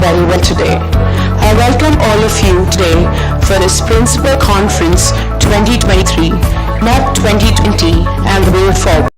very well today. I welcome all of you today for this Principal Conference 2023, not 2020, and the way forward.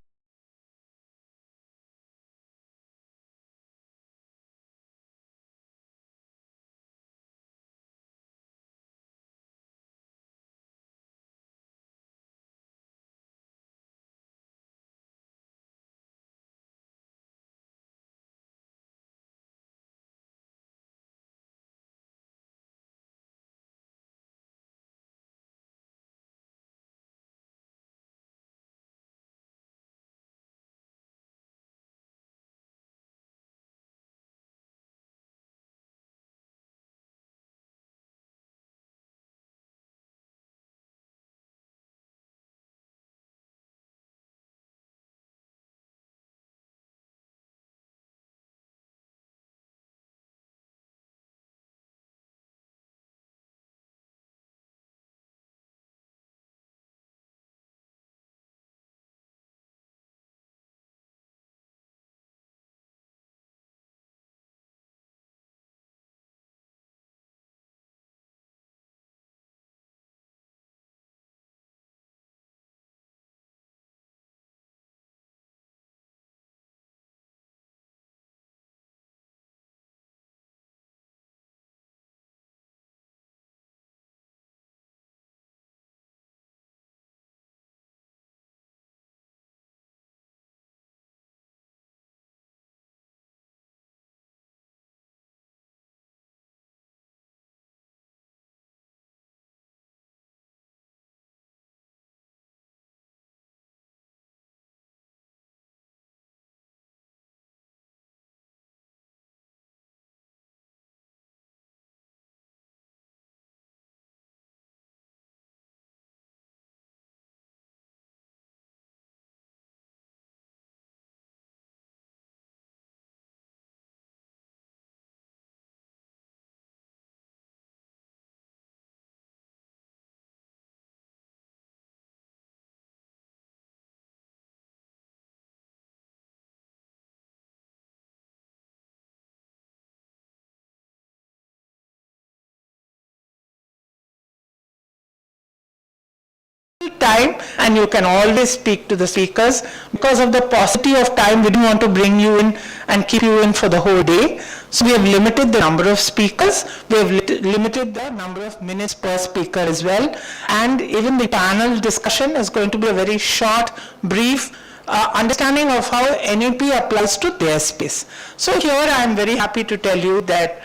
Time, and you can always speak to the speakers. Because of the paucity of time, we don't want to bring you in and keep you in for the whole day. So we have limited the number of speakers, we have limited the number of minutes per speaker as well, and even the panel discussion is going to be a very short, brief understanding of how NEP applies to their space. So here I am very happy to tell you that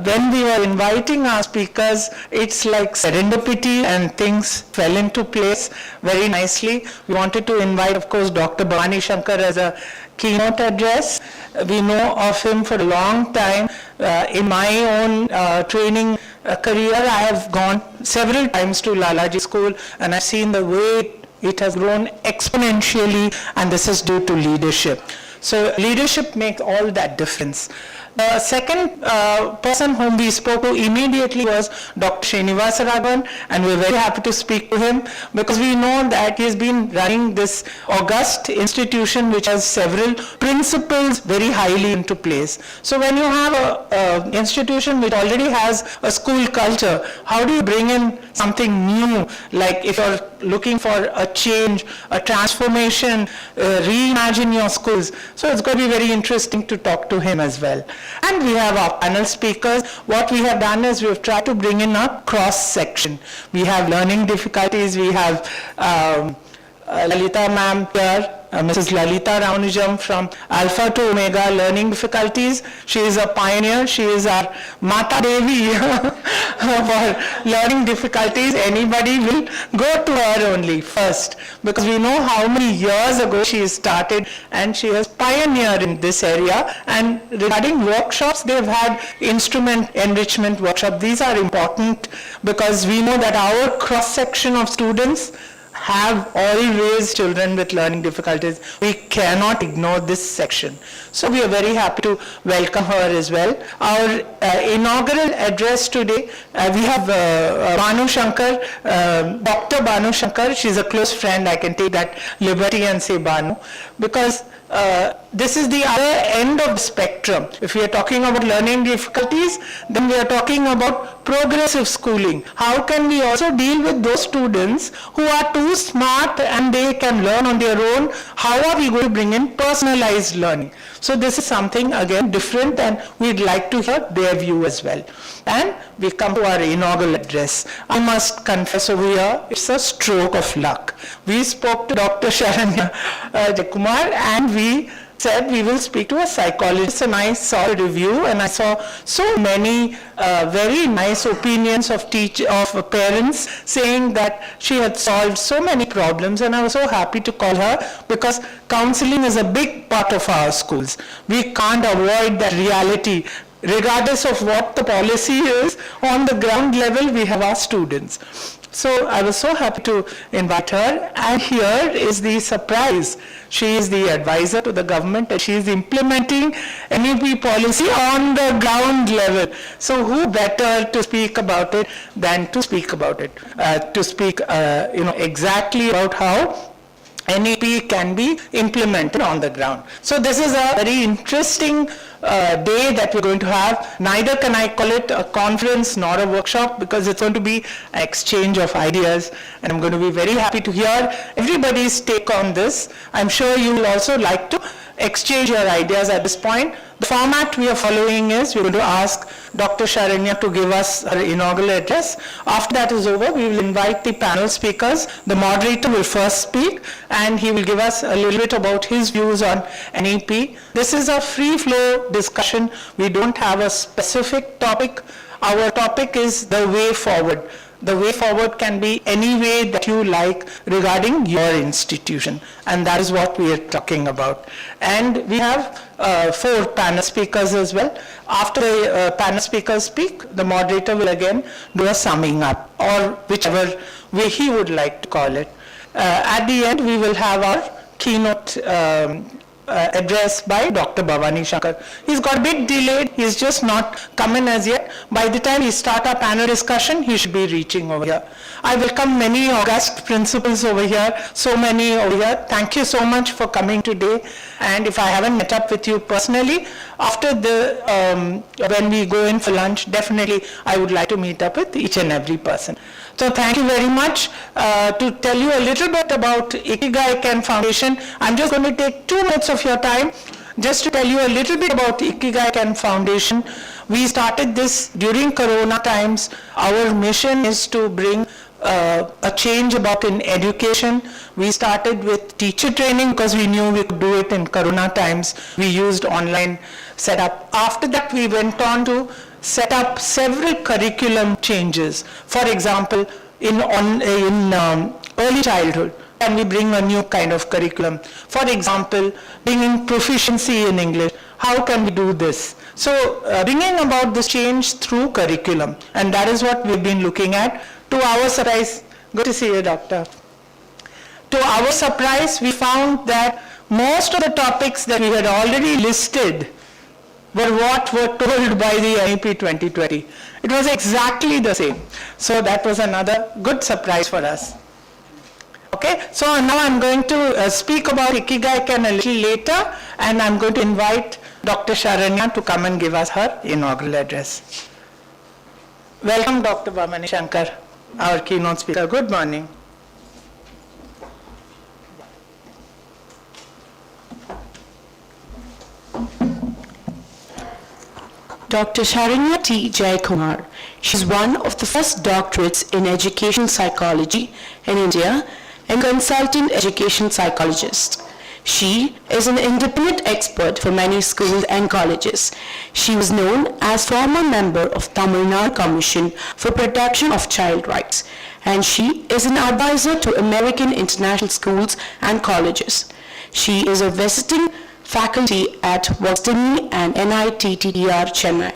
when we were inviting our speakers, it's like serendipity and things fell into place very nicely. We wanted to invite, of course, Dr. Bhavani Shankar as a keynote address. We know of him for a long time. In my own training career, I have gone several times to Lalaji School, and I've seen the way it has grown exponentially, and this is due to leadership. So leadership makes all that difference. The second person whom we spoke to immediately was Dr. Srinivasa Raghavan, and we're very happy to speak to him because we know that he's been running this august institution which has several principles very highly into place. So when you have an institution which already has a school culture, how do you bring in something new, like if you're looking for a change, a transformation, reimagine your schools? So it's going to be very interesting to talk to him as well. And we have our panel speakers. What we have done is we've tried to bring in a cross section. We have learning difficulties. We have Lalita ma'am here, Mrs. Lalita Ramanujam from Alpha to Omega Learning Difficulties. She is a pioneer. She is our Mata Devi for learning difficulties. Anybody will go to her only first because we know how many years ago she started and she has pioneered in this area. And regarding workshops, they've had instrument enrichment workshop. These are important because we know that our cross-section of students have always children with learning difficulties. We cannot ignore this section. So we are very happy to welcome her as well. Our inaugural address today, we have Bhanu Shankar, Dr. Bhanu Shankar. She's a close friend. I can take that liberty and say Bhanu because this is the other end of the spectrum. If we are talking about learning difficulties, then we are talking about progressive schooling. How can we also deal with those students who are too smart and they can learn on their own? How are we going to bring in personalized learning? So this is something again different, and we'd like to hear their view as well. And we come to our inaugural address. I must confess over here, it's a stroke of luck. We spoke to Dr. Sharanya Jayakumar, and we said we will speak to a psychologist, and I saw a review and I saw so many very nice opinions of parents saying that she had solved so many problems, and I was so happy to call her because counseling is a big part of our schools. We can't avoid that reality. Regardless of what the policy is, on the ground level we have our students. So I was so happy to invite her, and here is the surprise. She is the advisor to the government, and she is implementing NEP policy on the ground level. So who better to speak about it than to speak about it, exactly about how NEP can be implemented on the ground. So this is a very interesting day that we're going to have. Neither can I call it a conference nor a workshop, because it's going to be an exchange of ideas, and I'm going to be very happy to hear everybody's take on this. I'm sure you will also like to exchange your ideas at this point. The format we are following is we're going to ask Dr. Sharanya to give us her inaugural address. After that is over, we will invite the panel speakers. The moderator will first speak, and he will give us a little bit about his views on NEP. This is a free-flow discussion. We don't have a specific topic. Our topic is the way forward. The way forward can be any way that you like regarding your institution, and that is what we are talking about. And we have 4 panel speakers as well. After the panel speakers speak, the moderator will again do a summing up, or whichever way he would like to call it. At the end, we will have our keynote address by Dr. Bhavani Shankar. He's got a bit delayed. He's just not come in as yet. By the time we start our panel discussion, he should be reaching over here. I welcome many august principals over here, so many over here. Thank you so much for coming today. And if I haven't met up with you personally, after when we go in for lunch, definitely I would like to meet up with each and every person. So thank you very much. To tell you a little bit about Ikigai Ken Foundation, I'm just going to take 2 minutes of your time just to tell you a little bit about Ikigai Ken Foundation. We started this during Corona times. Our mission is to bring a change about in education. We started with teacher training because we knew we could do it in Corona times. We used online setup. After that, we went on to set up several curriculum changes. For example, in early childhood, can we bring a new kind of curriculum? For example, bringing proficiency in English. How can we do this? So bringing about this change through curriculum, and that is what we've been looking at. To our surprise, good to see you, doctor. To our surprise, we found that most of the topics that we had already listed were what were told by the NEP 2020. It was exactly the same. So that was another good surprise for us. Okay, so now I'm going to speak about Ikigai Ken a little later, and I'm going to invite Dr. Sharanya to come and give us her inaugural address. Welcome, Dr. Bhavani Shankar, our keynote speaker. Good morning. Dr. Sharanya T. Jayakumar. She's one of the first doctorates in education psychology in India and consultant education psychologist. She is an independent expert for many schools and colleges. She was known as former member of Tamil Nadu Commission for Protection of Child Rights, and she is an advisor to American international schools and colleges. She is a visiting faculty at Western and NITTR Chennai.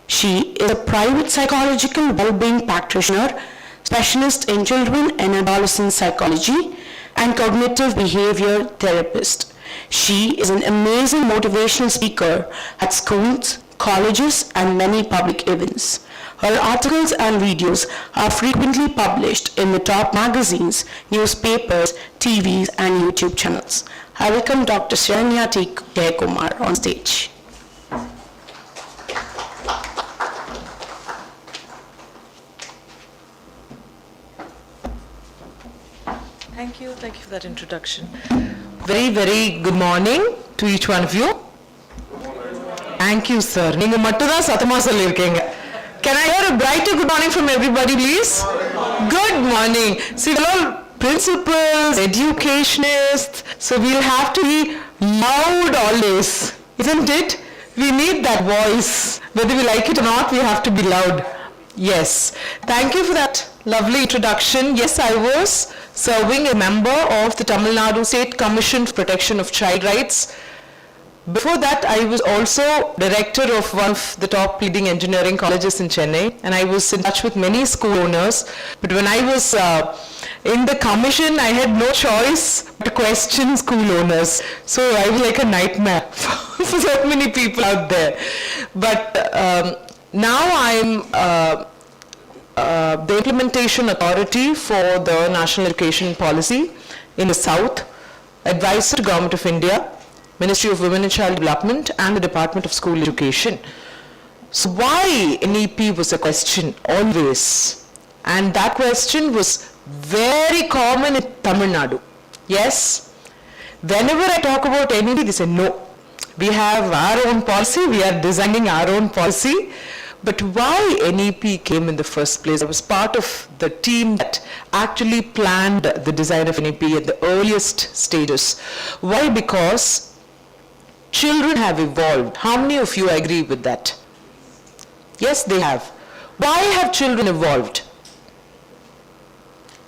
She is a private psychological well-being practitioner, specialist in children and adolescent psychology, and cognitive behavior therapist. She is an amazing motivational speaker at schools, colleges, and many public events. Her articles and videos are frequently published in the top magazines, newspapers, TVs, and YouTube channels. I welcome Dr. Sharanya T. Jayakumar on stage. Thank you for that introduction. Very, very good morning to each one of you. Thank you, sir. நீங்க மட்டும் தான் சத்தமா சொல்லிருக்கீங்க. Can I hear a brighter good morning from everybody, please? Good morning. See, we're all principals, educationists, so we'll have to be loud always, isn't it? We need that voice. Whether we like it or not, we have to be loud. Yes. Thank you for that lovely introduction. Yes, I was serving a member of the Tamil Nadu State Commission for Protection of Child Rights. Before that, I was also director of one of the top leading engineering colleges in Chennai, and I was in touch with many school owners. But when I was in the commission, I had no choice but to question school owners. So I was like a nightmare for so many people out there. But now I'm the implementation authority for the National Education Policy in the South, advisor to Government of India, Ministry of Women and Child Development, and the Department of School Education. So why NEP was a question always, and that question was very common in Tamil Nadu. Yes, whenever I talk about NEP, they say no. We have our own policy, we are designing our own policy. But why NEP came in the first place? I was part of the team that actually planned the design of NEP at the earliest stages. Why? Because children have evolved. How many of you agree with that? Yes, they have. Why have children evolved?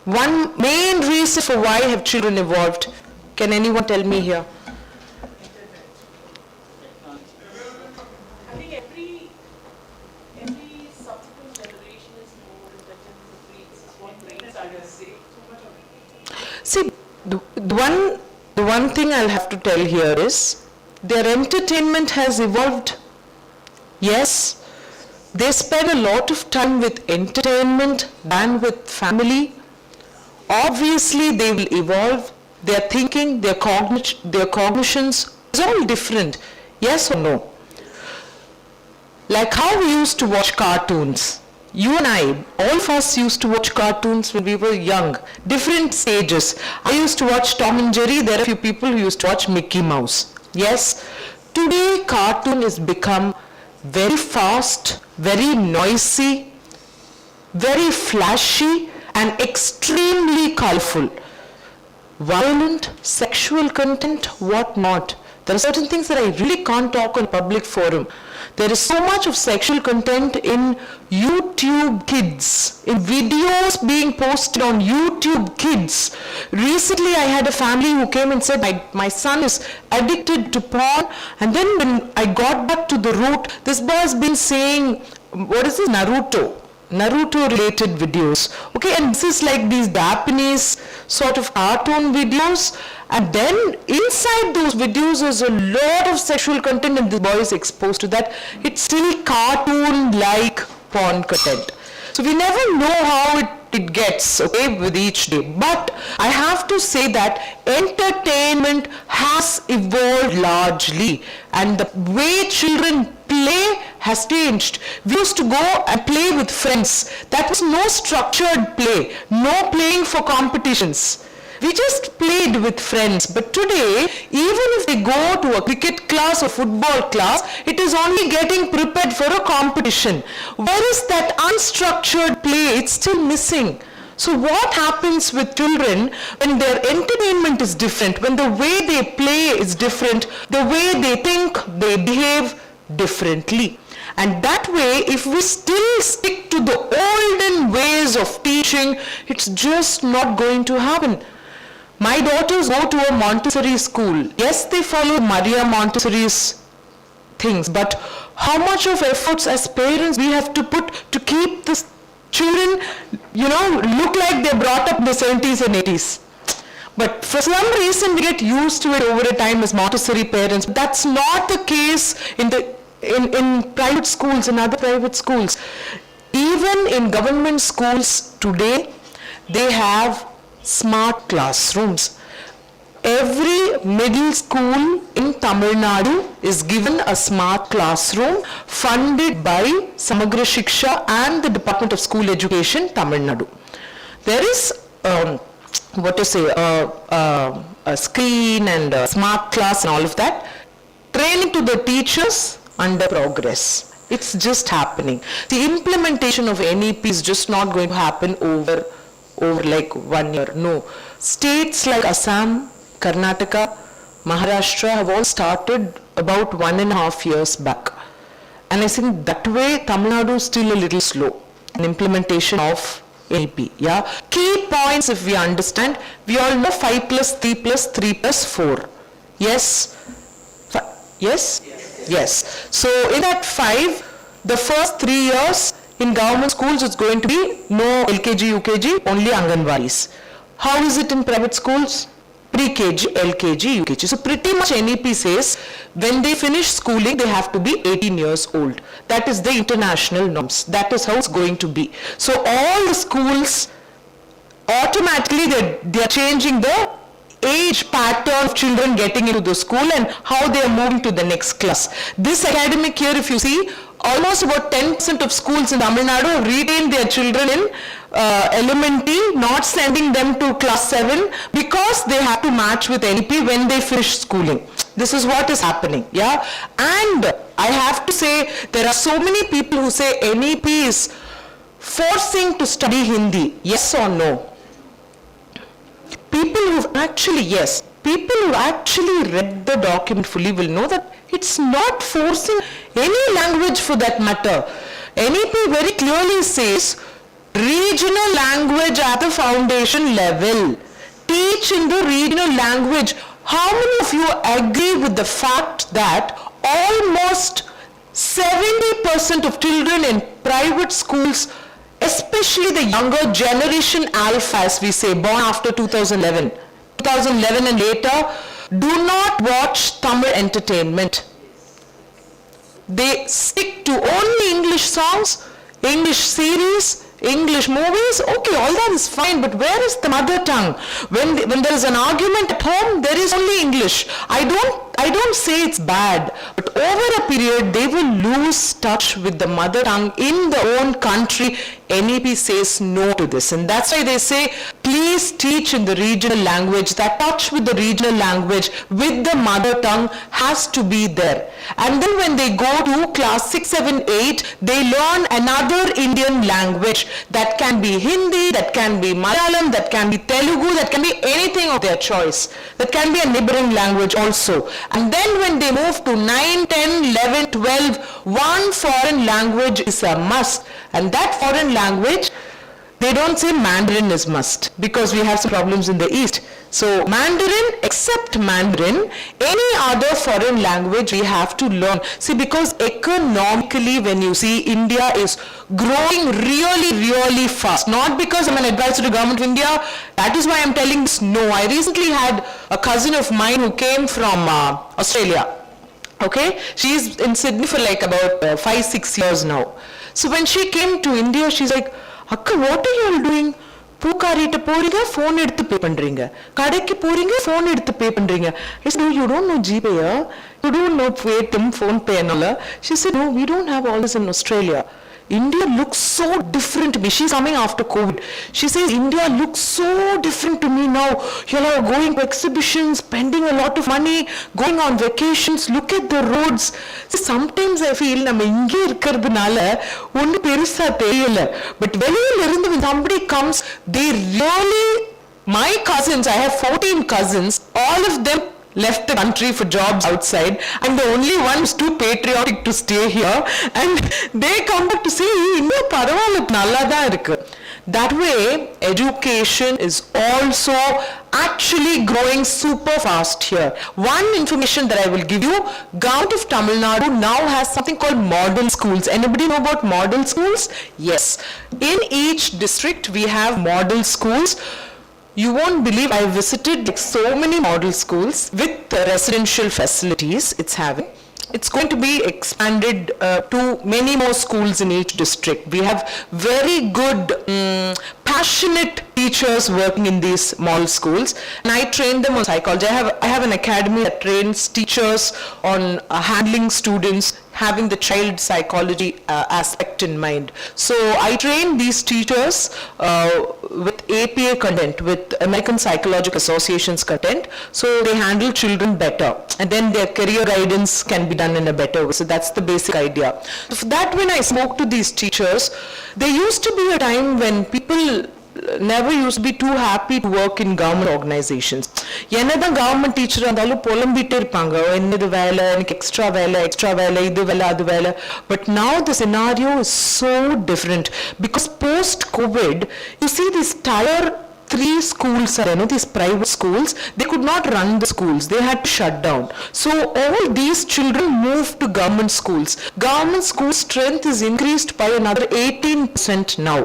One main reason for why have children evolved, can anyone tell me here? See, the one thing I'll have to tell here is their entertainment has evolved. Yes, they spend a lot of time with entertainment than with family. Obviously, they will evolve. Their thinking, their cognitions is all different. Yes or no? Like how we used to watch cartoons. You and I, all of us used to watch cartoons when we were young, different stages. I used to watch Tom and Jerry. There are a few people who used to watch Mickey Mouse. Yes, today cartoon has become very fast, very noisy, very flashy, and extremely colorful. Violent, sexual content, what not. There are certain things that I really can't talk on public forum. There is so much of sexual content in YouTube Kids, in videos being posted on YouTube Kids. Recently, I had a family who came and said, my son is addicted to porn. And then when I got back to the root, this boy has been saying, what is this, Naruto related videos. Okay, and this is like these Japanese sort of cartoon videos. And then inside those videos there's a lot of sexual content and the boy is exposed to that. It's still cartoon-like porn content. So we never know how it gets, okay, with each day. But I have to say that entertainment has evolved largely and the way children play has changed. We used to go and play with friends. That was no structured play, no playing for competitions. We just played with friends. But today, even if they go to a cricket class or football class, it is only getting prepared for a competition. Where is that unstructured play? It's still missing. So what happens with children when their entertainment is different, when the way they play is different, the way they think, they behave differently. And that way, if we still stick to the olden ways of teaching, it's just not going to happen. My daughters go to a Montessori school. Yes, they follow Maria Montessori's things, but how much of efforts as parents we have to put to keep the children, look like they're brought up in the 70s and 80s. But for some reason we get used to it over a time as Montessori parents. That's not the case in private schools and other private schools. Even in government schools today, they have smart classrooms. every middle school in Tamil Nadu is given a smart classroom funded by Samagra Shiksha and the Department of School Education, Tamil Nadu. There is, a screen and a smart class and all of that. Training to the teachers under progress. It's just happening. The implementation of NEP is just not going to happen over like 1 year. No. States like Assam, Karnataka, Maharashtra have all started about 1.5 years back. And I think that way Tamil Nadu is still a little slow in implementation of NEP. Yeah. Key points, if we understand, we all know 5 plus 3 plus 3 plus 4. Yes? Yes? Yes. So in that 5, the first 3 years in government schools it's going to be no LKG, UKG, only Anganwadis. How is it in private schools? Pre-KG, LKG, UKG. So pretty much NEP says when they finish schooling they have to be 18 years old. That is the international norms. That is how it's going to be. So all the schools automatically they are changing the age pattern of children getting into the school and how they are moving to the next class. This academic year, if you see, almost about 10% of schools in Tamil Nadu have retained their children in elementary, not sending them to class 7 because they have to match with NEP when they finish schooling. This is what is happening, yeah. And I have to say, there are so many people who say NEP is forcing to study Hindi. Yes or no? People who actually read the document fully will know that it's not forcing any language for that matter. NEP very clearly says regional language at the foundation level. Teach in the regional language. How many of you agree with the fact that almost 70% of children in private schools, especially the younger generation alpha, as we say, born after 2011 and later, do not watch Tamil entertainment. They stick to only English songs, English series, English movies. Okay, all that is fine, but where is the mother tongue? When there is an argument at home, there is only English. I don't say it's bad, but over a period, they will lose touch with the mother tongue in their own country. NEP says no to this, and that's why they say, please teach in the regional language. That touch with the regional language, with the mother tongue has to be there. And then when they go to class 6, 7, 8, they learn another Indian language. That can be Hindi, that can be Malayalam, that can be Telugu, that can be anything of their choice. That can be a neighboring language also. And then when they move to 9, 10, 11, 12, one foreign language is a must. And that foreign language, they don't say Mandarin is must because we have some problems in the East. So Mandarin, except Mandarin, any other foreign language we have to learn. See, because economically when you see India is growing really fast. Not because I'm an advisor to Government of India. That is why I'm telling this no. I recently had a cousin of mine who came from Australia. Okay, she's in Sydney for like about 5-6 years now. So when she came to India, she's like, Akka, what are you all doing? பூக்காரிட்ட போறீங்க phone எடுத்து pay பண்றீங்க கடைக்கு போறீங்க phone எடுத்து pay பண்றீங்க I said, no, you don't know GPay, you don't know Paytm, phone pay and all. She said, no, we don't have all this in Australia. India looks so different to me. She's coming after COVID. She says, India looks so different to me now. You know, going to exhibitions, spending a lot of money, going on vacations, look at the roads. See, sometimes I feel நம்ம இங்கே இருக்கிறதுனால ஒண்ணு பெருசா தெரியல. But வெளியில இருந்து when somebody comes, they really, my cousins, I have 14 cousins, all of them left the country for jobs outside. I'm the only one who's too patriotic to stay here, and they come back to say, இன்னும் பரவாயில்ல நல்லா தான் இருக்கு. That way, education is also actually growing super fast here. One information that I will give you, Government of Tamil Nadu now has something called model schools. Anybody know about model schools? Yes. In each district, we have model schools. You won't believe I visited like so many model schools with residential facilities it's having. It's going to be expanded to many more schools in each district. We have very good passionate teachers working in these small schools, and I train them on psychology. I have an academy that trains teachers on handling students, having the child psychology aspect in mind. So I train these teachers with APA content, with American Psychological Association's content, so they handle children better, and then their career guidance can be done in a better way. So that's the basic idea. So for that, when I spoke to these teachers, there used to be a time when people never used to be too happy to work in government organizations. என்னதான் government teacher இருந்தாலும் புலம்பிட்டே இருப்பாங்க, என்னது வேலை, எனக்கு extra வேலை, இது வேலை, அது வேலை. But now the scenario is so different because post-COVID, you see these tier 3 schools, these private schools, they could not run the schools. They had to shut down. So all these children moved to government schools. Government school strength is increased by another 18% now.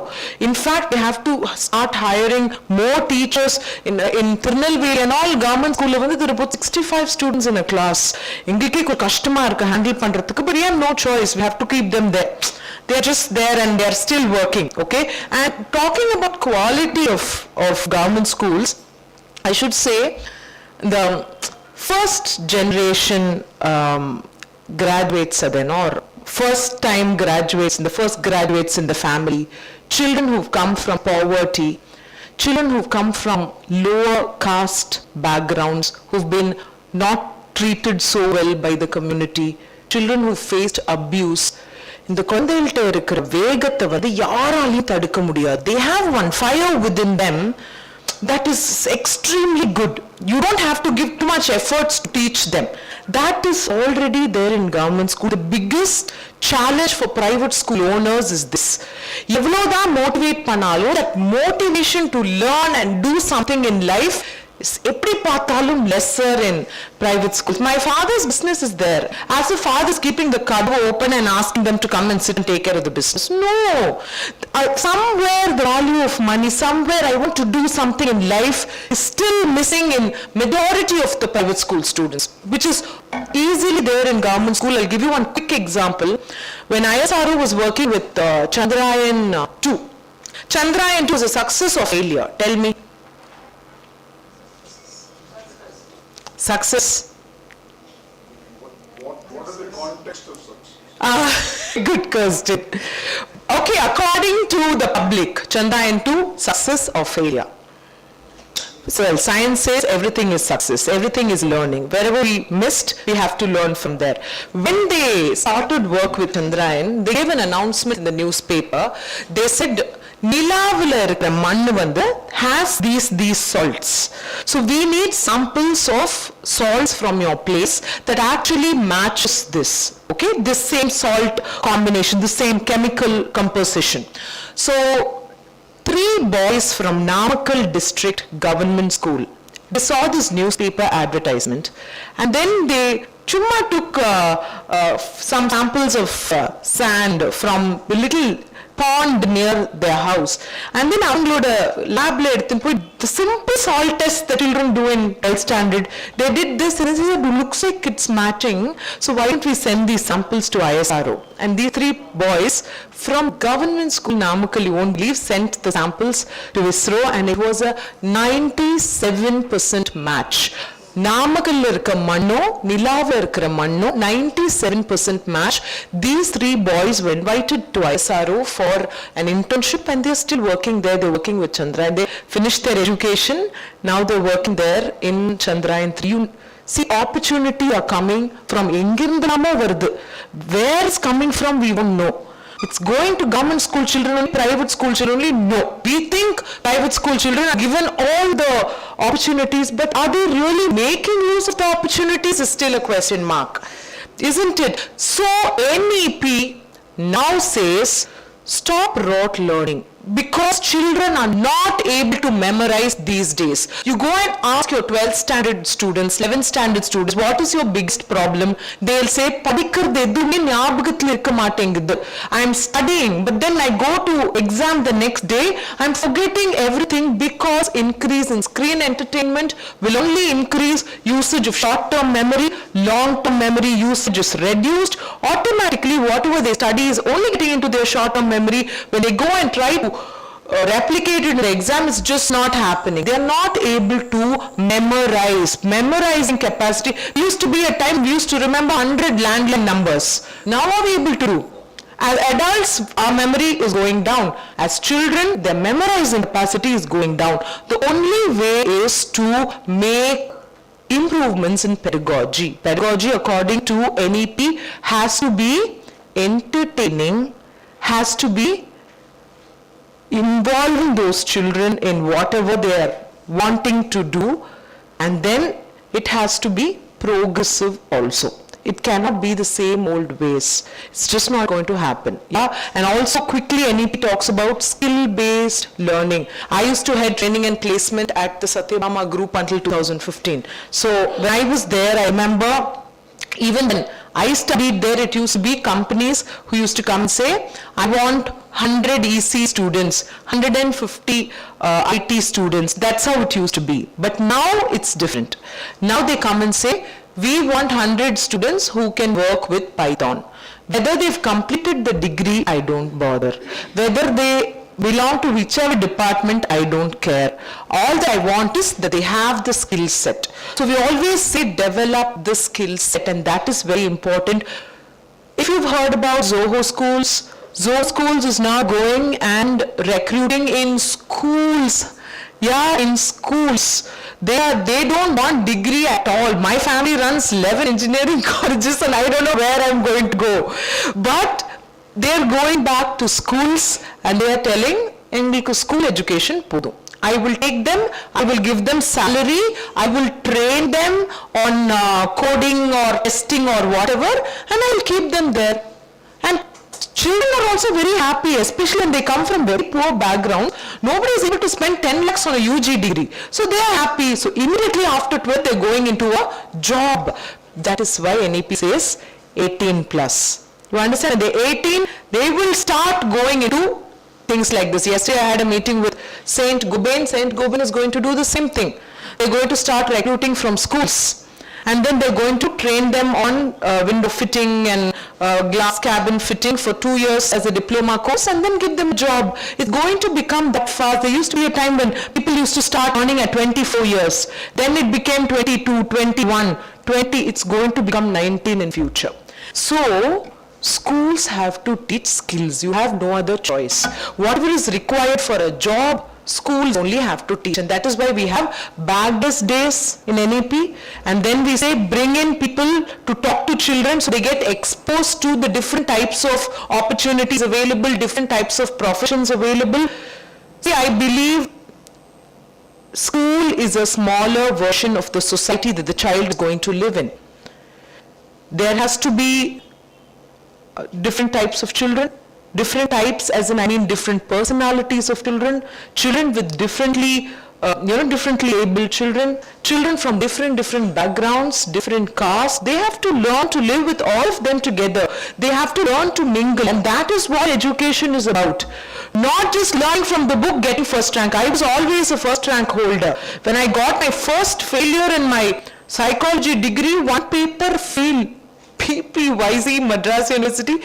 In fact, they have to start hiring more teachers in Tirunelveli and all government school. There are about 65 students in a class. Engalke ko kashthama irukku handle pandradhukku, but we have no choice. We have to keep them there. They are just there and they are still working, okay? And talking about quality of government schools, I should say the first generation graduates or first time graduates, the first graduates in the family, children who've come from poverty, children who've come from lower caste backgrounds, who've been not treated so well by the community, children who faced abuse, இந்த குழந்தைகள்கிட்ட இருக்கிற வேகத்தை வந்து யாராலையும் தடுக்க முடியாது. They have one fire within them that is extremely good. You don't have to give too much efforts to teach them. That is already there in government school. The biggest challenge for private school owners is this. எவ்வளவுதான் motivate பண்ணாலும் that motivation to learn and do something in life is எப்படி பார்த்தாலும் lesser in private schools. My father's business is there. As a father is keeping the cupboard open and asking them to come and sit and take care of the business. No. Somewhere the value of money, somewhere I want to do something in life is still missing in majority of the private school students, which is easily there in government school. I'll give you one quick example. When ISRO was working with Chandrayaan 2, Chandrayaan 2 was a success or failure? Tell me. Success. What is the context of success? Good question. Okay, according to the public, Chandrayaan 2, success or failure? So science says everything is success, everything is learning. Wherever we missed, we have to learn from there. When they started work with Chandrayaan, they gave an announcement in the newspaper. They said, நிலாவுல இருக்கிற மண்ணு வந்து has these salts. So we need samples of salts from your place that actually matches this. Okay, this same salt combination, the same chemical composition. So 3 boys from Namakkal district government school, they saw this newspaper advertisement and then they chumma took some samples of sand from a little pond near their house and then avangaloda labla eduthu poi the simple salt test that children do in 12th standard, they did this and they said it looks like it's matching, so why don't we send these samples to ISRO? And these 3 boys from government school Namakkal, you won't believe, sent the samples to ISRO and it was a 97% match. நாமக்கல்ல இருக்க மண்ணோ நிலாவுல இருக்கிற மண்ணோ 97% match. These 3 boys were invited to ISRO for an internship and they're still working there. They're working with Chandrayaan. They finished their education. Now they're working there in Chandrayaan 3. You see, opportunity are coming from எங்கிருந்தாமோ வருது. Where it's coming from, we won't know. It's going to government school children only, private school children only? No. We think private school children are given all the opportunities, but are they really making use of the opportunities is still a question mark, isn't it? So NEP now says stop rote learning because children are not able to memorize these days. You go and ask your 12th standard students, 11th standard students, what is your biggest problem? They'll say, படிக்கிறது எதுவுமே ஞாபகத்துல இருக்க மாட்டேங்குது. I'm studying, but then I go to exam the next day, I'm forgetting everything because increase in screen entertainment will only increase usage of short-term memory, long-term memory usage is reduced. Automatically, whatever they study is only getting into their short-term memory. When they go and try to replicated in the exam is just not happening. They are not able to memorize. Memorizing capacity. Used to be a time we used to remember 100 landline numbers. Now are we able to do? As adults, our memory is going down. As children, their memorizing capacity is going down. The only way is to make improvements in pedagogy. Pedagogy, according to NEP, has to be entertaining, has to be involving those children in whatever they are wanting to do, and then it has to be progressive also. It cannot be the same old ways. It's just not going to happen. Yeah, and also quickly NEP talks about skill-based learning. I used to head training and placement at the Satyabama group until 2015. So when I was there, I remember even when I studied there, it used to be companies who used to come and say, I want 100 EC students, 150 IT students. That's how it used to be. But now it's different. Now they come and say, we want 100 students who can work with Python. Whether they've completed the degree, I don't bother. Whether they belong to whichever department, I don't care. All that I want is that they have the skill set. So we always say develop the skill set, and that is very important. If you've heard about Zoho Schools, Zoho Schools is now going and recruiting in schools. Yeah, in schools. They don't want degree at all. My family runs 11 engineering colleges and I don't know where I'm going to go. But they're going back to schools and they are telling, engalku school education podu. I will take them, I will give them salary, I will train them on coding or testing or whatever, and I will keep them there. And children are also very happy, especially when they come from very poor backgrounds. Nobody is able to spend 10 lakhs on a UG degree. So they are happy. So immediately after 12th, they are going into a job. That is why NEP says 18 plus. You understand? When they're 18, they will start going into things like this. Yesterday I had a meeting with Saint Gobain. Saint Gobain is going to do the same thing. They're going to start recruiting from schools. And then they're going to train them on window fitting and glass cabin fitting for 2 years as a diploma course and then give them a job. It's going to become that fast. There used to be a time when people used to start earning at 24 years. Then it became 22, 21, 20. It's going to become 19 in future. So schools have to teach skills. You have no other choice. Whatever is required for a job, schools only have to teach, and that is why we have Bagdas days in NEP, and then we say bring in people to talk to children so they get exposed to the different types of opportunities available, different types of professions available. See, I believe school is a smaller version of the society that the child is going to live in. There has to be different types of children. Different types, as in I mean different personalities of children, children with differently abled children, children from different backgrounds, different castes. They have to learn to live with all of them together. They have to learn to mingle, and that is what education is about. Not just learning from the book, getting first rank. I was always a first rank holder. When I got my first failure in my psychology degree, one paper failed. PPYC, Madras University,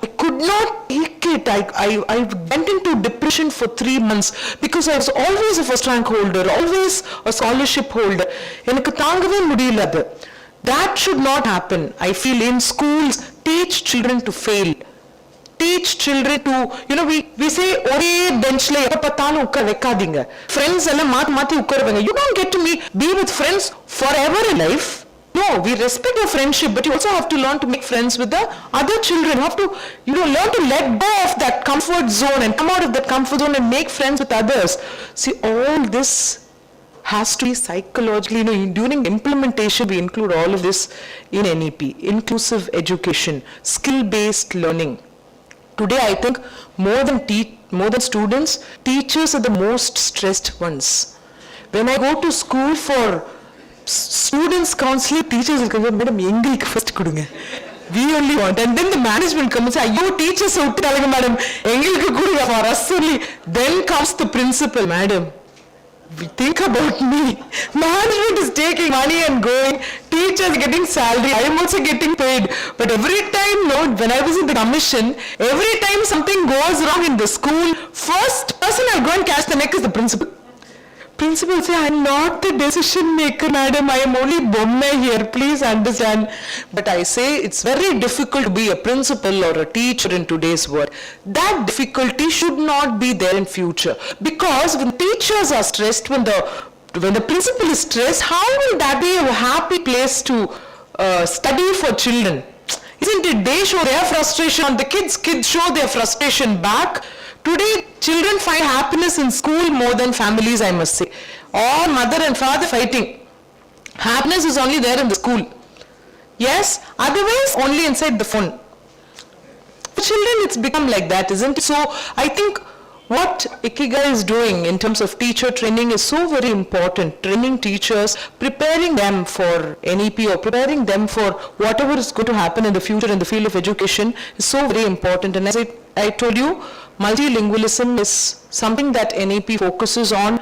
I could not take it. I went into depression for 3 months because I was always a first rank holder, always a scholarship holder. Enakku thangave mudiyala adu. That should not happen. I feel in schools, teach children to fail. Teach children to, we say, ஒரே பெஞ்ச்ல எப்ப பார்த்தாலும் உட்கார வைக்காதீங்க. Friends எல்லாம் மாத்தி உட்காருவாங்க. You don't get to be with friends forever in life. No, we respect your friendship, but you also have to learn to make friends with the other children. You have to, learn to let go of that comfort zone and come out of that comfort zone and make friends with others. See, all this has to be psychologically, during implementation, we include all of this in NEP, inclusive education, skill-based learning. Today, I think more than students, teachers are the most stressed ones. When I go to school for students counseling, teachers will come, madam, engalukku first kudunga. We only want, and then the management comes and say, you teachers uttalanga madam, engalukku kudunga for us only. Then comes the principal, madam, Think about me. Management is taking money and going. Teachers getting salary. I am also getting paid. But every time, no, when I was in the commission, every time something goes wrong in the school, first person I'll go and catch the neck is the principal. Principal say, I'm not the decision maker, madam. I am only bomme here. Please understand. But I say it's very difficult to be a principal or a teacher in today's world. That difficulty should not be there in future. Because when teachers are stressed, when the principal is stressed, how will that be a happy place to study for children? Isn't it? They show their frustration on the kids show their frustration back. Today, children find happiness in school more than families, I must say. All mother and father fighting. Happiness is only there in the school. Yes, otherwise only inside the phone. For children, it's become like that, isn't it? So, I think what Ikigai is doing in terms of teacher training is so very important. Training teachers, preparing them for NEP or preparing them for whatever is going to happen in the future in the field of education is so very important. And as I told you, multilingualism is something that NEP focuses on.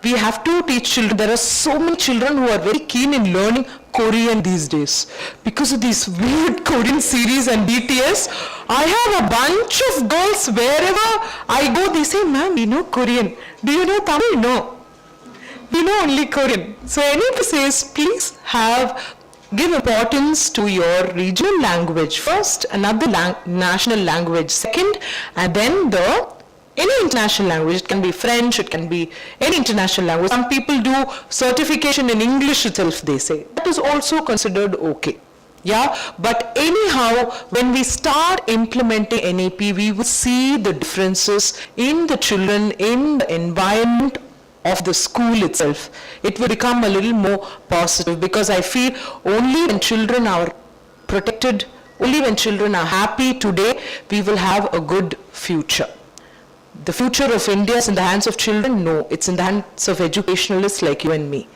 We have to teach children. There are so many children who are very keen in learning Korean these days. Because of these weird Korean series and BTS, I have a bunch of girls wherever I go, they say, ma'am, you know Korean. Do you know Tamil? No. We know only Korean. So NEP says, please give importance to your regional language first, another national language second, and then any international language. It can be French, it can be any international language. Some people do certification in English itself, they say. That is also considered okay. Yeah, but anyhow, when we start implementing NEP, we will see the differences in the children, in the environment of the school itself. It will become a little more positive, because I feel only when children are protected, only when children are happy today, we will have a good future. The future of India is in the hands of children? No, it's in the hands of educationalists like you and me.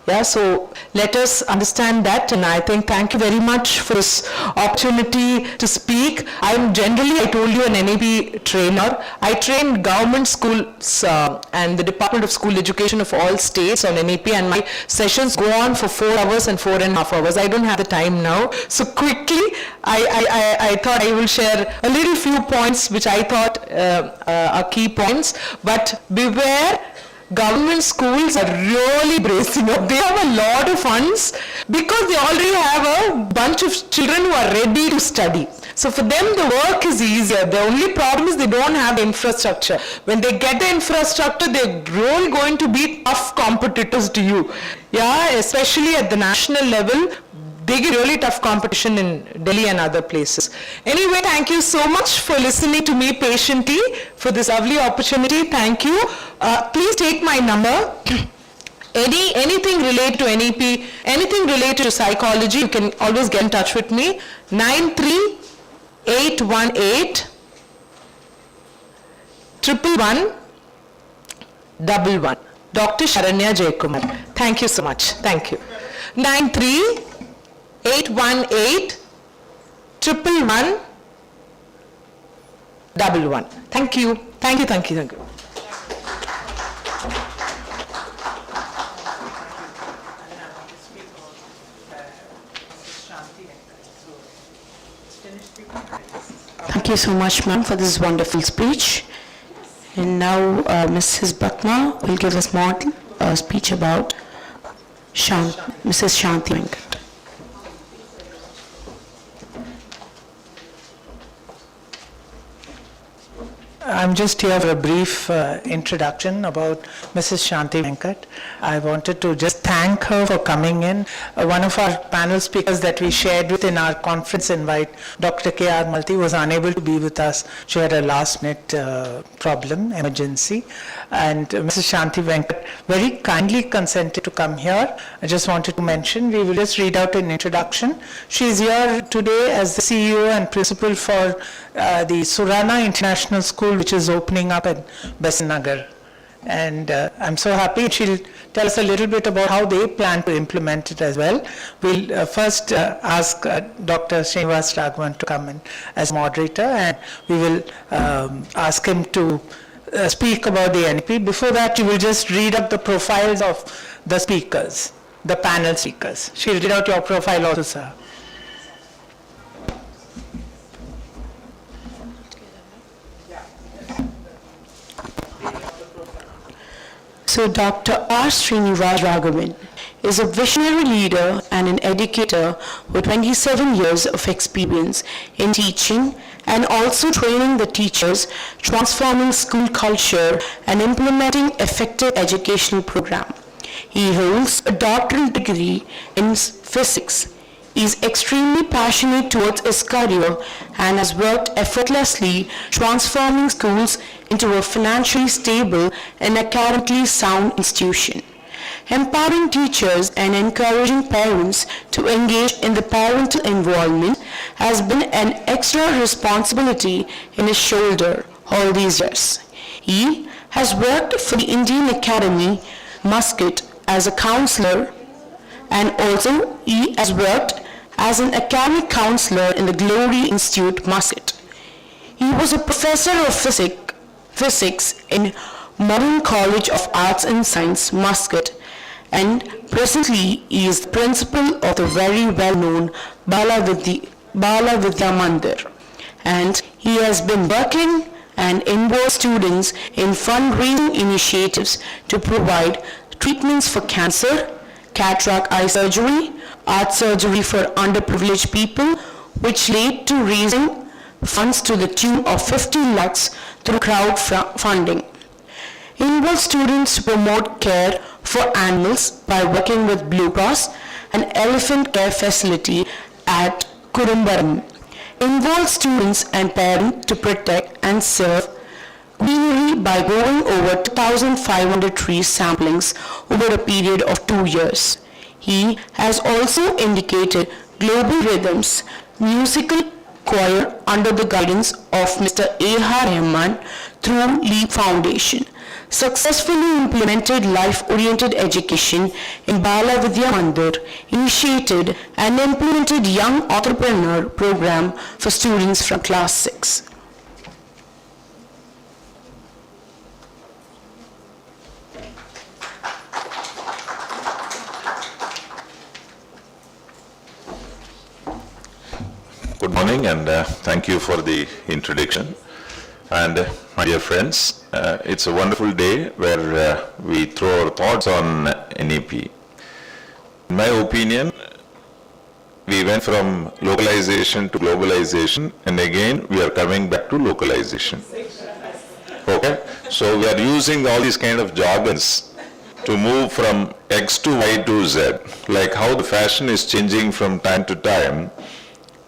Yeah, so let us understand that, and I think thank you very much for this opportunity to speak. I'm generally, I told you, an NEP trainer. I train government schools and the Department of School Education of all states on NEP, and my sessions go on for 4 hours and 4.5 hours. I don't have the time now. So quickly, I thought I will share a little few points which I thought are key points, but beware. Government schools are really bracing up. They have a lot of funds because they already have a bunch of children who are ready to study. So for them, the work is easier. The only problem is they don't have the infrastructure. When they get the infrastructure, they're really going to be tough competitors to you. Yeah, especially at the national level, they get really tough competition in Delhi and other places. Anyway, thank you so much for listening to me patiently for this lovely opportunity. Thank you. Please take my number. Anything related to NEP, anything related to psychology, you can always get in touch with me. 93818 111 Dr. Sharanya Jaykumar. Thank you so much. Thank you. 93818 111. Thank you. Thank you. Thank you. Thank you. Thank you so much, ma'am, for this wonderful speech. And now, Mrs. Bhatma will give us more speech about Mrs. Shanti Venkat. I'm just here for a brief introduction about Mrs. Shanti Venkat. I wanted to just thank her for coming in. One of our panel speakers that we shared with in our conference invite, Dr. K.R. Malti, was unable to be with us. She had a last-minute problem, emergency. And Mrs. Shanti Venkat very kindly consented to come here. I just wanted to mention, we will just read out an introduction. She is here today as the CEO and principal for the Surana International School, which is opening up at Besant Nagar. And I'm so happy. She'll tell us a little bit about how they plan to implement it as well. We'll first ask Dr. Srinivas Raghavan to come in as moderator, and we will ask him to speak about the NEP. Before that, you will just read up the profiles of the speakers, the panel speakers. She'll read out your profile also, sir. So Dr. R. Srinivas Raghavan is a visionary leader and an educator with 27 years of experience in teaching and also training the teachers, transforming school culture and implementing effective educational program. He holds a doctoral degree in physics. He is extremely passionate towards his career and has worked effortlessly transforming schools into a financially stable and academically sound institution. Empowering teachers and encouraging parents to engage in the parental involvement has been an extra responsibility in his shoulder all these years. He has worked for the Indian Academy, Muscat, as a counselor, and also he has worked as an academic counselor in the Glory Institute, Muscat. He was a professor of physics in Modern College of Arts and Science, Muscat, and presently he is the principal of the very well-known Bala Vidya Mandir. And he has been working and involved students in fundraising initiatives to provide treatments for cancer, cataract eye surgery, art surgery for underprivileged people, which led to raising funds to the tune of 50 lakhs through crowdfunding. Involve students to promote care for animals by working with Blue Cross and Elephant Care Facility at Kurumbaram. Involve students and parents to protect and serve greenery by going over 2,500 tree samplings over a period of 2 years. He has also indicated Global Rhythms musical choir under the guidance of Mr. A.R. Rahman through LEAP Foundation. Successfully implemented life-oriented education in Bala Vidya Mandir, initiated and implemented young entrepreneur program for students from class 6. Good morning and thank you for the introduction. And my dear friends, it's a wonderful day where we throw our thoughts on NEP. In my opinion, we went from localization to globalization and again we are coming back to localization. Okay? So we are using all these kind of jargons to move from X to Y to Z, like how the fashion is changing from time to time.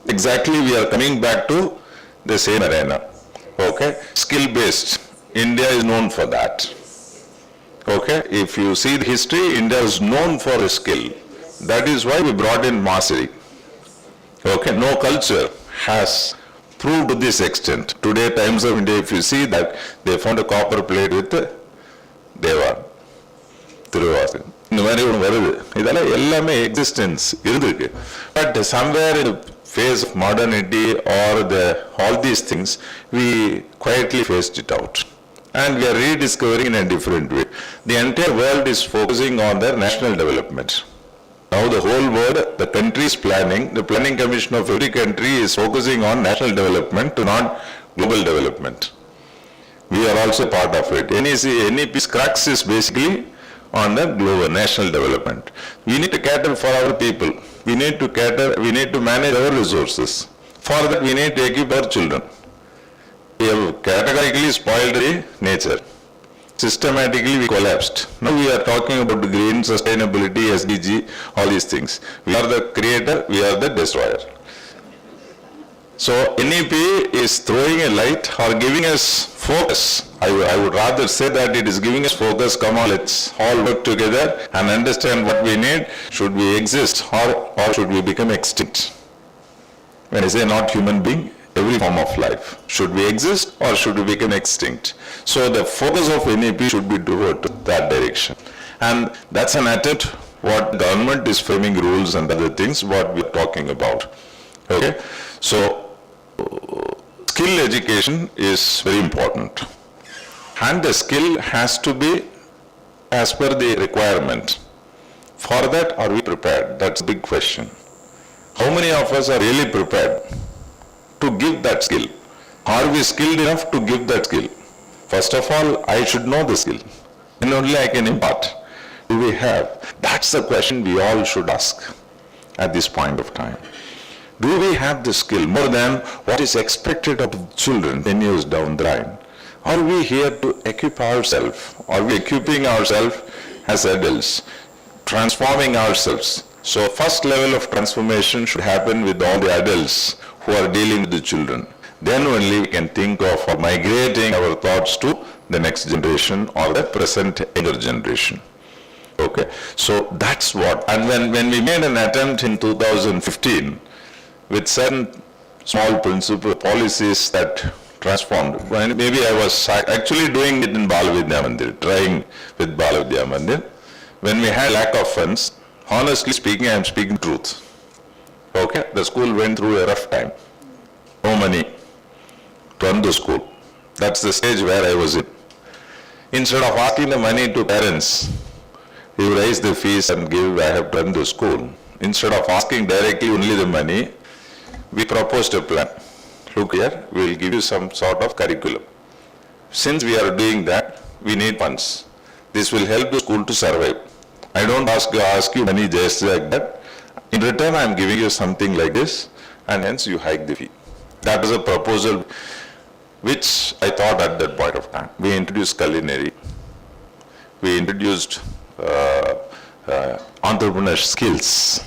Exactly, we are coming back to the same arena. Okay? Skill-based. India is known for that. Okay? If you see the history, India is known for the skill. That is why we brought in mastery. Okay? No culture has proved to this extent. Today, Times of India, if you see that, they found a copper plate with Deva. Thiruvasan. இந்த மாதிரி ஒன்று வருது. இதெல்லாம் எல்லாமே existence இருந்திருக்கு. But somewhere in the phase of modernity or all these things, we quietly phased it out. And we are rediscovering in a different way. The entire world is focusing on their national development. Now the whole world, the country is planning, the planning commission of every country is focusing on national development to not global development. We are also part of it. NEP's crux is basically on the global national development. We need to cater for our people. We need to manage our resources. For that, we need to equip our children. We have categorically spoiled the nature. Systematically, we collapsed. Now we are talking about the green sustainability, SDG, all these things. We are the creator, we are the destroyer. So NEP is throwing a light or giving us focus. I would rather say that it is giving us focus. Come on, let's all work together and understand what we need. Should we exist or should we become extinct? When I say not human being, every form of life. Should we exist or should we become extinct? So the focus of NEP should be toward that direction. And that's an attempt what government is framing rules and other things what we are talking about. Okay? So skill education is very important. And the skill has to be as per the requirement. For that, are we prepared? That's a big question. How many of us are really prepared to give that skill? Are we skilled enough to give that skill? First of all, I should know the skill. And only I can impart. Do we have? That's the question we all should ask at this point of time. Do we have the skill more than what is expected of children 10 years down the line? Are we here to equip ourselves? Are we equipping ourselves as adults? Transforming ourselves. So first level of transformation should happen with all the adults who are dealing with the children. Then only we can think of migrating our thoughts to the next generation or the present younger generation. Okay, so that's what, and when we made an attempt in 2015 with certain small principle policies that transformed, when maybe I was actually doing it in Bala Vidya Mandir, trying with Bala Vidya Mandir, when we had lack of funds, honestly speaking, I am speaking truth. Okay, the school went through a rough time. No money to run the school. That's the stage where I was in. Instead of asking the money to parents, you raise the fees and give, I have done the school. Instead of asking directly only the money, we proposed a plan. Look here, we will give you some sort of curriculum. Since we are doing that, we need funds. This will help the school to survive. I don't ask you money just like that. In return, I am giving you something like this, and hence you hike the fee. That is a proposal which I thought at that point of time. We introduced culinary. We introduced entrepreneur skills,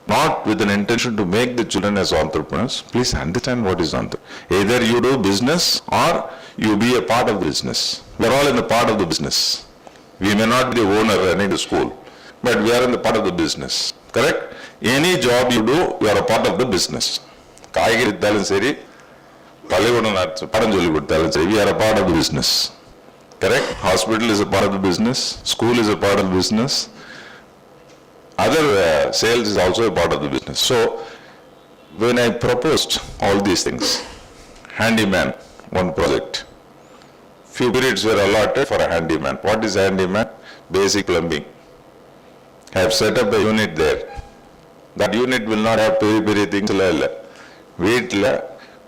not with an intention to make the children as entrepreneurs. Please understand what is entrepreneur. Either you do business or you be a part of the business. We are all in the part of the business. We may not be the owner running the school, but we are in the part of the business. Correct? Any job you do, you are a part of the business. காய்கறி வித்தாலும் சரி, பள்ளிக்கூடம் பாடம் சொல்லி கொடுத்தாலும் சரி, we are a part of the business. Correct? Hospital is a part of the business. School is a part of the business. Other sales is also a part of the business. So, when I proposed all these things, handyman, one project, few periods were allotted for a handyman. What is handyman? Basic plumbing. I have set up a unit there. That unit will not have peri things. வீட்டில்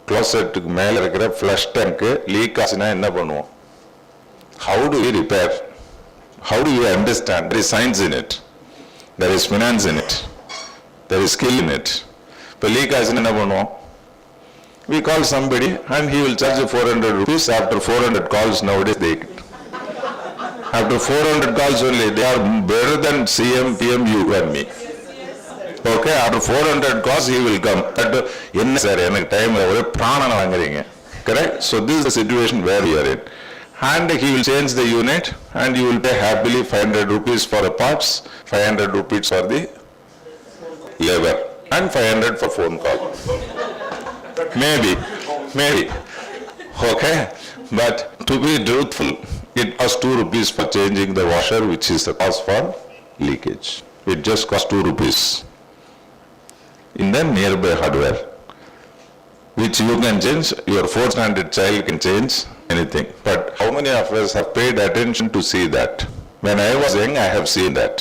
closet மேலே இருக்கிற flush tank leak ஆச்சுன்னா என்ன பண்ணுவோம்? How do we repair? How do you understand? There is science in it. There is finance in it. There is skill in it. இப்போ leak ஆச்சுன்னா என்ன பண்ணுவோம்? We call somebody and he will charge 400 rupees. After 400 calls nowadays, after 400 calls only, they are better than CM, PM, you and me. Okay, after 400 calls he will come. என்ன sir எனக்கு time ஒரு பிராணனை வாங்குறீங்க. Correct? So this is the situation where we are in. And he will change the unit and you will pay happily 500 rupees for the parts, 500 rupees for the labor and 500 for phone call. Maybe. Okay, but to be truthful, it costs 2 rupees for changing the washer, which is the cost for leakage. It just costs 2 rupees. In the nearby hardware, which you can change, your 4th standard child can change anything. But how many of us have paid attention to see that? When I was young, I have seen that.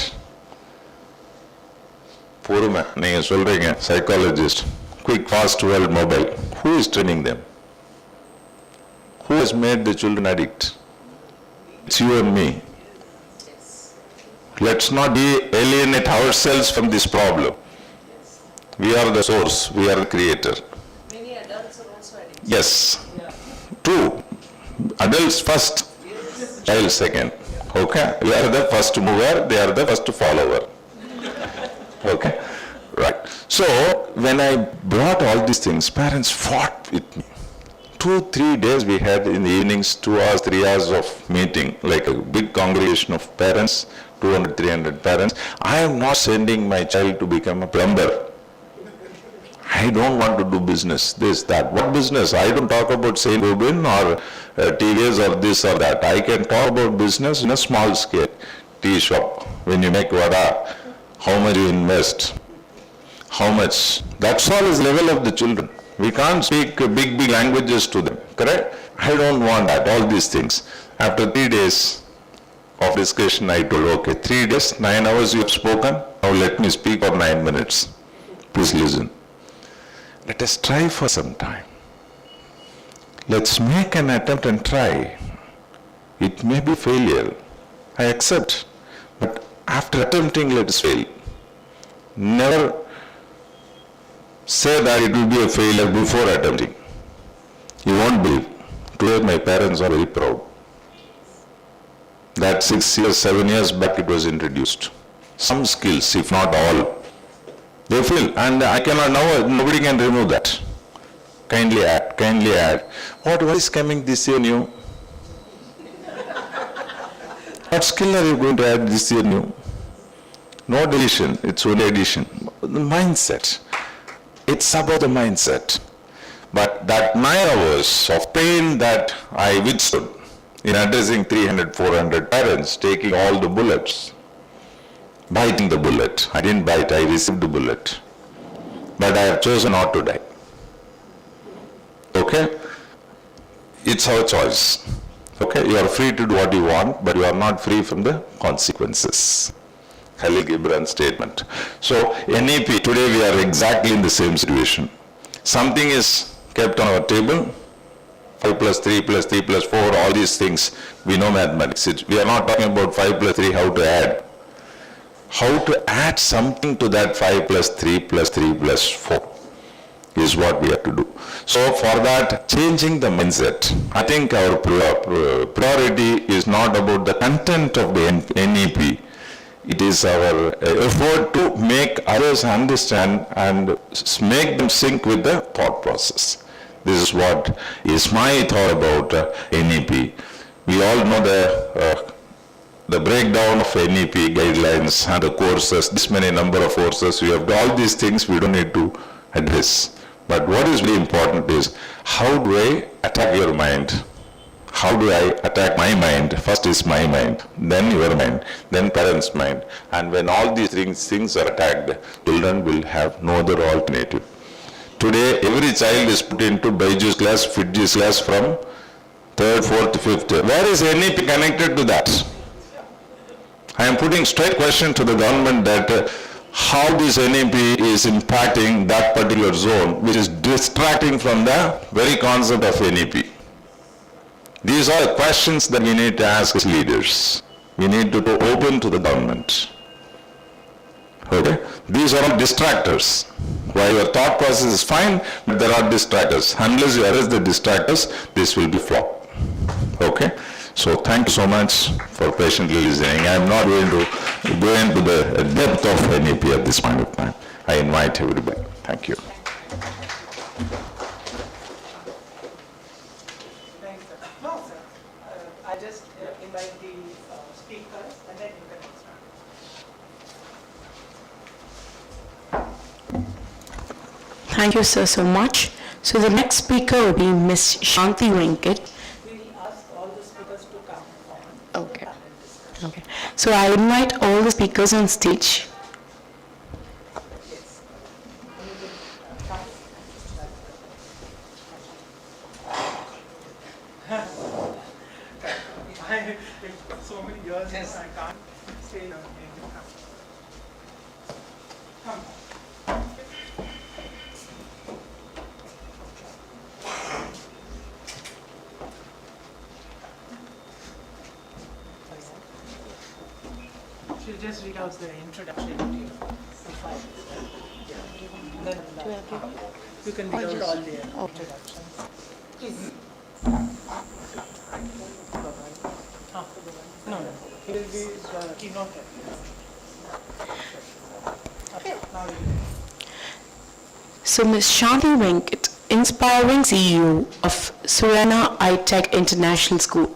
Puruma, நீங்க சொல்றீங்க, psychologist, quick, fast, well, mobile. Who is training them? Who has made the children addict? It's you and me. Let's not alienate ourselves from this problem. We are the source, we are the creator. Many adults are also addicted. Yes, true. Adults first, child second. Okay, we are the first mover, they are the first follower. Okay, right. So, when I brought all these things, parents fought with me. 2-3 days we had in the evenings, 2 hours, 3 hours of meeting, like a big congregation of parents, 200, 300 parents. I am not sending my child to become a plumber. I don't want to do business, this, that. What business? I don't talk about St. Reuben or TVS or this or that. I can talk about business in a small scale. Tea shop, when you make vada, how much you invest, how much. That's all is level of the children. We can't speak big languages to them, correct? I don't want that, all these things. After 3 days of discussion, I told, okay, 3 days, 9 hours you have spoken, now let me speak for 9 minutes. Please listen. Let us try for some time. Let's make an attempt and try. It may be failure, I accept, but after attempting, let us fail. Never say that it will be a failure before attempting. You won't believe. Today my parents are very proud. That 6 years, 7 years back it was introduced. Some skills, if not all, they feel, and I cannot now, nobody can remove that. Kindly add, kindly add. What is coming this year new? What skill are you going to add this year new? No deletion, it's only addition. The mindset. It's about the mindset. But that 9 hours of pain that I withstood in addressing 300, 400 parents, taking all the bullets, biting the bullet. I didn't bite, I received the bullet. But I have chosen not to die. Okay? It's our choice. Okay? You are free to do what you want, but you are not free from the consequences. Khalil Gibran's statement. So, NEP, today we are exactly in the same situation. Something is kept on our table, 5 plus 3 plus 3 plus 4, all these things, we know mathematics. We are not talking about 5 plus 3, how to add. How to add something to that 5 plus 3 plus 3 plus 4 is what we have to do. So for that, changing the mindset, I think our priority is not about the content of the NEP. It is our effort to make others understand and make them sync with the thought process. This is what is my thought about NEP. We all know the breakdown of NEP guidelines and the courses, this many number of courses, we have all these things we don't need to address. But what is really important is, how do I attack your mind? How do I attack my mind? First is my mind, then your mind, then parents' mind. And when all these things are attacked, children will have no other alternative. Today, every child is put into Byju's class, Fitji's class from 3rd, 4th, 5th. Where is NEP connected to that? I am putting straight question to the government that how this NEP is impacting that particular zone, which is distracting from the very concept of NEP. These are the questions that we need to ask as leaders. We need to open to the government. Okay? These are all distractors. While your thought process is fine, but there are distractors. Unless you arrest the distractors, this will be flop. Okay? So thank you so much for patiently listening. I am not going to go into the depth of NEP at this point of time. I invite everybody. Thank you. Thanks, sir. No, sir. I just invite the speakers and then you can start. Thank you, sir, so much. So the next speaker will be Ms. Shanti Venkat. We will ask all the speakers to come on. Okay. Okay. So I invite all the speakers on stage. Yes. So many years, I can't stay here. Come. She'll just read out the introduction to you. Then you can read out all the introductions. No, he will be the keynote. Okay. Now you So Ms. Shanti Venkat, inspiring CEO of Surena iTech International School.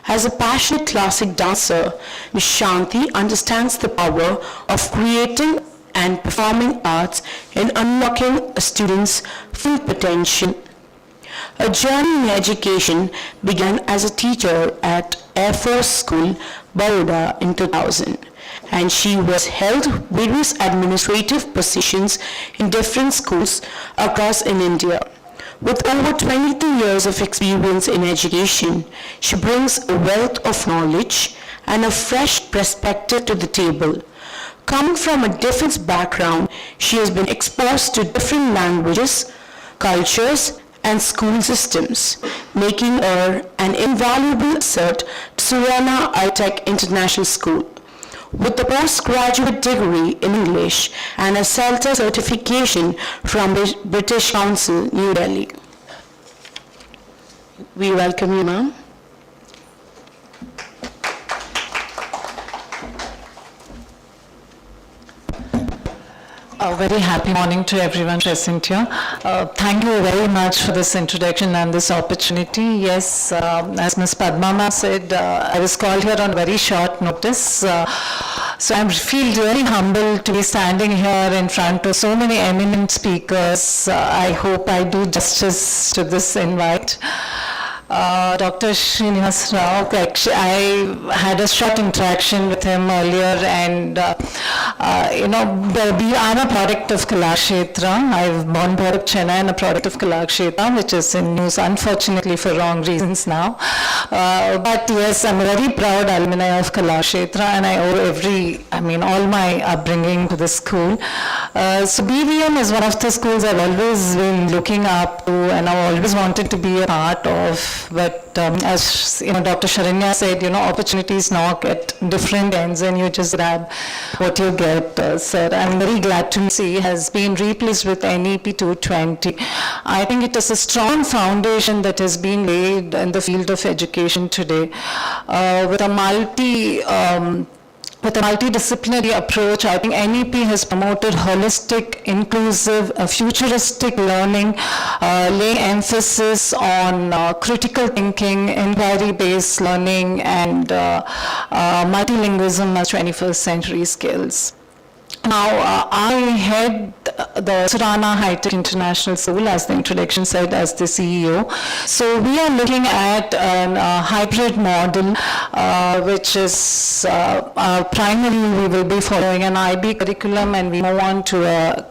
As a passionate classic dancer, Ms. Shanti understands the power of creating and performing arts in unlocking a student's full potential. Her journey in education began as a teacher at Air Force School, Baroda in 2000, and she was held various administrative positions in different schools across in India. With over 22 years of experience in education, she brings a wealth of knowledge and a fresh perspective to the table. Coming from a defense background, she has been exposed to different languages, cultures, and school systems, making her an invaluable asset to Surana iTech International School. With a postgraduate degree in English and a CELTA certification from the British Council, New Delhi. We welcome you, ma'am. A very happy morning to everyone present here. Thank you very much for this introduction and this opportunity. Yes, as Ms. Padmama said, I was called here on very short notice. So I feel really humbled to be standing here in front of so many eminent speakers. I hope I do justice to this invite. Dr. Srinivas Rao, I had a short interaction with him earlier, and we are a product of Kalakshetra. I'm born product Chennai and a product of Kalakshetra, which is in news unfortunately for wrong reasons now. But yes, I'm a very proud alumni of Kalakshetra, and I owe all my upbringing to the school. So BVM is one of the schools I've always been looking up to, and I've always wanted to be a part of. But as Dr. Sharanya said, opportunities knock at different ends, and you just grab what you get. Sir, I'm very glad to see has been replaced with NEP 220. I think it is a strong foundation that has been laid in the field of education today, with a multidisciplinary approach. I think NEP has promoted holistic, inclusive, futuristic learning, laying emphasis on critical thinking, inquiry-based learning, and multilingualism as 21st century skills. Now, I head the Surana High-Tech International School, as the introduction said, as the CEO. So we are looking at a hybrid model, which is primarily we will be following an IB curriculum, and we move on to a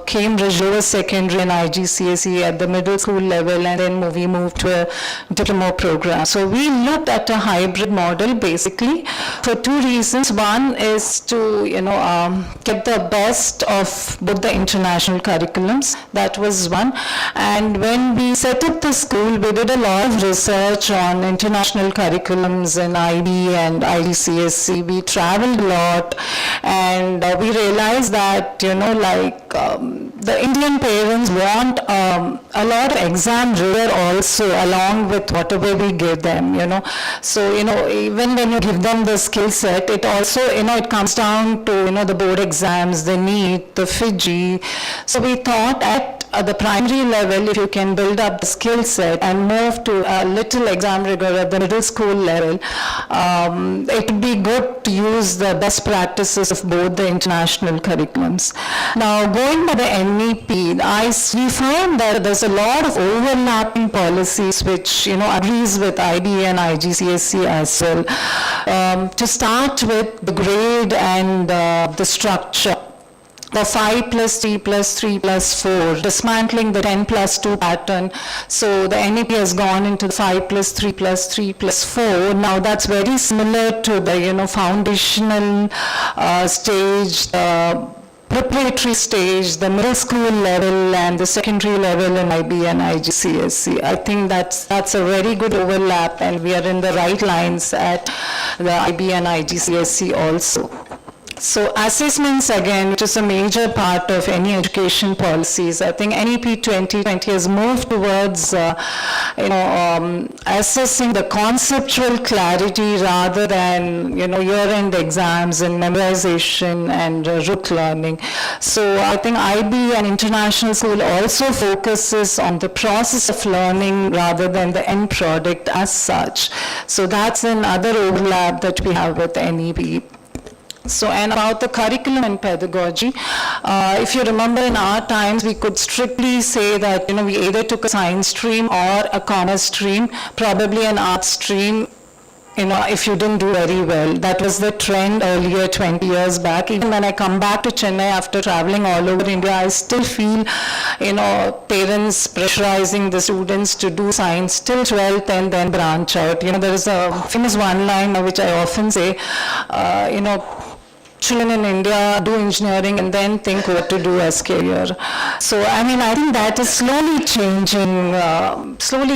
Cambridge Lower Secondary and IGCSE at the middle school level, and then we moved to a diploma program. So we looked at a hybrid model basically for two reasons. One is to get the best of both the international curriculums. That was one. And when we set up the school, we did a lot of research on international curriculums in IB and IGCSE. We traveled a lot, and we realized that the Indian parents want a lot of exam rigor also along with whatever we give them, So, even when you give them the skill set, it also, it comes down to, the board exams, the NEET, the FIGI. So we thought at the primary level, if you can build up the skill set and move to a little exam rigor at the middle school level, it would be good to use the best practices of both the international curriculums. Now, going by the NEP, we find that there's a lot of overlapping policies which, agrees with IB and IGCSE as well. To start with the grade and the structure. The 5 plus 3 plus 3 plus 4, dismantling the 10 plus 2 pattern. So the NEP has gone into the 5 plus 3 plus 3 plus 4. Now that's very similar to the, foundational stage, preparatory stage, the middle school level, and the secondary level in IB and IGCSE. I think that's a very good overlap, and we are in the right lines at the IB and IGCSE also. So assessments, again, which is a major part of any education policies. I think NEP 2020 has moved towards, assessing the conceptual clarity rather than, year-end exams and memorization and rote learning. So I think IB and international school also focuses on the process of learning rather than the end product as such. So that's another overlap that we have with NEP. So, and about the curriculum and pedagogy, if you remember in our times, we could strictly say that, we either took a science stream or a commerce stream, probably an art stream, if you didn't do very well. That was the trend earlier, 20 years back. Even when I come back to Chennai after traveling all over India, I still feel, parents pressurizing the students to do science till 12th and then branch out. There is a famous one-line which I often say, children in India do engineering and then think what to do as career. So, I think that is slowly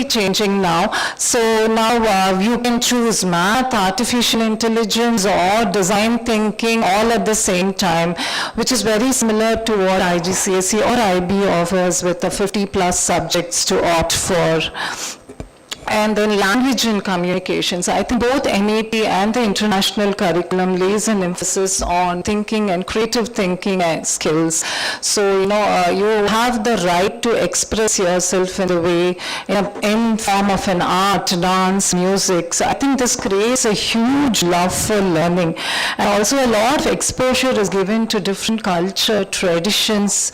changing now. So now you can choose math, artificial intelligence or design thinking all at the same time, which is very similar to what IGCSE or IB offers with the 50+ subjects to opt for. And then language and communications. I think both NEP and the international curriculum lays an emphasis on thinking and creative thinking and skills. So, you have the right to express yourself in the way, in form of an art, dance, music. So I think this creates a huge love for learning. And also a lot of exposure is given to different culture, traditions,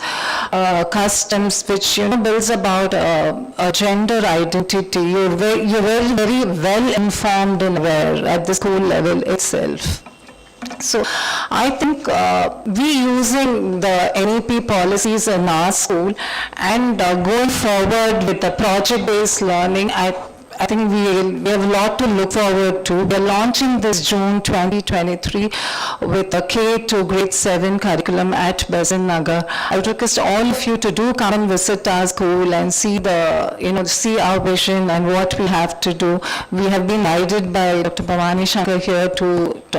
customs, which, builds about a gender identity. You're very well informed and aware at the school level itself. So I think we using the NEP policies in our school and going forward with the project-based learning, I think we have a lot to look forward to. We're launching this June 2023 with a K to grade 7 curriculum at Besant Nagar. I would request all of you to come and visit our school and see see our vision and what we have to do. We have been guided by Dr. Bhavani Shankar here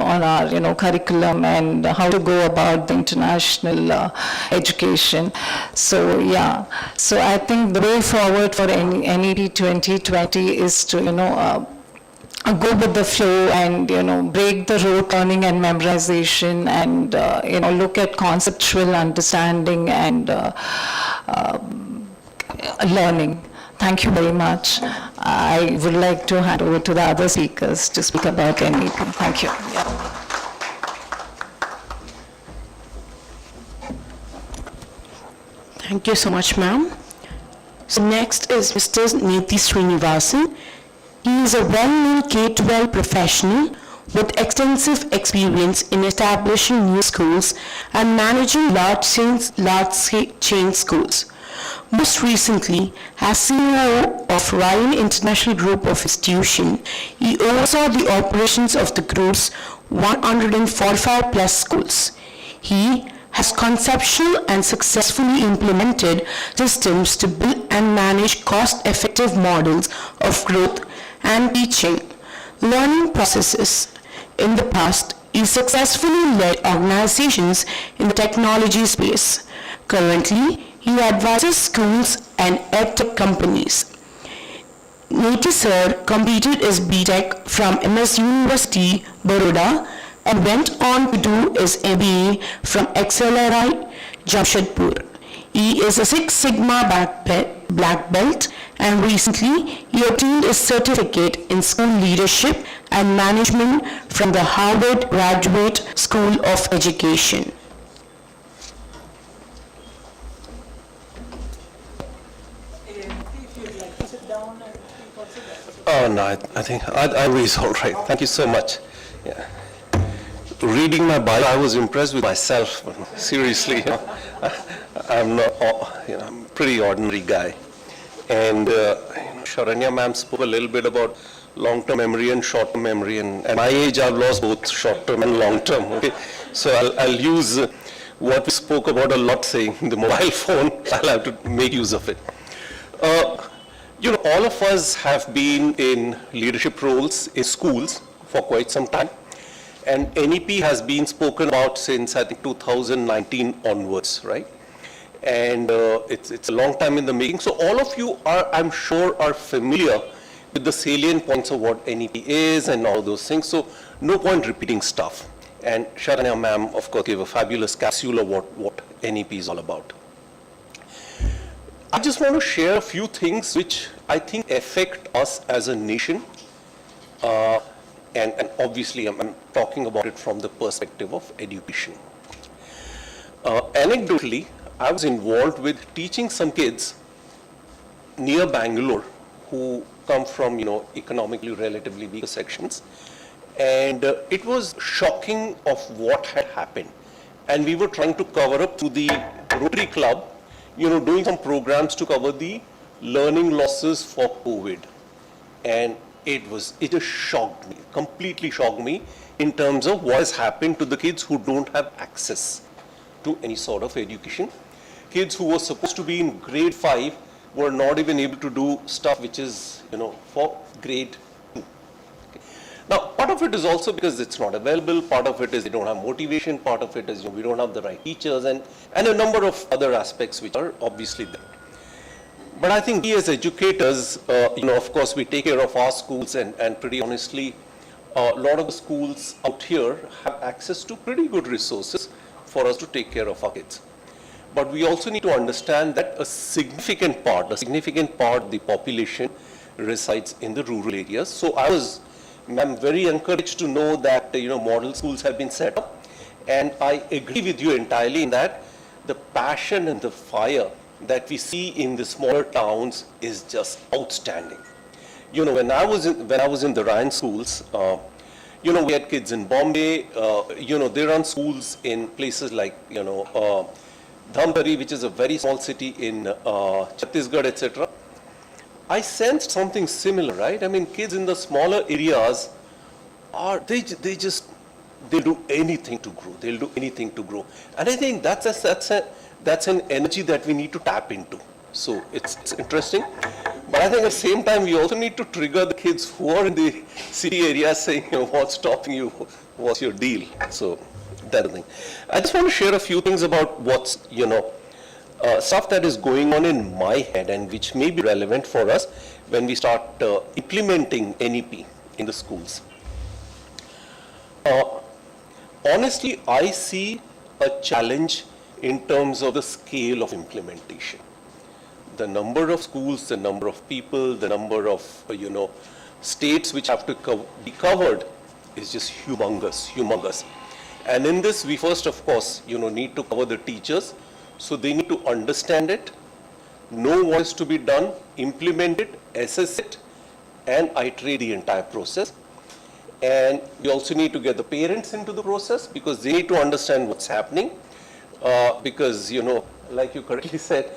on our curriculum and how to go about the international education. So yeah, so I think the way forward for NEP 2020 is to go with the flow and break the rote learning and memorization and look at conceptual understanding and learning. Thank you very much. I would like to hand over to the other speakers to speak about NEP. Thank you. Yeah. Thank you so much, ma'am. So next is Mr. Niti Srinivasan. He is a well-known K-12 professional with extensive experience in establishing new schools and managing large chain schools. Most recently, as CEO of Ryan International Group of Institution, he oversaw the operations of the group's 145+ schools. He has conceptual and successfully implemented systems to build and manage cost-effective models of growth and teaching learning processes. In the past, he successfully led organizations in the technology space. Currently, he advises schools and edtech companies. Niti sir completed his BTech from MS University, Baroda, and went on to do his MBA from Accelerate, Jamshedpur. He is a Six Sigma black belt and recently he obtained his certificate in school leadership and management from the Harvard Graduate School of Education. Oh, no, I think I was all right. Thank you so much. Yeah. Reading my bio, I was impressed with myself. Seriously, I'm not, I'm a pretty ordinary guy. And Sharanya ma'am spoke a little bit about long-term memory and short-term memory. And at my age, I've lost both short-term and long-term. Okay, so I'll use what we spoke about a lot, saying the mobile phone. I'll have to make use of it. All of us have been in leadership roles in schools for quite some time. And NEP has been spoken about since, I think, 2019 onwards, right? And it's a long time in the making. So all of you are, I'm sure, are familiar with the salient points of what NEP is and all those things. So no point repeating stuff. And Sharanya ma'am, of course, gave a fabulous capsule of what NEP is all about. I just want to share a few things which I think affect us as a nation. and obviously I'm talking about it from the perspective of education. Anecdotally, I was involved with teaching some kids near Bangalore who come from, economically relatively weaker sections. And it was shocking of what had happened. And we were trying to cover up through the Rotary Club, doing some programs to cover the learning losses for COVID. And it just shocked me, completely shocked me in terms of what has happened to the kids who don't have access to any sort of education. Kids who were supposed to be in grade 5 were not even able to do stuff which is, for grade 2. Okay. Now, part of it is also because it's not available, part of it is they don't have motivation, part of it is we don't have the right teachers, and a number of other aspects which are obviously there. But I think we as educators, of course, we take care of our schools, and pretty honestly, a lot of the schools out here have access to pretty good resources for us to take care of our kids. But we also need to understand that a significant part of the population resides in the rural areas. So I'm very encouraged to know that, model schools have been set up. And I agree with you entirely in that the passion and the fire that we see in the smaller towns is just outstanding. When I was in the Ryan schools, we had kids in Bombay, they run schools in places like, Dhampari, which is a very small city in Chhattisgarh, etc. I sensed something similar, right? I mean, kids in the smaller areas they'll do anything to grow. They'll do anything to grow. And I think that's an energy that we need to tap into. So it's interesting. But I think at the same time, we also need to trigger the kids who are in the city areas saying, what's stopping you? What's your deal? So that thing. I just want to share a few things about what's, stuff that is going on in my head and which may be relevant for us when we start implementing NEP in the schools. Honestly, I see a challenge in terms of the scale of implementation. The number of schools, the number of people, the number of, states which have to be covered is just humongous. And in this, we first, of course, need to cover the teachers. So they need to understand it, know what is to be done, implement it, assess it, and iterate the entire process. And we also need to get the parents into the process because they need to understand what's happening. Because, like you correctly said,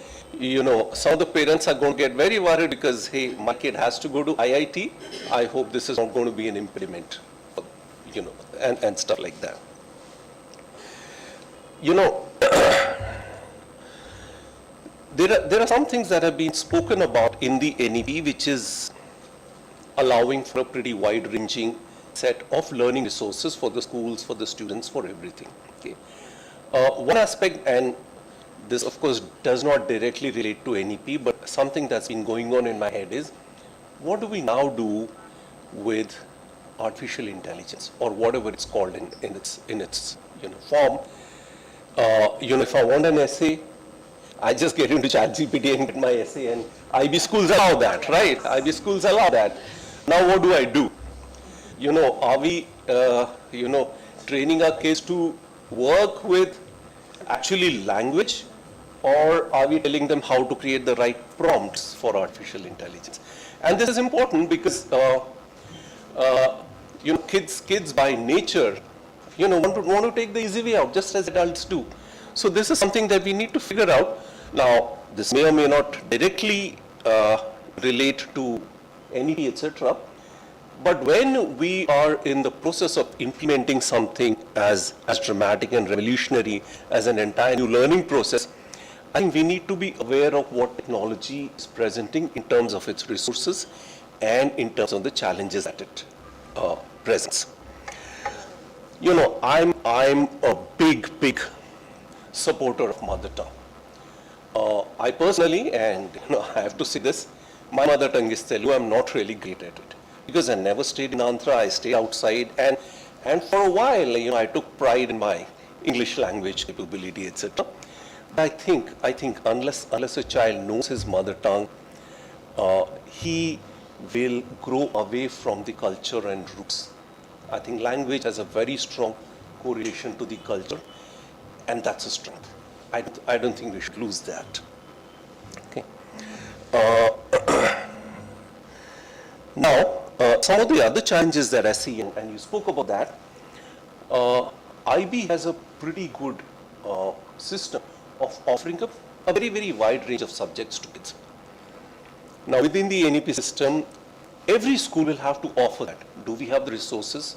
some of the parents are going to get very worried because, hey, my kid has to go to IIT. I hope this is not going to be an impediment, and stuff like that. There are some things that have been spoken about in the NEP which is allowing for a pretty wide-ranging set of learning resources for the schools, for the students, for everything. Okay. One aspect, and this of course does not directly relate to NEP, but something that's been going on in my head is, what do we now do with artificial intelligence, or whatever it's called in its form? If I want an essay, I just get into ChatGPT and get my essay, and IB schools allow that, right? IB schools allow that. Now what do? Are we, training our kids to work with actually language, or are we telling them how to create the right prompts for artificial intelligence? And this is important because, kids by nature, want to take the easy way out, just as adults do. So this is something that we need to figure out. Now, this may or may not directly relate to NEP, etc. But when we are in the process of implementing something as dramatic and revolutionary as an entire new learning process, I think we need to be aware of what technology is presenting in terms of its resources and in terms of the challenges that it presents. I'm a big supporter of mother tongue. I personally, and I have to say this, my mother tongue is Telugu. I'm not really great at it because I never stayed in Andhra. I stayed outside, and for a while, I took pride in my English language capability, etc. But I think unless a child knows his mother tongue, he will grow away from the culture and roots I think language has a very strong correlation to the culture, and that's a strength. I don't think we should lose that. Okay. Now, some of the other challenges that I see, and you spoke about that, IB has a pretty good system of offering a very, very wide range of subjects to kids. Now, within the NEP system, every school will have to offer that. Do we have the resources?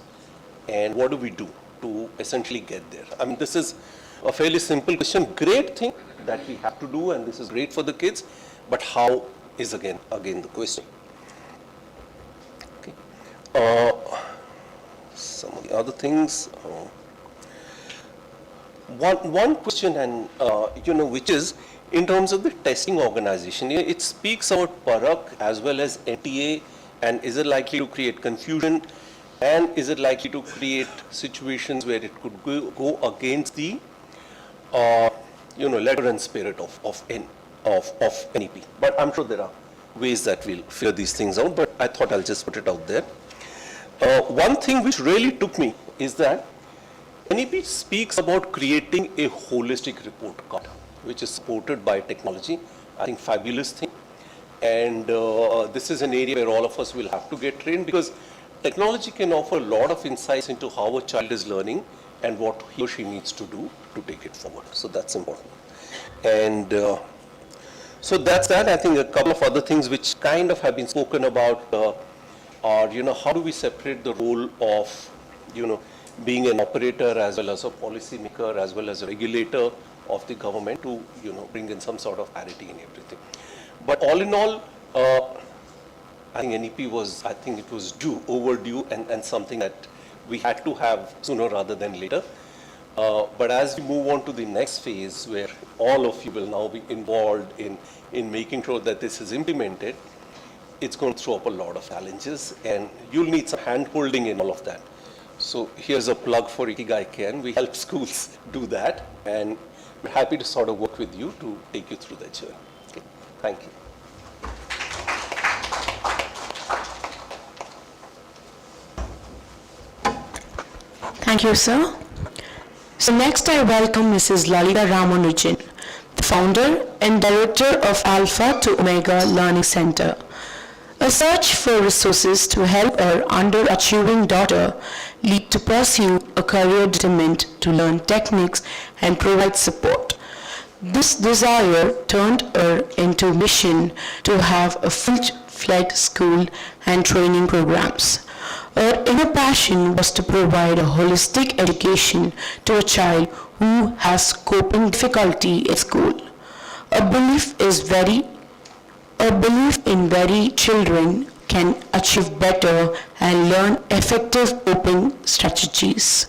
And what do we do to essentially get there? I mean, this is a fairly simple question. Great thing that we have to do, and this is great for the kids, but how is again the question. Okay. Some of the other things. One question, and which is in terms of the testing organization. It speaks about Parak as well as NTA, and is it likely to create confusion, and is it likely to create situations where it could go against the letter and spirit of NEP? But I'm sure there are ways that we'll figure these things out. But I thought I'll just put it out there. One thing which really took me is that NEP speaks about creating a holistic report card, which is supported by technology. I think fabulous thing. And this is an area where all of us will have to get trained, because technology can offer a lot of insights into how a child is learning and what he or she needs to do to take it forward. So that's important. And so that's that. I think a couple of other things which kind of have been spoken about are, how do we separate the role of, being an operator as well as a policy maker as well as a regulator of the government to, bring in some sort of parity in everything. But all in all, I think NEP was, overdue and something that we had to have sooner rather than later. But as we move on to the next phase, where all of you will now be involved in making sure that this is implemented, it's going to throw up a lot of challenges, and you'll need some hand-holding in all of that. So here's a plug for Ikigai Ken. We help schools do that, and we're happy to sort of work with you to take you through that journey. Okay. Thank you. Thank you, sir. So next I welcome Mrs. Lalita Ramanujan, the founder and director of Alpha to Omega Learning Center. A search for resources to help her underachieving daughter lead to pursue a career determined to learn techniques and provide support. This desire turned her into mission to have a full-fledged school and training programs. Her inner passion was to provide a holistic education to a child who has coping difficulty at school. A belief in very children can achieve better and learn effective coping strategies.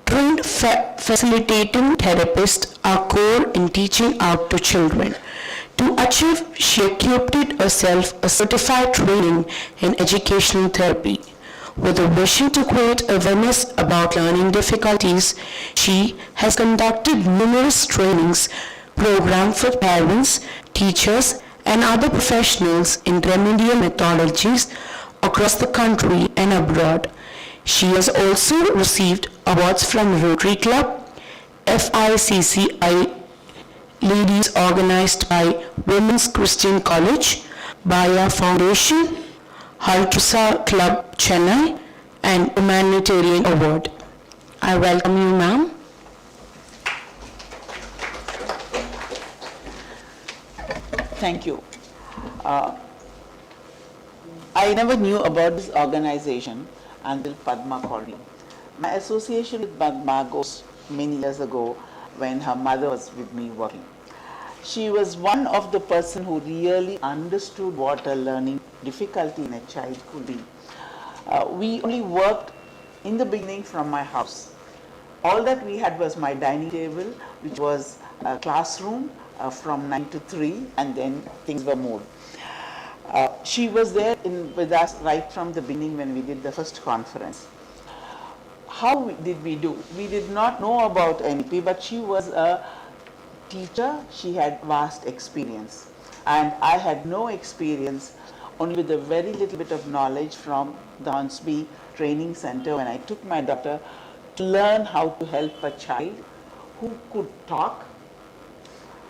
Trained facilitating therapists are core in teaching out to children. To achieve, she equipped herself a certified training in educational therapy. With a vision to create awareness about learning difficulties, she has conducted numerous trainings programs for parents, teachers, and other professionals in remedial methodologies across the country and abroad. She has also received awards from Rotary Club, FICCI Ladies organized by Women's Christian College, Baya Foundation, Haltrusa Club Chennai, and Humanitarian Award. I welcome you, ma'am. Thank you. I never knew about this organization until Padma called me. My association with Padma goes many years ago when her mother was with me working. She was one of the person who really understood what a learning difficulty in a child could be. We only worked in the beginning from my house. All that we had was my dining table, which was a classroom from 9 to 3, and then things were moved. She was there with us right from the beginning when we did the first conference. How did we do? We did not know about NEP, but she was a teacher. She had vast experience, and I had no experience, only with a very little bit of knowledge from the Hornsby training center when I took my daughter to learn how to help a child who could talk,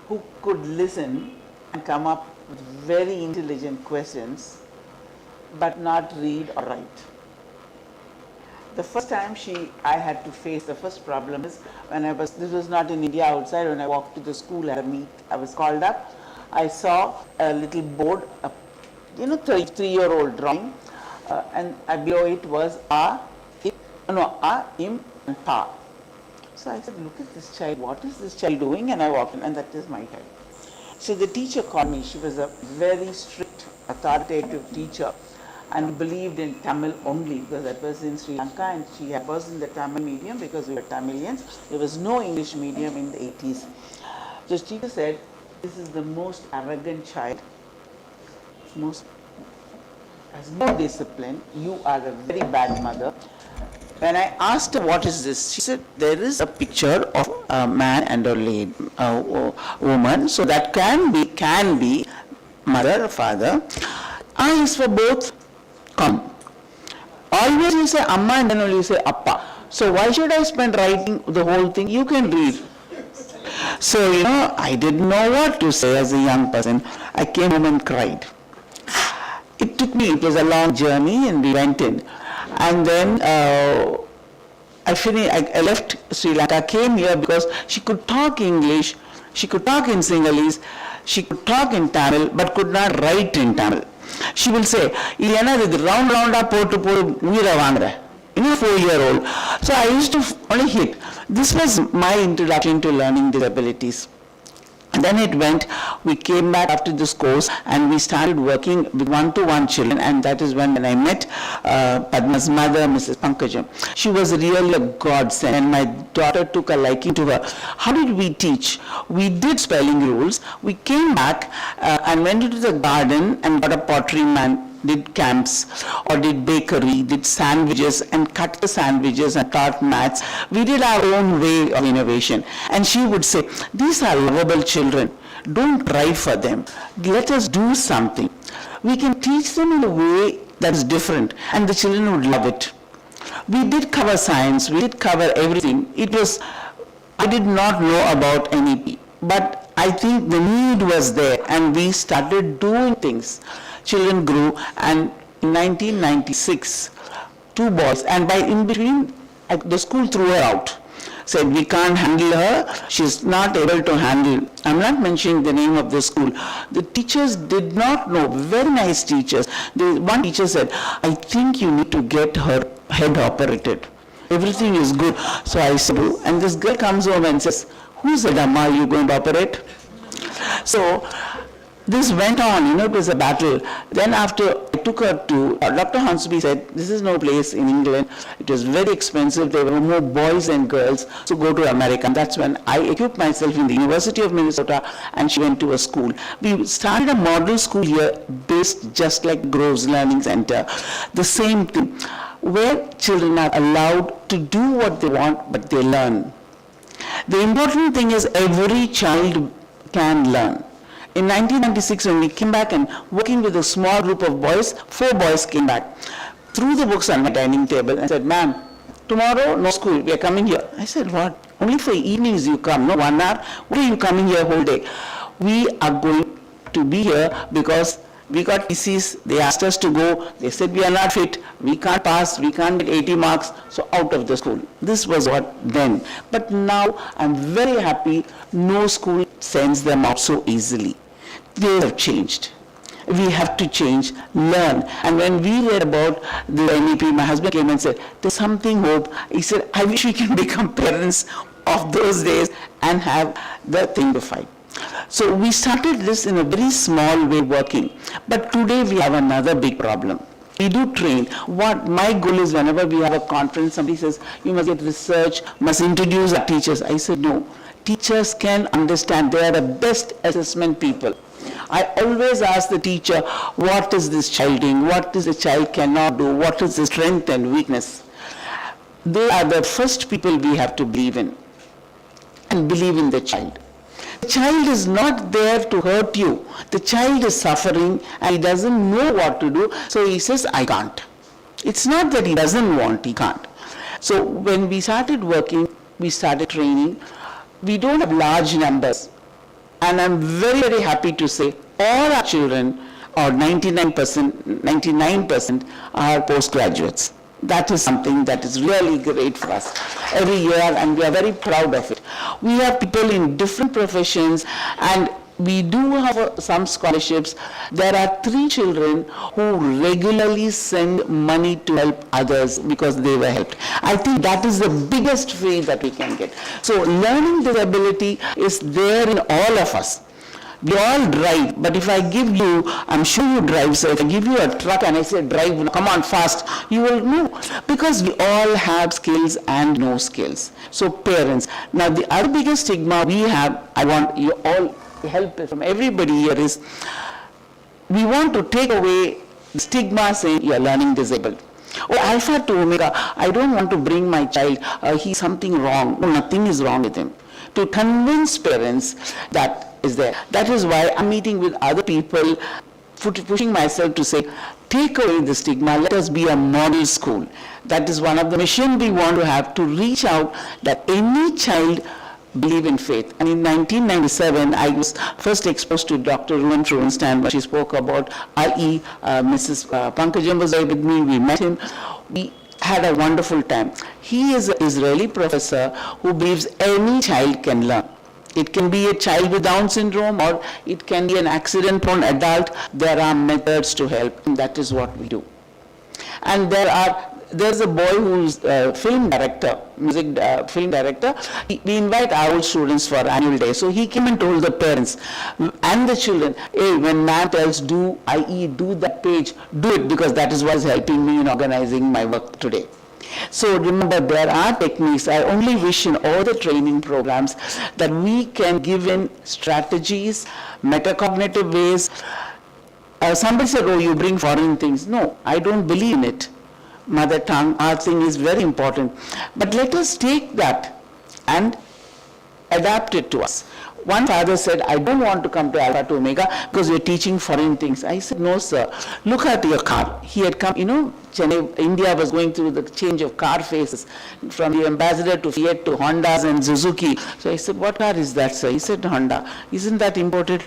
who could listen and come up with very intelligent questions, but not read or write. The first time I had to face, the first problem is when this was not in India, outside, when I walked to the school at a meet, I was called up, I saw a little board, 3-year-old drawing, and below it was A, Im, and Pa. So I said, look at this child, what is this child doing? And I walked in, and that is my child. So the teacher called me, she was a very strict, authoritative teacher, and believed in Tamil only, because that was in Sri Lanka, and she was in the Tamil medium because we were Tamilians. There was no English medium in the 80s. So the teacher said, this is the most arrogant child, has no discipline, you are a very bad mother. When I asked her, what is this? She said, there is a picture of a man and a woman, so that can be mother or father. I is for both. Come. Always you say Amma and then only you say Appa. So why should I spend writing the whole thing? You can read. So, I didn't know what to say as a young person. I came home and cried. It was a long journey, and we went in. And then I left Sri Lanka, came here because she could talk English, she could talk in Sinhalese, she could talk in Tamil, but could not write in Tamil. She will say, round potu 4-year-old. So I used to only hit. This was my introduction to learning disabilities. And then we came back after this course and we started working with one-to-one children, and that is when I met Padma's mother, Mrs. Pankajam. She was really a godsend, and my daughter took a liking to her. How did we teach? We did spelling rules. We came back and went into the garden and got a pottery man, did camps or did bakery, did sandwiches and cut the sandwiches and taught maths. We did our own way of innovation. And she would say, these are lovable children. Don't cry for them. Let us do something. We can teach them in a way that's different, and the children would love it. We did cover science. We did cover everything. I did not know about NEP, but I think the need was there, and we started doing things. Children grew, and in 1996, 2 boys, and in between, the school threw her out. Said, we can't handle her, she's not able to handle. I'm not mentioning the name of the school. The teachers did not know, very nice teachers. One teacher said, I think you need to get her head operated. Everything is good. So I said, and this girl comes home and says, who's the Amma you going to operate? So this went on, it was a battle. Then after I took her to, Dr. Hansby said, this is no place in England. It was very expensive. There were more boys and girls, so go to America. And that's when I equipped myself in the University of Minnesota, and she went to a school. We started a model school here based just like Groves Learning Center. The same thing, where children are allowed to do what they want, but they learn. The important thing is every child can learn. In 1996, when we came back and working with a small group of boys, 4 boys came back, threw the books on my dining table and said, ma'am, tomorrow no school, we are coming here. I said, what? Only for evenings you come, no 1 hour? Why are you coming here whole day? We are going to be here because we got PCs, they asked us to go, they said we are not fit, we can't pass, we can't get 80 marks, so out of the school. This was what then. But now I'm very happy, no school sends them out so easily. They have changed. We have to change, learn. And when we read about the NEP, my husband came and said, there's something hope. He said, I wish we can become parents of those days and have the thing to fight. So we started this in a very small way working. But today we have another big problem. We do train. What my goal is, whenever we have a conference, somebody says, you must get research, must introduce our teachers. I said, no. Teachers can understand. They are the best assessment people. I always ask the teacher, what is this child doing? What is the child cannot do? What is the strength and weakness? They are the first people we have to believe in, and believe in the child. The child is not there to hurt you. The child is suffering and he doesn't know what to do, so he says, I can't. It's not that he doesn't want, he can't. So when we started working, we started training, we don't have large numbers. And I'm very, very happy to say all our children, or 99% are postgraduates. That is something that is really great for us every year, and we are very proud of it. We have people in different professions, and we do have some scholarships. There are 3 children who regularly send money to help others because they were helped. I think that is the biggest fee that we can get. So learning disability is there in all of us. We all drive, but if I give you, I'm sure you drive, so if I give you a truck and I say drive, come on fast, you will move. Because we all have skills and no skills. So parents, now the other biggest stigma we have, I want you all help from everybody here is, we want to take away the stigma saying you are learning disabled. Oh, alpha to omega, I don't want to bring my child, he's something wrong. No, nothing is wrong with him. To convince parents that is there. That is why I'm meeting with other people, pushing myself to say, take away the stigma, let us be a model school. That is one of the mission we want to have, to reach out that any child believe in faith. And in 1997, I was first exposed to Dr. Ruan Truenstein when she spoke about IE. Mrs. Pankajam was there with me, we met him. We had a wonderful time. He is an Israeli professor who believes any child can learn. It can be a child with Down syndrome, or it can be an accident-prone adult. There are methods to help, and that is what we do. And there's a boy who's a film director, film director. We invite our old students for annual day. So he came and told the parents and the children, hey, when ma'am tells do IE, do that page, do it, because that is what is helping me in organizing my work today. So remember, there are techniques. I only wish in all the training programs that we can give in strategies, metacognitive ways. Somebody said, oh, you bring foreign things. No, I don't believe in it. Mother tongue, our thing is very important. But let us take that and adapt it to us. One father said, I don't want to come to Alpha to Omega because you're teaching foreign things. I said, no, sir. Look at your car. He had come, Chennai, India was going through the change of car faces from the Ambassador to Fiat to Hondas and Suzuki. So I said, what car is that, sir? He said, Honda. Isn't that imported?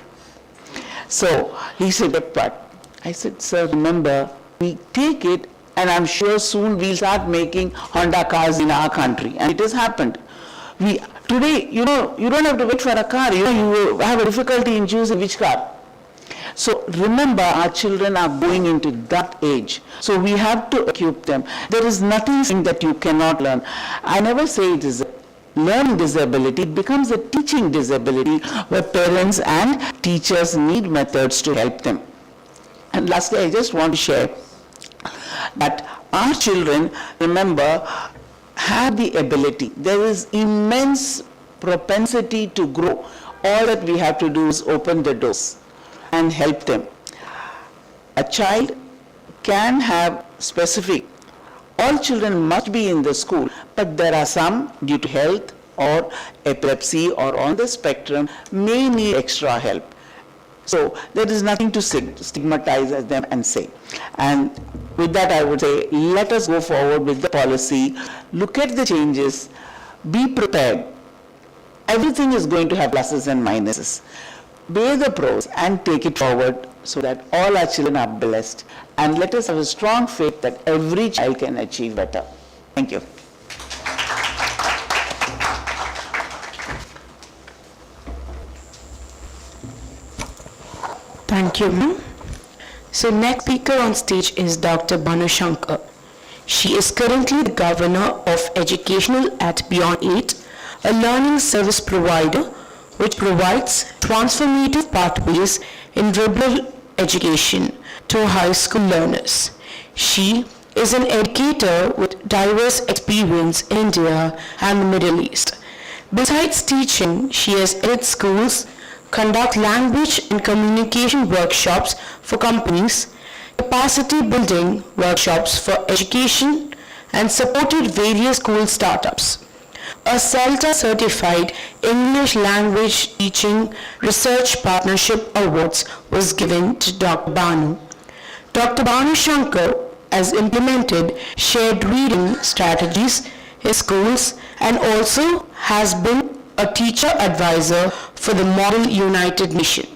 So he said, but I said, sir, remember, we take it, and I'm sure soon we'll start making Honda cars in our country. And it has happened. Today, you don't have to wait for a car. You have a difficulty in choosing which car. So remember, our children are going into that age. So we have to equip them. There is nothing that you cannot learn. I never say it is a learning disability. It becomes a teaching disability where parents and teachers need methods to help them. And lastly, I just want to share that our children, remember, have the ability. There is immense propensity to grow. All that we have to do is open the doors and help them. A child can have specific, all children must be in the school, but there are some due to health or epilepsy or on the spectrum may need extra help. So there is nothing to stigmatize them and say. And with that, I would say, let us go forward with the policy, look at the changes, be prepared. Everything is going to have pluses and minuses. Weigh the pros and take it forward so that all our children are blessed. And let us have a strong faith that every child can achieve better. Thank you. Thank you, ma'am. So next speaker on stage is Dr. Bhanu Shankar. She is currently the Governor of Educational at Beyond 8, a learning service provider which provides transformative pathways in rural education to high school learners. She is an educator with diverse experience in India and the Middle East. Besides teaching, she has edited schools, conduct language and communication workshops for companies, capacity building workshops for education, and supported various school startups. A CELTA certified English language teaching research partnership awards was given to Dr. Bhanu. Dr. Bhanu Shankar has implemented shared reading strategies in schools and also has been a teacher advisor for the Model United Mission.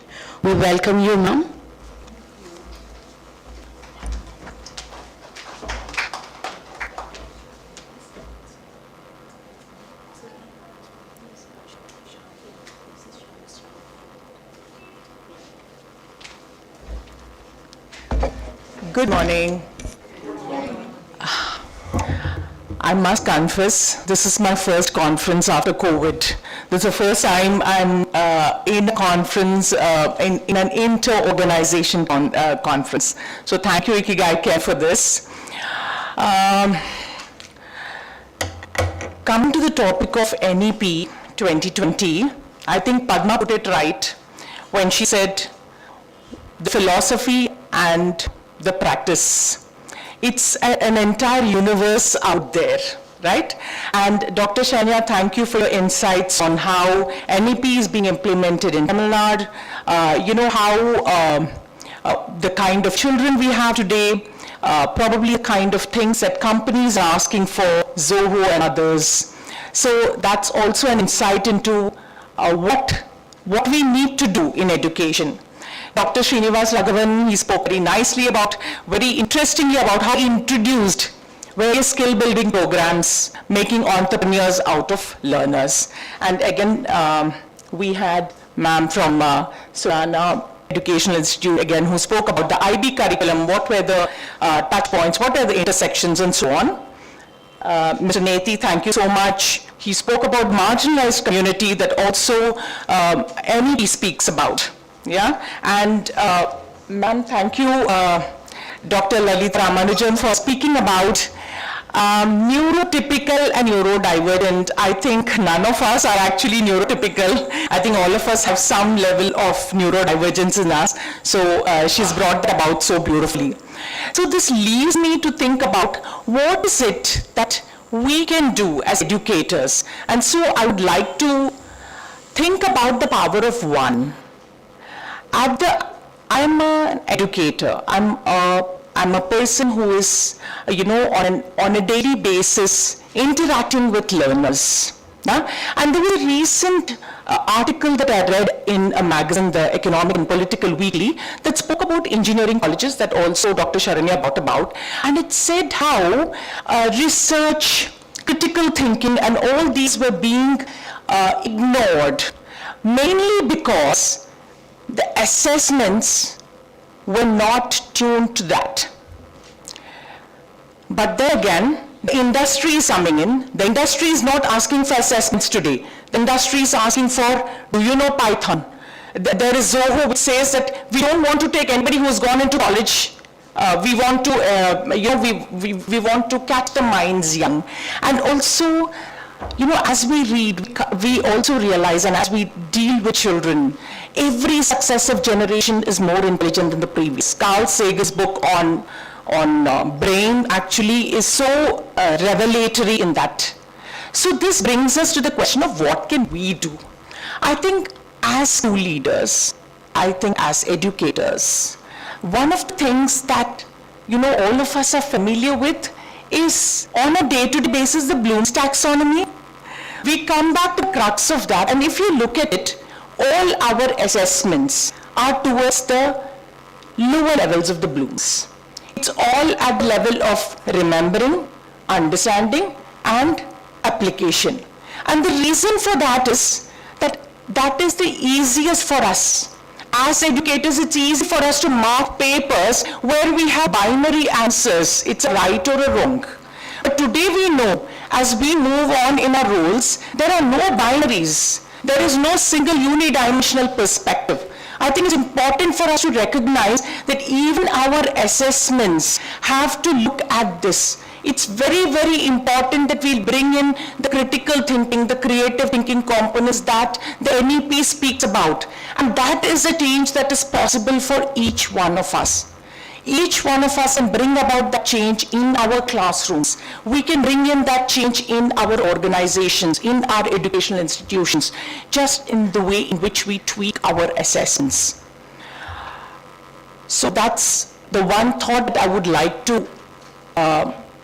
We welcome you, ma'am. Good morning. I must confess, this is my first conference after COVID. This is the first time I'm in a conference, in an inter-organization conference. So thank you, Ikigai Care, for this. Coming to the topic of NEP 2020, I think Padma put it right when she said the philosophy and the practice. It's an entire universe out there, right? And Dr. Shania, thank you for your insights on how NEP is being implemented in Tamil Nadu. You know how the kind of children we have today, probably the kind of things that companies are asking for, Zoho and others. So that's also an insight into what we need to do in education. Dr. Srinivas Raghavan, he spoke very nicely about, very interestingly about how he introduced various skill building programs, making entrepreneurs out of learners. And again, we had ma'am from Surana Educational Institute again, who spoke about the IB curriculum, what were the touch points, what are the intersections and so on. Mr. Nethi, thank you so much. He spoke about marginalized community that also NEP speaks about. Yeah, and ma'am, thank you, Dr. Lalit Ramanujan, for speaking about neurotypical and neurodivergent. I think none of us are actually neurotypical. I think all of us have some level of neurodivergence in us. So she's brought that about so beautifully. So this leaves me to think about what is it that we can do as educators. And so I would like to think about the power of one. I'm an educator. I'm a person who is, on a daily basis interacting with learners. Yeah? And there was a recent article that I read in a magazine, the Economic and Political Weekly, that spoke about engineering colleges that also Dr. Sharanya brought about. And it said how research, critical thinking, and all these were being ignored, mainly because the assessments were not tuned to that. But then again, the industry is coming in. The industry is not asking for assessments today. The industry is asking for, do you know Python? There is Zoho which says that we don't want to take anybody who has gone into college. We want to, we want to catch the minds young. And also, as we read, we also realize, and as we deal with children, every successive generation is more intelligent than the previous. Carl Sagan's book on brain actually is so revelatory in that. So this brings us to the question of what can we do? I think as school leaders, I think as educators, one of the things that, all of us are familiar with is on a day-to-day basis, the Bloom's taxonomy. We come back to the crux of that, and if you look at it, all our assessments are towards the lower levels of the Bloom's. It's all at the level of remembering, understanding, and application. And the reason for that is that is the easiest for us. As educators, it's easy for us to mark papers where we have binary answers. It's a right or a wrong. But today we know, as we move on in our roles, there are no binaries. There is no single unidimensional perspective. I think it's important for us to recognize that even our assessments have to look at this. It's very, very important that we bring in the critical thinking, the creative thinking components that the NEP speaks about. And that is a change that is possible for each one of us. Each one of us can bring about that change in our classrooms. We can bring in that change in our organizations, in our educational institutions, just in the way in which we tweak our assessments. So that's the one thought that I would like to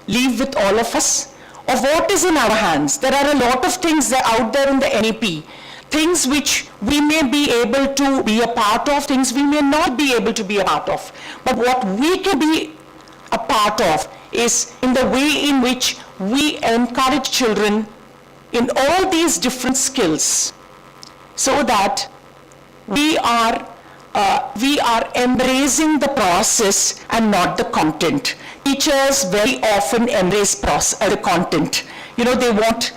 leave with all of us of what is in our hands. There are a lot of things that are out there in the NEP, things which we may be able to be a part of, things we may not be able to be a part of. But what we can be a part of is in the way in which we encourage children in all these different skills so that we are embracing the process and not the content. Teachers very often embrace the content. You know, they want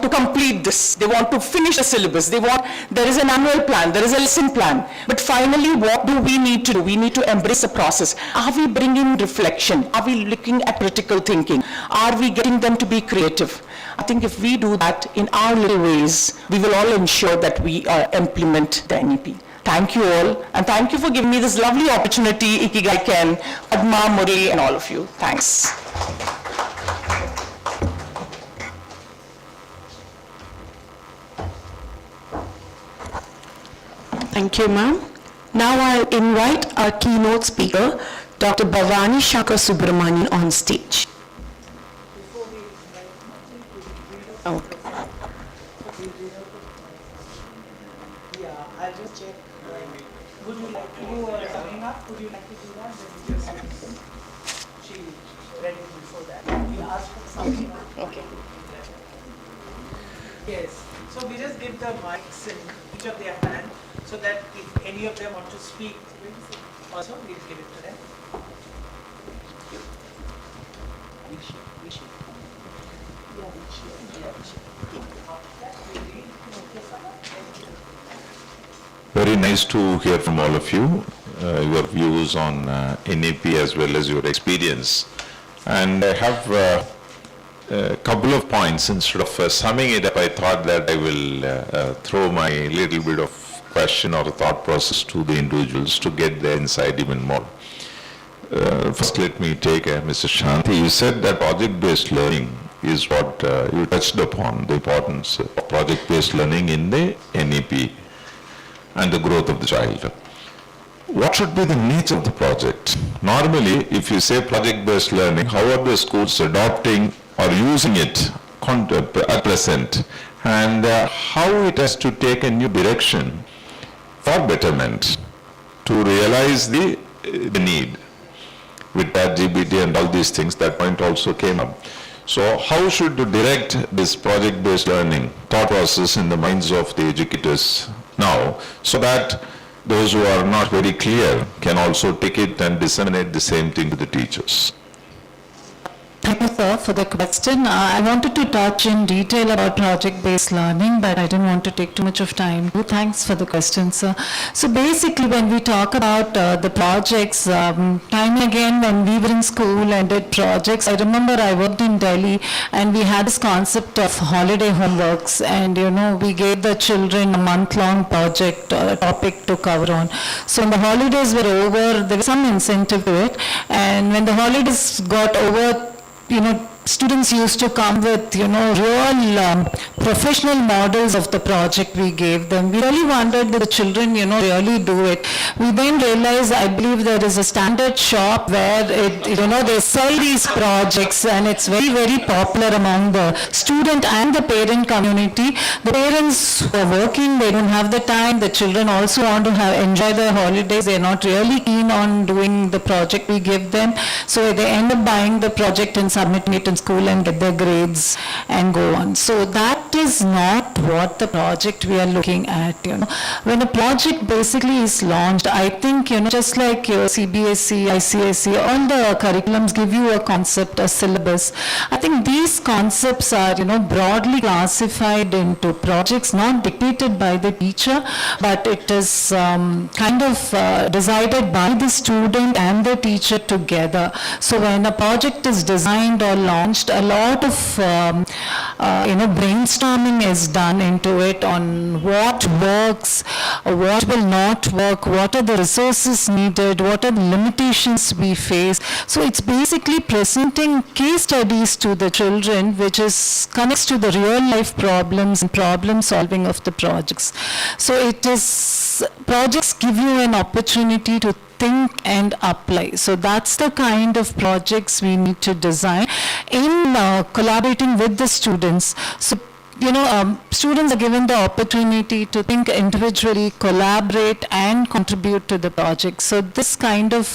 to complete this, they want to finish the syllabus, there is an annual plan, there is a lesson plan. But finally, what do we need to do? We need to embrace the process. Are we bringing reflection? Are we looking at critical thinking? Are we getting them to be creative? I think if we do that in our little ways, we will all ensure that we implement the NEP. Thank you all, and thank you for giving me this lovely opportunity, Ikigai Ken, Padma, Murali, and all of you. Thanks. Thank you, ma'am. Now I'll invite our keynote speaker, Dr. Bhavani Shankar Subramanian, on stage. Okay. Yeah, I'll just check. Would you like to coming up? Would you like to do that? Then she ready before that. We asked for something. Okay. Yes. So we just give the mics in each of their hand so that if any of them want to speak, also we'll give it to them. We should. Yeah, we should. Very nice to hear from all of you, your views on NEP as well as your experience. And I have a couple of points. Instead of summing it up, I thought that I will throw my little bit of question or thought process to the individuals to get their insight even more. First, let me take Mr. Shanti. You said that project-based learning is what you touched upon, the importance of project-based learning in the NEP and the growth of the child. What should be the nature of the project? Normally, if you say project-based learning, how are the schools adopting or using it at present, and how it has to take a new direction for betterment to realize the need? With that GBT and all these things, that point also came up. So how should you direct this project-based learning thought process in the minds of the educators now, so that those who are not very clear can also take it and disseminate the same thing to the teachers? Thank you, sir, for the question. I wanted to touch in detail about project-based learning, but I didn't want to take too much of time. Thanks for the question, sir. So basically, when we talk about the projects, time and again, when we were in school and did projects, I remember I worked in Delhi and we had this concept of holiday homeworks, and we gave the children a month-long project, topic to cover on. So when the holidays were over, there was some incentive to it, and when the holidays got over, students used to come with, real professional models of the project we gave them. We really wondered that the children, really do it. We then realized, I believe there is a standard shop where they sell these projects, and it's very, very popular among the student and the parent community. The parents who are working, they don't have the time. The children also want to enjoy their holidays. They're not really keen on doing the project we give them. So they end up buying the project and submitting it in school and get their grades and go on. So that is not what the project we are looking at. When a project basically is launched, I think, just like your CBSE, ICSE, all the curriculums give you a concept, a syllabus. I think these concepts are, broadly classified into projects, not dictated by the teacher, but it is kind of decided by the student and the teacher together. So when a project is designed or launched, a lot of brainstorming is done into it on what works, what will not work, what are the resources needed, what are the limitations we face. So it's basically presenting case studies to the children, which connects to the real life problems and problem solving of the projects. So projects give you an opportunity to think and apply. So that's the kind of projects we need to design in collaborating with the students. So, students are given the opportunity to think individually, collaborate and contribute to the project. So this kind of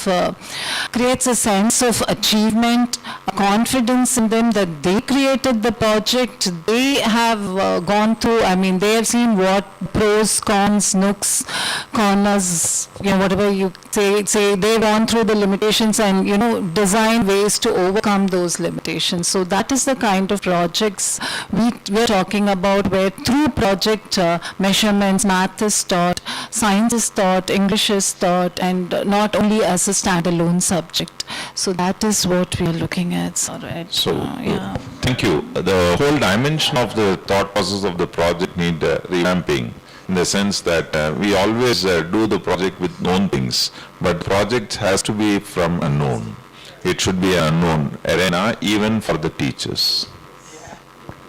creates a sense of achievement, a confidence in them that they created the project, they have gone through, they have seen what pros, cons, nooks, corners, whatever you say, they've gone through the limitations and, design ways to overcome those limitations. So that is the kind of projects we're talking about, where through project measurements, math is taught, science is taught, English is taught, and not only as a standalone subject. So that is what we are looking at. Thank you. The whole dimension of the thought process of the project need revamping, in the sense that we always do the project with known things, but project has to be from unknown. It should be an unknown arena even for the teachers.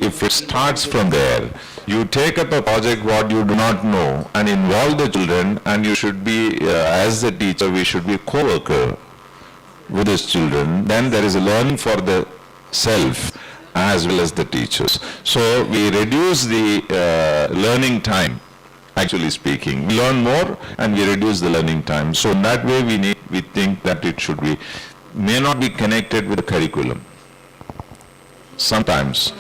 If it starts from there, you take up a project what you do not know and involve the children, and you should be, as the teacher, we should be co-worker with the children. Then there is a learning for the self as well as the teachers. So we reduce the learning time, actually speaking. We learn more and we reduce the learning time. So in that way we think that it should be, may not be connected with the curriculum. Sometimes.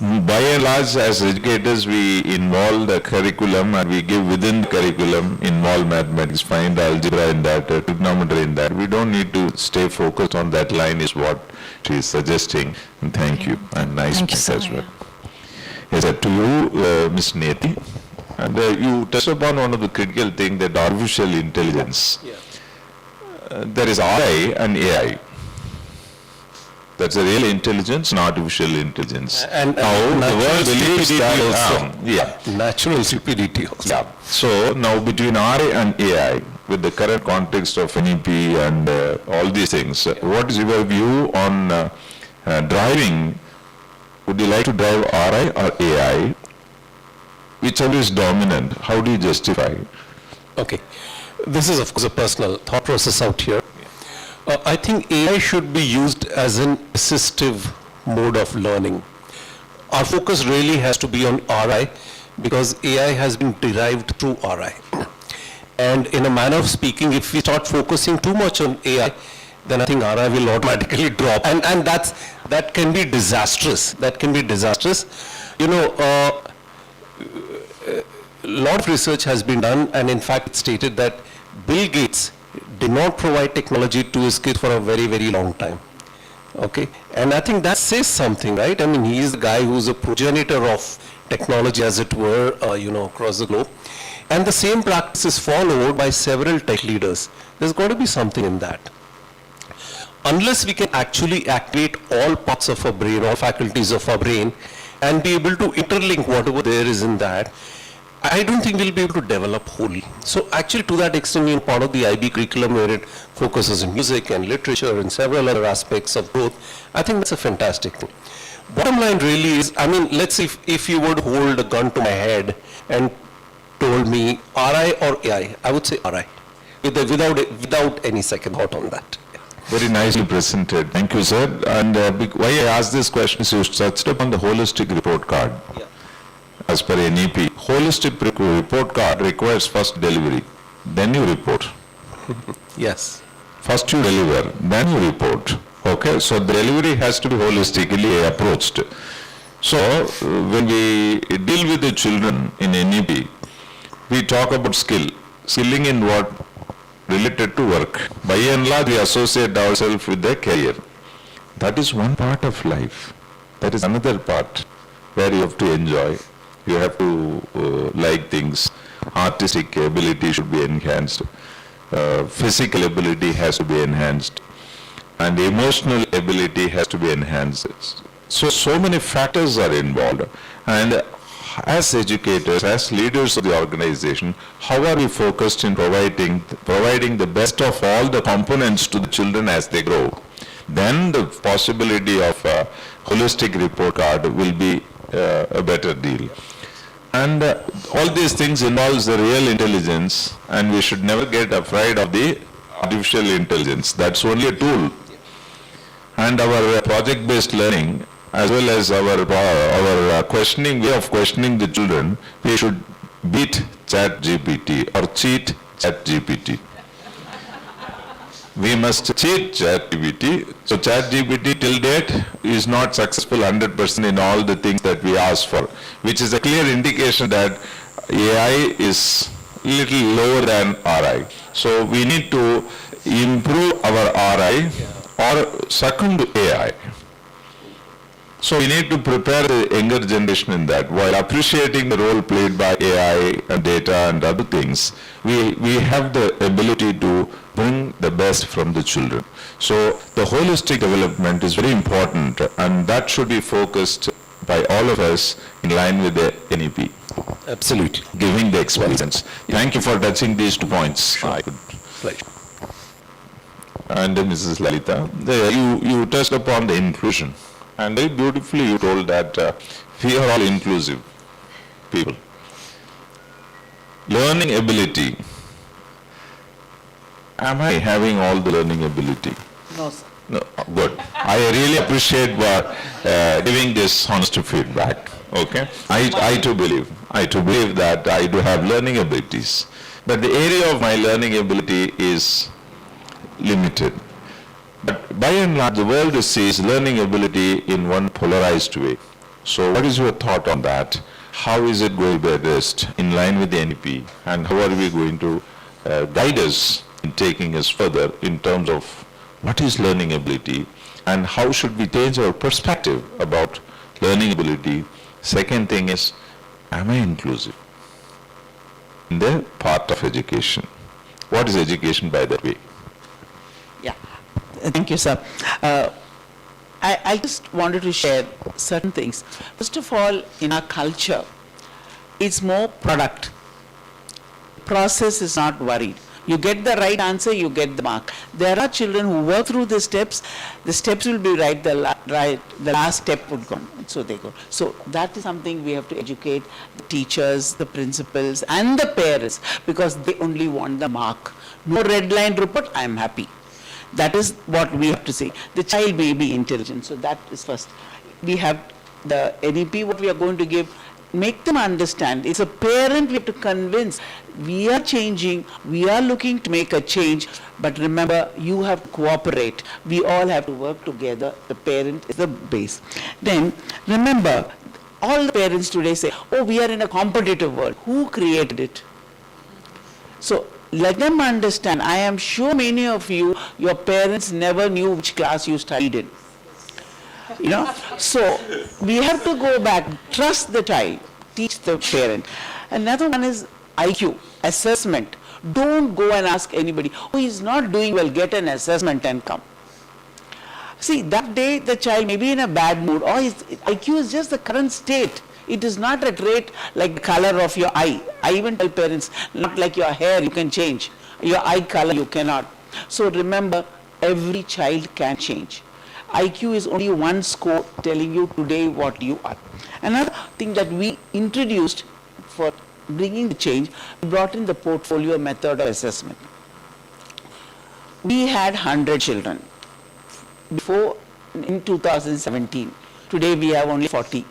By and large, as educators, we involve the curriculum and we give within the curriculum, involve mathematics, find algebra in that, trigonometry in that. We don't need to stay focused on that line is what she is suggesting. And thank you, and nice Thank you, speech as sir. well. Yes, sir, to you, Ms. Neti, and you touched upon one of the critical things, that artificial intelligence. There is RI and AI. That's a real intelligence and artificial intelligence. And now the world believes stupidity that, also. Natural stupidity also. yeah. So now between RI and AI, with the current context of NEP and all these things, what is your view on driving? Would you like to drive RI or AI? Whichever is dominant, how do you justify? Okay. This is of course a personal thought process out here. I think AI should be used as an assistive mode of learning. Our focus really has to be on RI, because AI has been derived through RI. And in a manner of speaking, if we start focusing too much on AI, then I think RI will automatically drop. And that can be disastrous. That can be disastrous. A lot of research has been done, and in fact it's stated that Bill Gates did not provide technology to his kids for a very, very long time. Okay? And I think that says something, right? I mean, he is the guy who's a progenitor of technology, as it were, across the globe. And the same practice is followed by several tech leaders. There's got to be something in that. Unless we can actually activate all parts of our brain, all faculties of our brain, and be able to interlink whatever there is in that, I don't think we'll be able to develop wholly. So actually, to that extent, part of the IB curriculum where it focuses on music and literature and several other aspects of growth, I think that's a fantastic thing. Bottom line really is, let's say if you would hold a gun to my head and told me RI or AI, I would say RI, without any second thought on that. Very nicely presented. Thank you, sir. And why I asked this question is you touched upon the holistic report card. Yeah. As per NEP, holistic report card requires first delivery, then you report. Yes. First you deliver, then you report. Okay, so the delivery has to be holistically approached. So when we deal with the children in NEP, we talk about skilling in what? Related to work. By and large, we associate ourselves with their career. That is one part of life. That is another part where you have to enjoy. You have to like things. Artistic ability should be enhanced. Physical ability has to be enhanced. And emotional ability has to be enhanced. So many factors are involved. And as educators, as leaders of the organization, how are we focused in providing the best of all the components to the children as they grow? Then the possibility of a holistic report card will be a better deal. And all these things involves the real intelligence, and we should never get afraid of the artificial intelligence. That's only a tool. And our project-based learning, as well as our questioning, way of questioning the children, we should beat ChatGPT or cheat ChatGPT. We must cheat ChatGPT. So ChatGPT till date is not successful 100% in all the things that we ask for, which is a clear indication that AI is little lower than RI. So we need to improve our RI or succumb to AI. So we need to prepare the younger generation in that. While appreciating the role played by AI and data and other things, we have the ability to bring the best from the children. So the holistic development is very important, and that should be focused by all of us in line with the NEP. Absolutely. Giving the experience. Thank you for touching these 2 points. Pleasure. And Mrs. Lalita, you touched upon the inclusion. And very beautifully you told that we are all inclusive people. Learning ability. Am I having all the learning ability? No, sir. No, good. I really appreciate giving this honest feedback. Okay? I too believe that I do have learning abilities. But the area of my learning ability is limited. But by and large, the world sees learning ability in one polarized way. So what is your thought on that? How is it going to be addressed in line with the NEP? And how are we going to guide us in taking us further in terms of what is learning ability and how should we change our perspective about learning ability? Second thing is, am I inclusive in the part of education? What is education by that way? Yeah, thank you, sir. I just wanted to share certain things. First of all, in our culture, it's more product. Process is not worried. You get the right answer, you get the mark. There are children who work through the steps will be right, the last step would go, so they go. So that is something we have to educate the teachers, the principals, and the parents, because they only want the mark. No red line report, I am happy. That is what we have to say. The child may be intelligent, so that is first. We have the NEP, what we are going to give, make them understand. It's a parent we have to convince. We are changing, we are looking to make a change, but remember, you have to cooperate. We all have to work together. The parent is the base. Then, remember, all the parents today say, oh, we are in a competitive world. Who created it? So, let them understand. I am sure many of you, your parents never knew which class you studied in. You know, so we have to go back, trust the child, teach the parent. Another one is IQ, assessment. Don't go and ask anybody, oh, he's not doing well, get an assessment and come. See, that day the child may be in a bad mood, or his IQ is just the current state. It is not a trait like the color of your eye. I even tell parents, not like your hair you can change, your eye color you cannot. So remember, every child can change. IQ is only one score telling you today what you are. Another thing that we introduced for bringing the change, we brought in the portfolio method of assessment. We had 100 children before in 2017. Today we have only 40.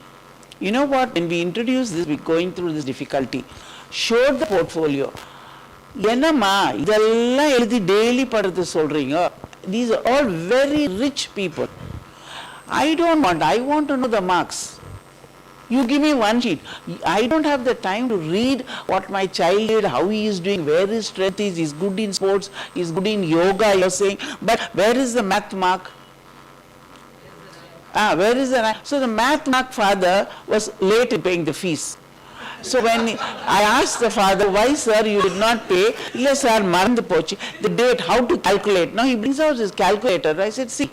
You know what, when we introduced this, we're going through this difficulty, showed the portfolio. என்னம்மா இதெல்லாம் எழுதி daily படுத்து சொல்றீங்க. These are all very rich people. I want to know the marks. You give me one sheet. I don't have the time to read what my child did, how he is doing, where his strength is, he's good in sports, he's good in yoga, you're saying, but where is the math mark? Where is the, so the math mark father was late in paying the fees. So when I asked the father, why sir you did not pay? Yes sir, marandu pochi. The date, how to calculate? Now he brings out his calculator. I said, see,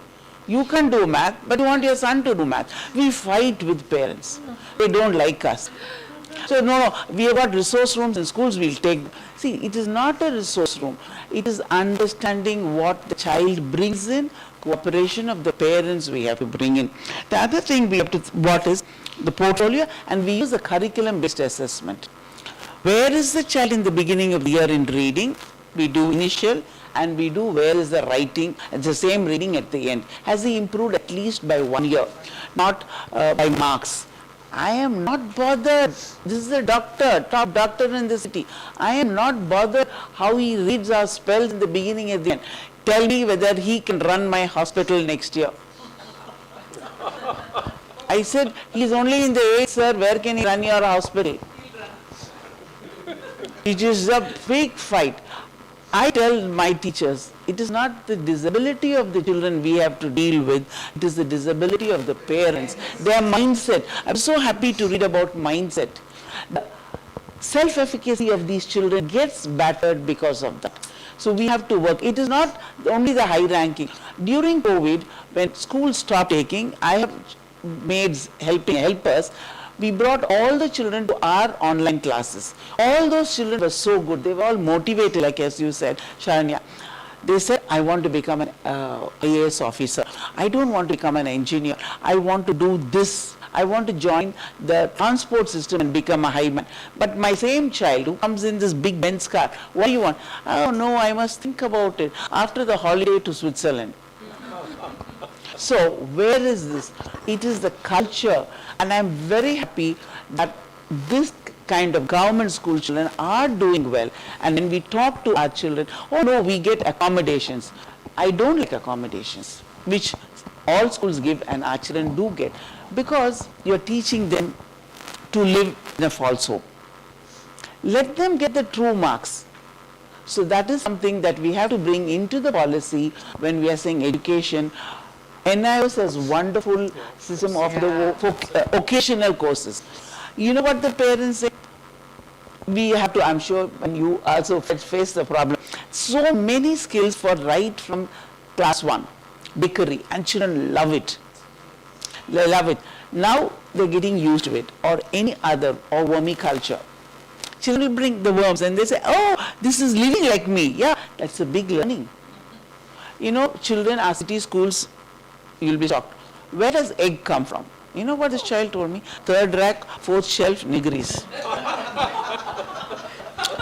you can do math, but you want your son to do math. We fight with parents. They don't like us. So no, we have got resource rooms in schools, we'll take. See, it is not a resource room. It is understanding what the child brings in, cooperation of the parents we have to bring in. The other thing we have to, what is, the portfolio, and we use a curriculum-based assessment. Where is the child in the beginning of the year in reading? We do initial, and we do where is the writing, it's the same reading at the end. Has he improved at least by 1 year, not by marks? I am not bothered. This is a doctor, top doctor in the city. I am not bothered how he reads our spells in the beginning and the end. Tell me whether he can run my hospital next year. I said, he's only in the 8th, sir, where can he run your hospital? It is a big fight. I tell my teachers, it is not the disability of the children we have to deal with, it is the disability of the parents, their mindset. I'm so happy to read about mindset. The self-efficacy of these children gets battered because of that. So we have to work. It is not only the high ranking. During COVID, when schools stopped taking, I have maids help us. We brought all the children to our online classes. All those children were so good. They were all motivated, like as you said, Sharanya. They said, I want to become an IAS officer. I don't want to become an engineer. I want to do this. I want to join the transport system and become a highman. But my same child who comes in this big Benz car, what do you want? Oh no, I must think about it. After the holiday to Switzerland. So where is this? It is the culture, and I am very happy that this kind of government school children are doing well. And when we talk to our children, oh no, we get accommodations. I don't like accommodations, which all schools give and our children do get, because you're teaching them to live in a false hope. Let them get the true marks. So that is something that we have to bring into the policy when we are saying education. NIOS has wonderful system of the occasional courses. You know what the parents say? We have to, I'm sure, when you also face the problem, so many skills for right from class 1, bakery, and children love it. They love it. Now they're getting used to it, or any other, or vermiculture. Children will bring the worms and they say, oh, this is living like me. Yeah, that's a big learning. You know, children are city schools, you'll be shocked. Where does egg come from? You know what this child told me? 3rd rack, 4th shelf, niggeries.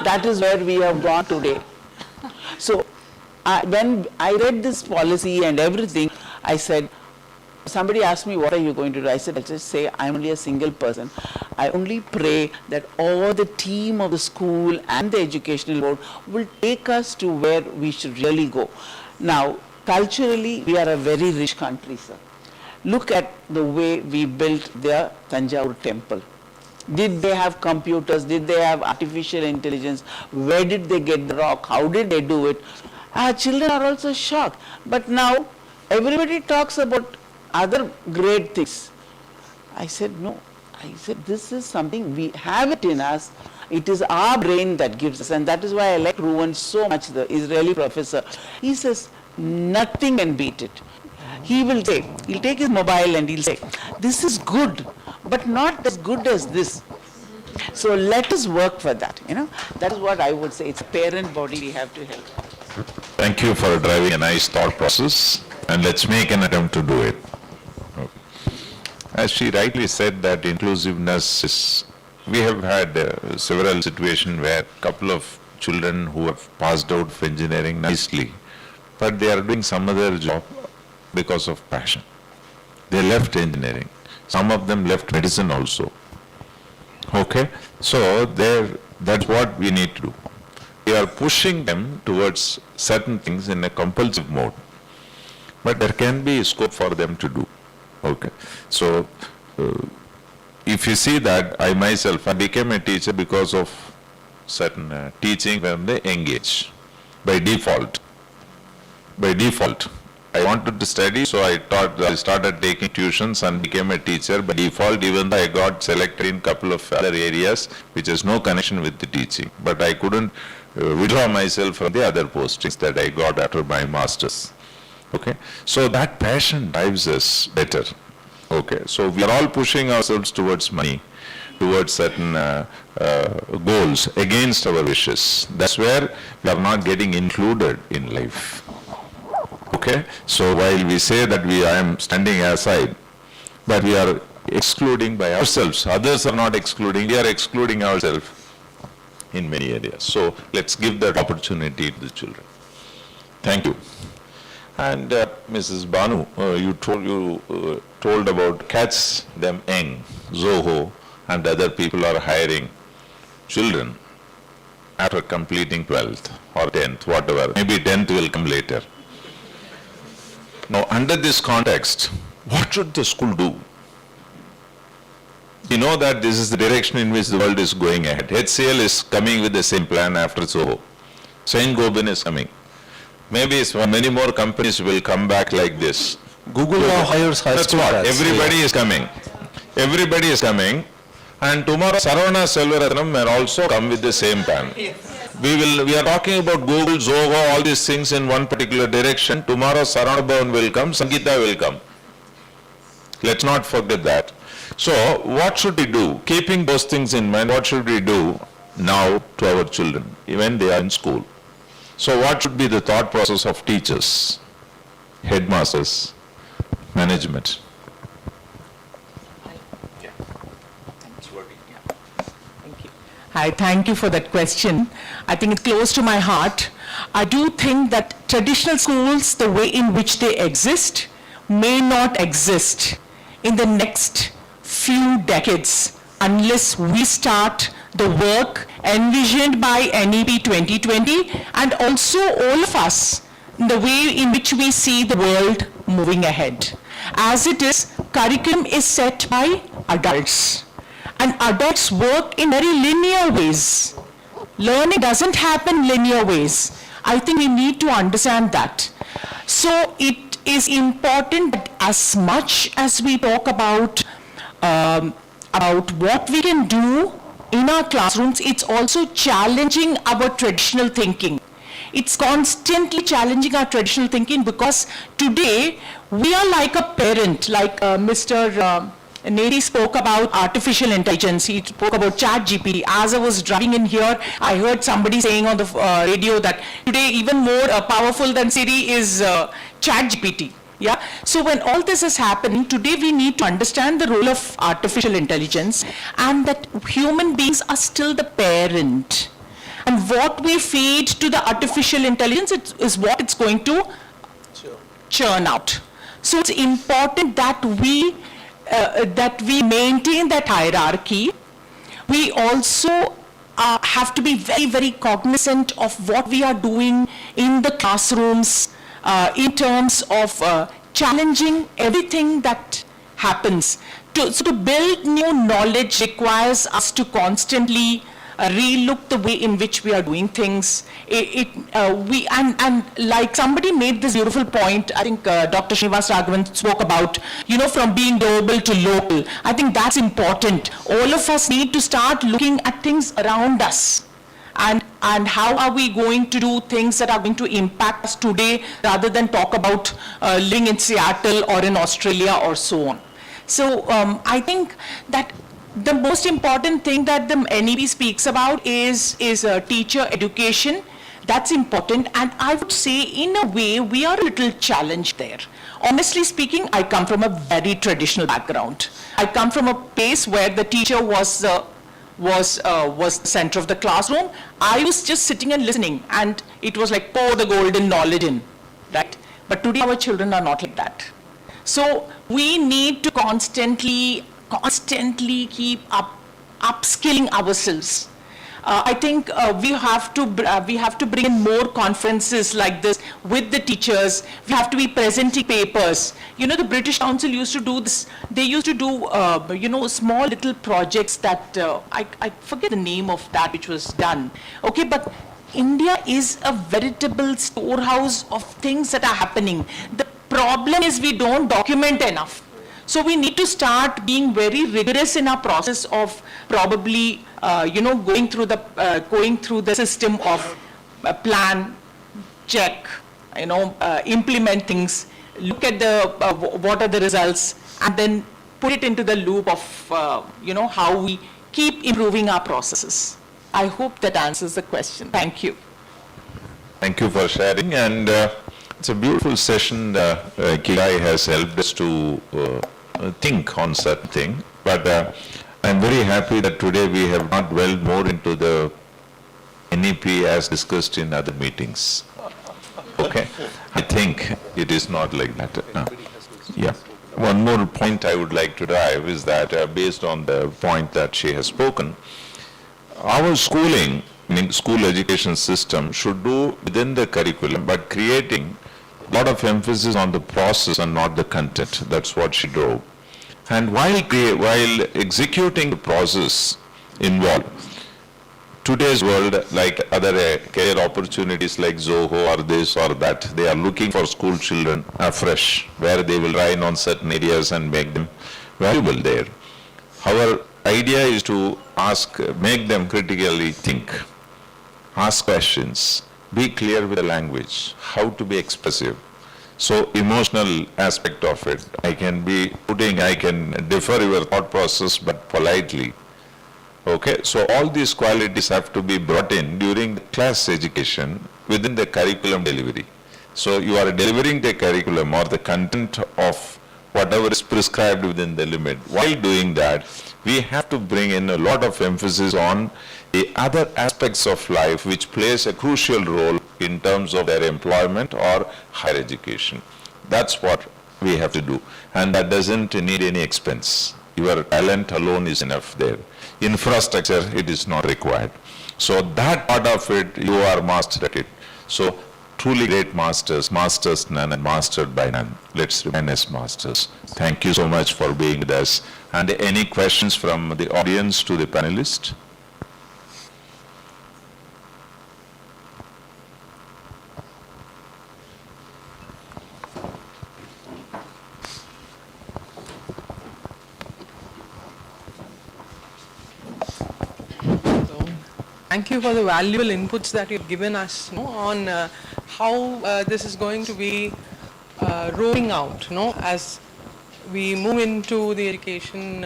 That is where we have gone today. So when I read this policy and everything, I said, somebody asked me, what are you going to do? I said, I'll just say, I'm only a single person. I only pray that all the team of the school and the educational board will take us to where we should really go. Now, culturally, we are a very rich country, sir. Look at the way we built their Tanjavur temple. Did they have computers? Did they have artificial intelligence? Where did they get the rock? How did they do it? Our children are also shocked. But now, everybody talks about other great things. I said, no. I said, this is something, we have it in us. It is our brain that gives us. And that is why I like Ruwan so much, the Israeli professor. He says, nothing can beat it. He will say, he'll take his mobile and he'll say, this is good, but not as good as this. So let us work for that, you know. That is what I would say. It's a parent body we have to help. Thank you for driving a nice thought process, and let's make an attempt to do it. As she rightly said, that inclusiveness is, we have had several situations where a couple of children who have passed out of engineering nicely, but they are doing some other job because of passion. They left engineering. Some of them left medicine also. Okay? So that's what we need to do. We are pushing them towards certain things in a compulsive mode. But there can be scope for them to do. Okay? So, if you see that, I myself, I became a teacher because of certain teaching when they engage. By default. By default. I wanted to study, so I started taking tuitions and became a teacher by default, even though I got selected in a couple of other areas which has no connection with the teaching. But I couldn't withdraw myself from the other postings that I got after my masters. Okay? So that passion drives us better. Okay? So we are all pushing ourselves towards money, towards certain goals against our wishes. That's where we are not getting included in life. Okay? So while we say that I am standing aside, but we are excluding by ourselves. Others are not excluding, we are excluding ourselves in many areas. So let's give that opportunity to the children. Thank you. And Mrs. Banu, you told about catch them young, Zoho and other people are hiring children after completing 12th or 10th, whatever. Maybe 10th will come later. Now, under this context, what should the school do? You know that this is the direction in which the world is going ahead. HCL is coming with the same plan after Zoho. Saint Gobain is coming. Maybe many more companies will come back like this. Google now hires high That's school what, grads. everybody is coming. Everybody is coming. And tomorrow Saravana Selvaratnam may also come with the same plan. We are talking about Google, Zoho, all these things in one particular direction. Tomorrow Saravana Bhavan will come, Sangeeta will come. Let's not forget that. So what should we do? Keeping those things in mind, what should we do now to our children, when they are in school? So what should be the thought process of teachers, headmasters, management? I thank you for that question. I think it's close to my heart. I do think that traditional schools, the way in which they exist, may not exist in the next few decades unless we start the work envisioned by NEP 2020 and also all of us, the way in which we see the world moving ahead. As it is, curriculum is set by adults. And adults work in very linear ways. Learning doesn't happen linear ways. I think we need to understand that. So it is important that as much as we talk about what we can do in our classrooms, it's also challenging our traditional thinking. It's constantly challenging our traditional thinking because today we are like a parent, like Mr. Neri spoke about artificial intelligence. He spoke about ChatGPT. As I was driving in here, I heard somebody saying on the radio that today even more powerful than Siri is ChatGPT. Yeah. So when all this is happening, today we need to understand the role of artificial intelligence and that human beings are still the parent. And what we feed to the artificial intelligence is what it's going to churn out. So it's important that we maintain that hierarchy. We also have to be very, very cognizant of what we are doing in the classrooms in terms of challenging everything that happens. So to build new knowledge requires us to constantly relook the way in which we are doing things. And like somebody made this beautiful point, I think Dr. Srinivas Raghavan spoke about, from being global to local. I think that's important. All of us need to start looking at things around us. And how are we going to do things that are going to impact us today rather than talk about living in Seattle or in Australia or so on. So I think that the most important thing that the NEP speaks about is teacher education. That's important, and I would say in a way we are a little challenged there. Honestly speaking, I come from a very traditional background. I come from a place where the teacher was the center of the classroom. I was just sitting and listening, and it was like pour the golden knowledge in, right? But today our children are not like that. So we need to constantly keep upskilling ourselves. I think we have to bring in more conferences like this with the teachers. We have to be presenting papers. The British Council used to do this. They used to do small little projects that I forget the name of that which was done. Okay, but India is a veritable storehouse of things that are happening. The problem is we don't document enough. So we need to start being very rigorous in our process of probably, going through the system of plan, check, implement things, look at what are the results, and then put it into the loop of, how we keep improving our processes. I hope that answers the question. Thank you. Thank you for sharing, and it's a beautiful session. Kirai has helped us to think on certain thing. But I'm very happy that today we have not dwelled more into the NEP as discussed in other meetings. Okay? I think it is not like that. Yeah. One more point I would like to drive is that based on the point that she has spoken, our schooling, meaning school education system, should do within the curriculum, but creating a lot of emphasis on the process and not the content. That's what she drove. And while executing the process involved, today's world, like other career opportunities like Zoho or this or that, they are looking for school children afresh, where they will ride on certain areas and make them valuable there. Our idea is to make them critically think, ask questions, be clear with the language, how to be expressive. So emotional aspect of it, I can defer your thought process, but politely. Okay, so all these qualities have to be brought in during the class education within the curriculum delivery. So you are delivering the curriculum or the content of whatever is prescribed within the limit. While doing that, we have to bring in a lot of emphasis on the other aspects of life which plays a crucial role in terms of their employment or higher education. That's what we have to do. And that doesn't need any expense. Your talent alone is enough there. Infrastructure, it is not required. So that part of it, you are master at it. So truly great masters, masters none and mastered by none. Let's remain as masters. Thank you so much for being with us. And any questions from the audience to the panelists? Thank you for the valuable inputs that you've given us on how this is going to be rolling out as we move into the education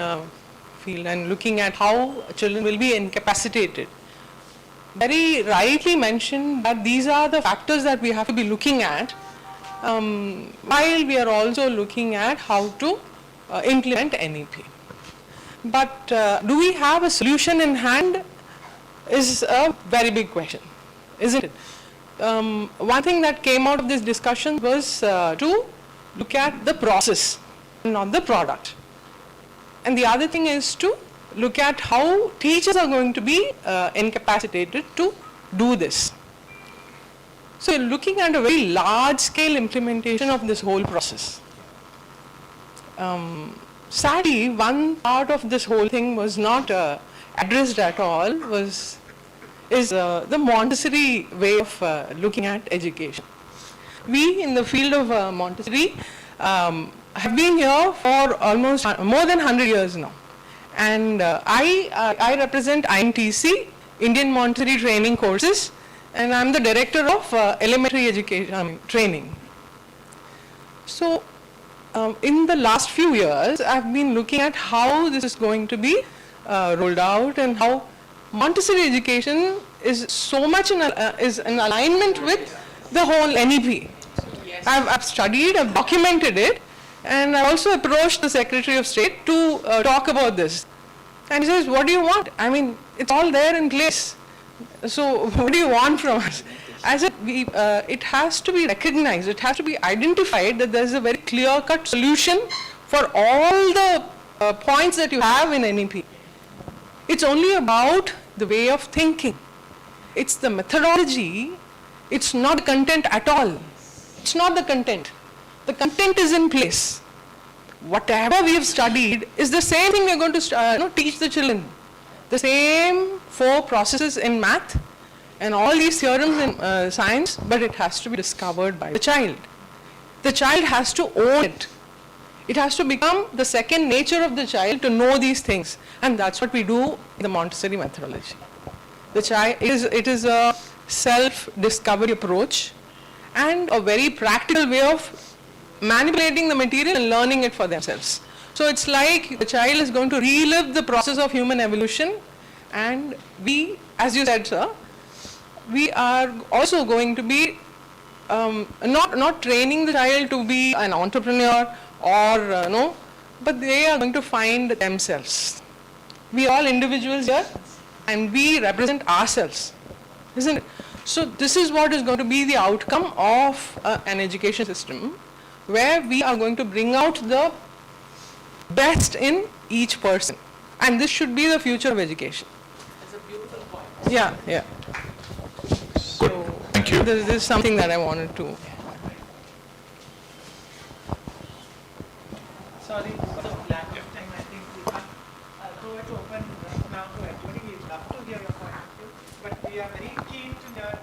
field and looking at how children will be incapacitated. Very rightly mentioned that these are the factors that we have to be looking at while we are also looking at how to implement NEP. But do we have a solution in hand is a very big question, isn't it? One thing that came out of this discussion was to look at the process, not the product. And the other thing is to look at how teachers are going to be incapacitated to do this. So you're looking at a very large scale implementation of this whole process. Sadly, one part of this whole thing was not addressed at all is the Montessori way of looking at education. We in the field of Montessori have been here for almost more than 100 years now. And I represent IMTC, Indian Montessori Training Courses, and I'm the director of elementary education training. So in the last few years, I've been looking at how this is going to be rolled out and how Montessori education is so much is in alignment with the whole NEP. Yes. I've studied, I've documented it, and I also approached the Secretary of State to talk about this. And he says, what do you want? I mean, it's all there in place. So what do you want from us? I said, it has to be recognized, it has to be identified that there's a very clear-cut solution for all the points that you have in NEP. It's only about the way of thinking. It's the methodology, it's not the content at all. It's not the content. The content is in place. Whatever we have studied is the same thing we are going to teach the children. The same 4 processes in math and all these theorems in science, but it has to be discovered by the child. The child has to own it. It has to become the second nature of the child to know these things. And that's what we do in the Montessori methodology. The child it is a self-discovery approach and a very practical way of manipulating the material and learning it for themselves. So it's like the child is going to relive the process of human evolution, and we, as you said, sir, we are also going to be not training the child to be an entrepreneur or but they are going to find themselves. We all individuals here, and we represent ourselves, isn't it? So this is what is going to be the outcome of an education system, where we are going to bring out the best in each person. And this should be the future of education. It's a beautiful point. Yeah, yeah. Good. Thank you. This is something that I wanted to. Sorry, because of lack of time, I think we have throw it open now to everybody. We'd love to hear your point of view, but we are very keen to hear.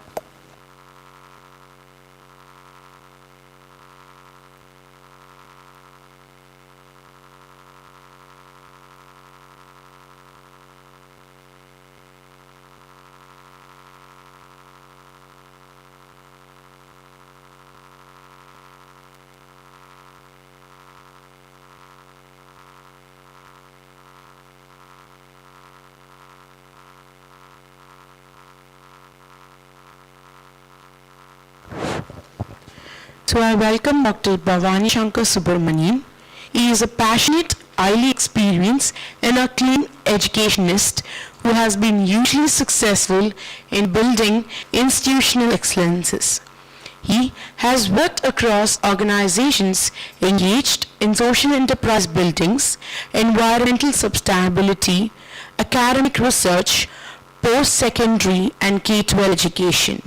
So I welcome Dr. Bhavani Shankar Subramanian. He is a passionate, highly experienced and acclaimed educationist who has been hugely successful in building institutional excellences. He has worked across organizations engaged in social enterprise buildings, environmental sustainability, academic research, post-secondary and K-12 education.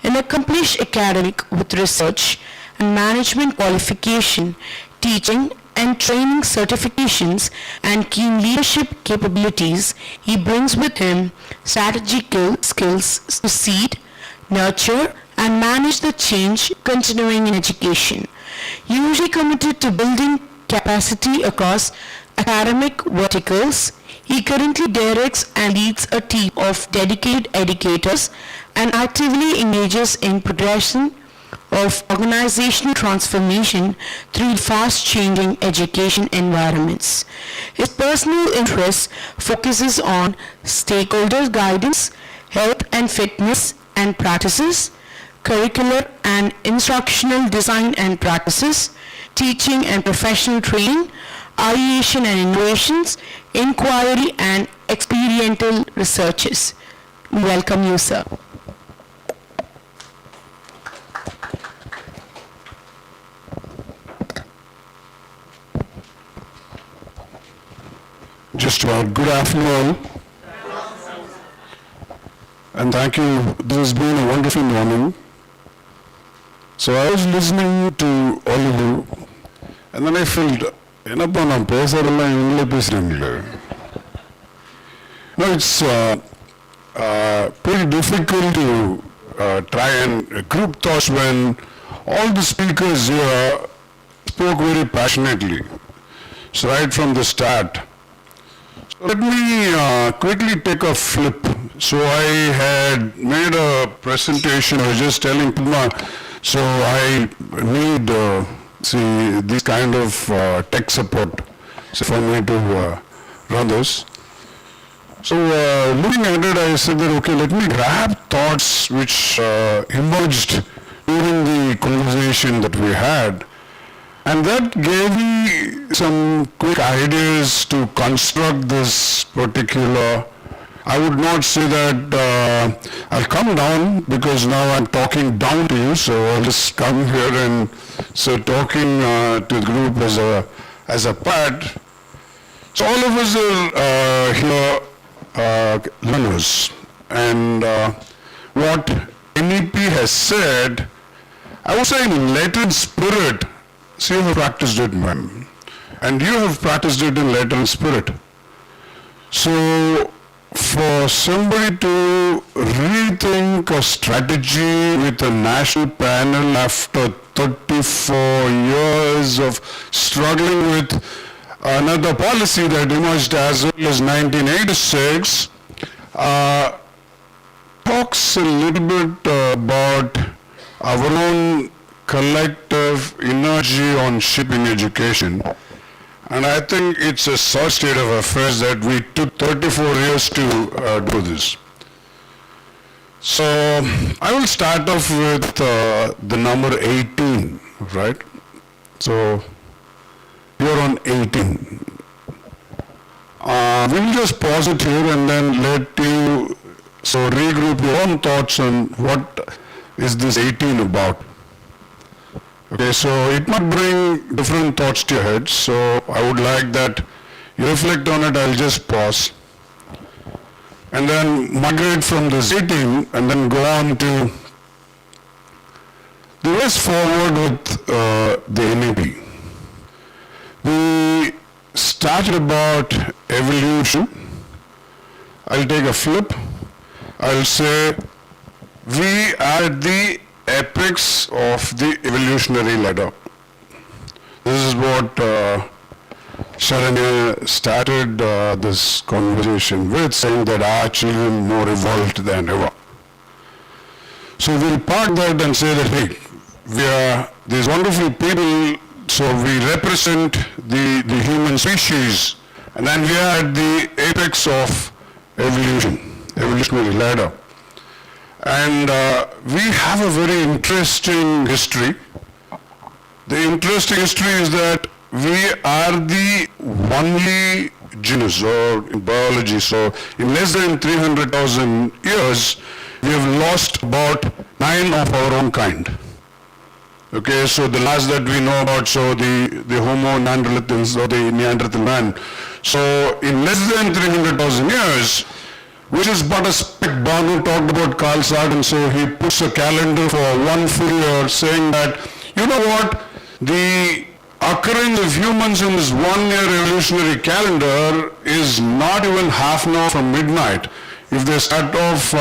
An accomplished academic with research and management qualification, teaching and training certifications, and keen leadership capabilities, he brings with him strategic skills to seed, nurture, and manage the change continuing in education. Usually committed to building capacity across academic verticals, he currently directs and leads a team of dedicated educators and actively engages in progression of organizational transformation through fast-changing education environments. His personal interest focuses on stakeholder guidance, health and fitness and practices, curricular and instructional design and practices, teaching and professional training, ideation and innovations, inquiry and experiential researches. Welcome you, sir. Just about good afternoon. And thank you. This has been a wonderful morning. So I was listening to all of you, and then I felt, enappa நான் பேசுறதெல்லாம் இவங்களே பேசுறாங்களே. No, it's pretty difficult to try and group thoughts when all the speakers here spoke very passionately. So right from the start. Let me quickly take a flip. So I had made a presentation, I was just telling Padma, so I need this kind of tech support for me to run this. So looking at it, I said that, okay, let me grab thoughts which emerged during the conversation that we had. And that gave me some quick ideas to construct this particular. I would not say that I'll come down because now I'm talking down to you, so I'll just come here and so talking to the group as a part. So all of us are here learners, and what NEP has said, I would say in letter and spirit. So you have practiced it, ma'am, and you have practiced it in letter and spirit. So for somebody to rethink a strategy with a national panel after 34 years of struggling with another policy that emerged as early as 1986, talks a little bit about our own collective energy on shipping education. And I think it's a sad state of affairs that we took 34 years to do this. So I will start off with the number 18, right? So you're on 18. We'll just pause it here and then let you regroup your own thoughts on what is this 18 about. Okay, so it might bring different thoughts to your head, so I would like that you reflect on it. I'll just pause. And then migrate from this 18 and then go on to the ways forward with the NEP. We started about evolution. I'll take a flip. I'll say we are at the apex of the evolutionary ladder. This is what Sharanya started this conversation with, saying that our children are more evolved than ever. So we'll park that and say that, hey, we are these wonderful people, so we represent the human species, and then we are at the apex of evolutionary ladder. And we have a very interesting history. The interesting history is that we are the only genus, or in biology, so in less than 300,000 years, we have lost about 9 of our own kind. Okay, so the last that we know about, so the Homo neanderthals, or the Neanderthal man. So in less than 300,000 years, which is but a speck. Banu talked about Carl Sagan, so he puts a calendar for 1 full year, saying that, you know what, the occurrence of humans in this 1 year evolutionary calendar is not even half an hour from midnight. If they start off,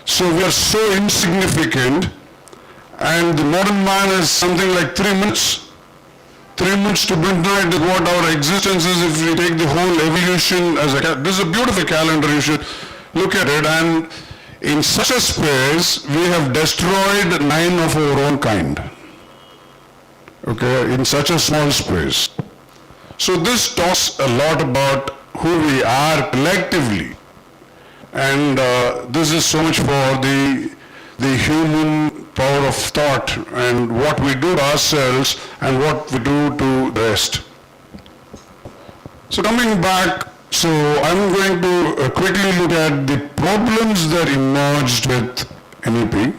so we are so insignificant, and the modern man is something like 3 minutes. 3 minutes to midnight is what our existence is if we take the whole evolution as a, this is a beautiful calendar, you should look at it, and in such a space, we have destroyed 9 of our own kind. Okay, in such a small space. So this talks a lot about who we are collectively, and this is so much for the human power of thought and what we do to ourselves and what we do to the rest. So coming back, so I'm going to quickly look at the problems that emerged with NEP.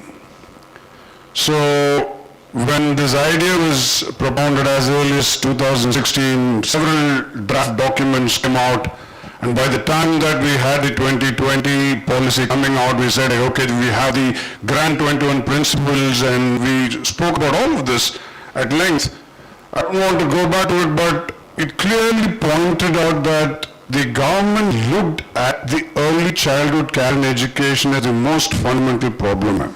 So when this idea was propounded as early as 2016, several draft documents came out, and by the time that we had the 2020 policy coming out, we said, okay, we have the Grand 21 principles, and we spoke about all of this at length. I don't want to go back to it, but it clearly pointed out that the government looked at the early childhood care and education as the most fundamental problem.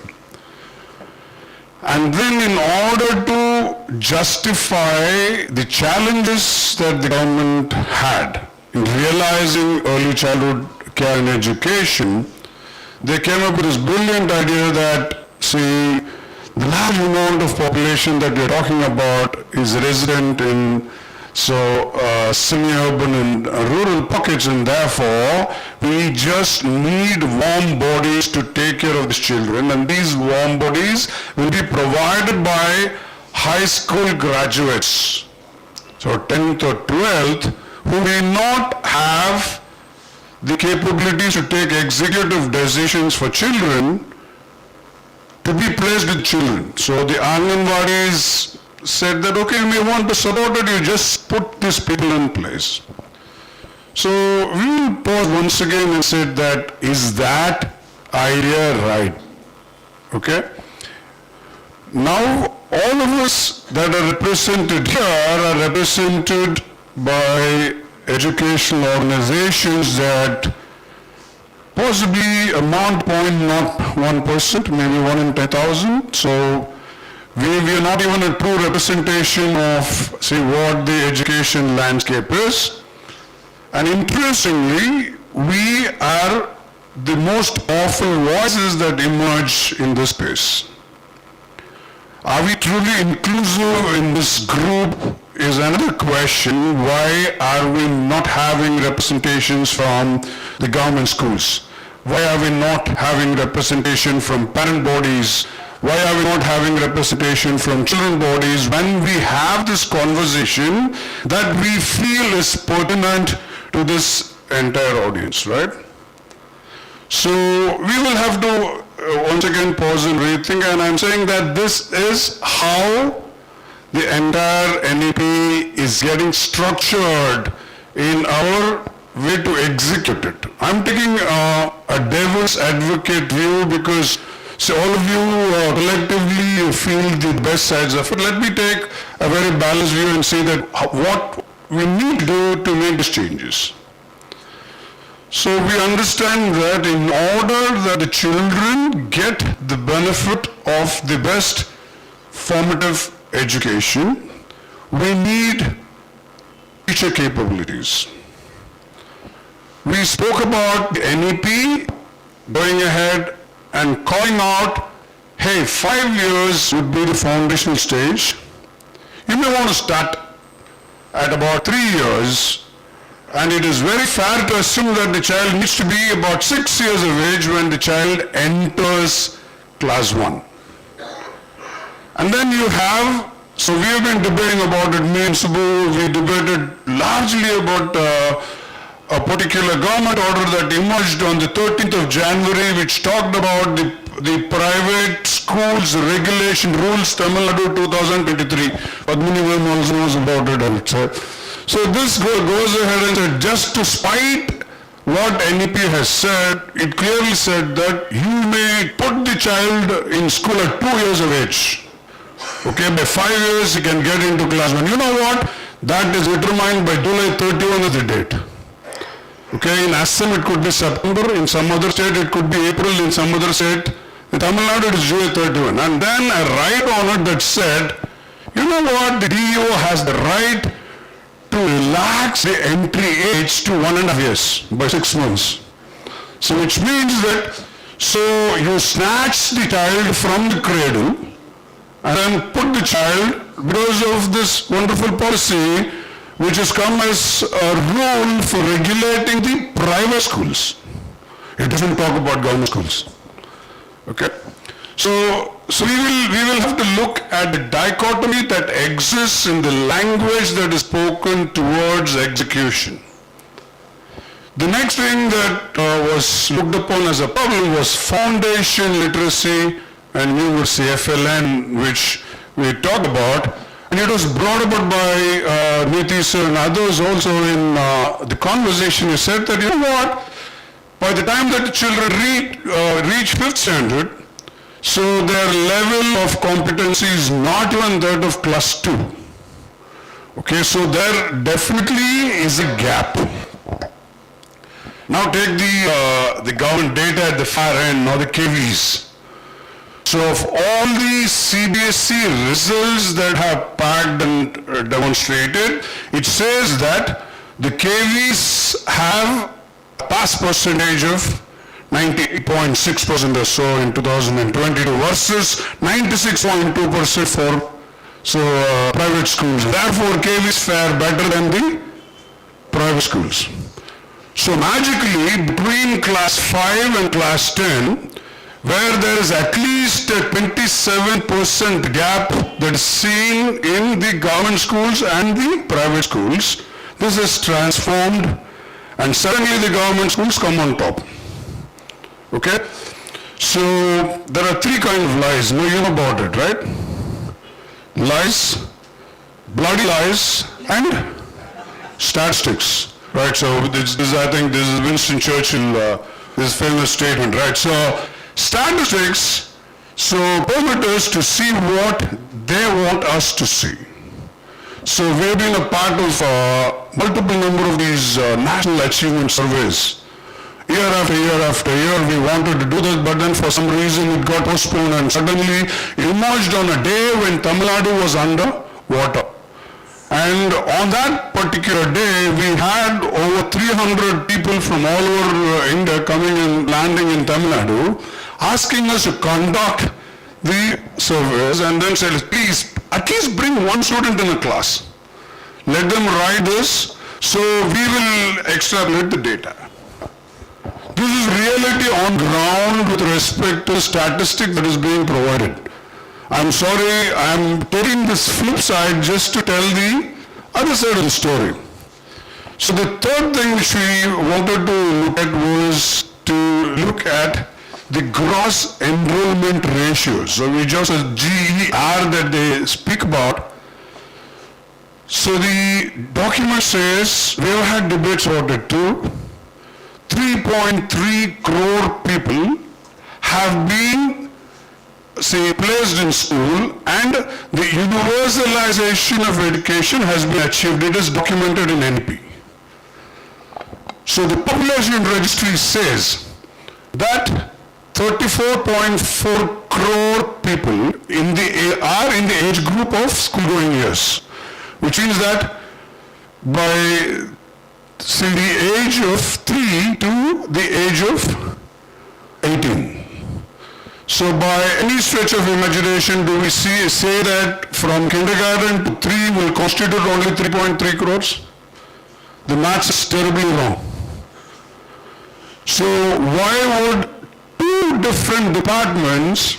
And then in order to justify the challenges that the government had in realizing early childhood care and education, they came up with this brilliant idea that, see, the large amount of population that we're talking about is resident in semi-urban and rural pockets, and therefore we just need warm bodies to take care of these children, and these warm bodies will be provided by high school graduates, so 10th or 12th, who may not have the capabilities to take executive decisions for children, to be placed with children. So the Anganwadis said that, okay, we want to support it, you just put these people in place. So we will pause once again and said that, is that idea right? Okay? Now, all of us that are represented here are represented by educational organizations that possibly amount point not 1%, maybe 1 in 10,000. So we are not even a true representation of, say, what the education landscape is. And interestingly, we are the most awful voices that emerge in this space. Are we truly inclusive in this group is another question. Why are we not having representations from the government schools? Why are we not having representation from parent bodies? Why are we not having representation from children bodies when we have this conversation that we feel is pertinent to this entire audience, right? So we will have to once again pause and rethink, and I'm saying that this is how the entire NEP is getting structured in our way to execute it. I'm taking a devil's advocate view because all of you collectively feel the best sides of it. Let me take a very balanced view and say that what we need to do to make these changes. So we understand that in order that the children get the benefit of the best formative education, we need teacher capabilities. We spoke about the NEP going ahead and calling out, hey, 5 years would be the foundational stage. You may want to start at about 3 years, and it is very fair to assume that the child needs to be about 6 years of age when the child enters class 1. And then you have, so we have been debating about it, me and Subbu, we debated largely about a particular government order that emerged on the 13th of January, which talked about the private schools regulation rules, Tamil Nadu 2023. Padmini Ma'am also knows about it, I would say. So this goes ahead and said, just to spite what NEP has said, it clearly said that you may put the child in school at 2 years of age. Okay, by 5 years he can get into class 1. You know what? That is determined by July 31 as the date. Okay, in Assam it could be September, in some other state it could be April, in some other state, in Tamil Nadu it is July 31. And then a right on it that said, you know what, the DEO has the right to relax the entry age to 1.5 years by 6 months. So which means that, so you snatch the child from the cradle and then put the child, because of this wonderful policy, which has come as a rule for regulating the private schools. It doesn't talk about government schools. Okay? So we will have to look at the dichotomy that exists in the language that is spoken towards execution. The next thing that was looked upon as a problem was foundation literacy and numeracy, FLN, which we talked about. And it was brought about by Nitish and others also in the conversation. He said that, you know what, by the time that the children reach 5th standard, so their level of competency is not even that of class 2. Okay, so there definitely is a gap. Now take the government data at the far end, now the KVs. So of all the CBSE results that have packed and demonstrated, it says that the KVs have a pass percentage of 98.6% or so in 2022 versus 96.2% for private schools. Therefore, KVs fare better than the private schools. So magically, between class 5 and class 10, where there is at least a 27% gap that is seen in the government schools and the private schools, this is transformed and suddenly the government schools come on top. Okay? So there are 3 kinds of lies. You know about it, right? Lies, bloody lies, and statistics. Right? So this I think this is Winston Churchill, this famous statement, right? So statistics permit us to see what they want us to see. So we have been a part of multiple number of these national achievement surveys. Year after year we wanted to do this, but then for some reason it got postponed and suddenly emerged on a day when Tamil Nadu was under water. And on that particular day, we had over 300 people from all over India coming and landing in Tamil Nadu, asking us to conduct the surveys and then said, please, at least bring one student in a class. Let them write this, so we will extrapolate the data. This is reality on ground with respect to statistic that is being provided. I'm sorry, I'm taking this flip side just to tell the other side of the story. So the third thing which we wanted to look at was to look at the gross enrollment ratio. So we just a GER that they speak about. So the document says, we have had debates about it too, 3.3 crore people have been, say, placed in school, and the universalization of education has been achieved. It is documented in NP. So the population registry says that 34.4 crore people are in the age group of school-going years, which means that by, say, the age of 3 to the age of 18. So by any stretch of imagination, do we say that from kindergarten to 3 will constitute only 3.3 crores? The maths is terribly wrong. So why would two different departments,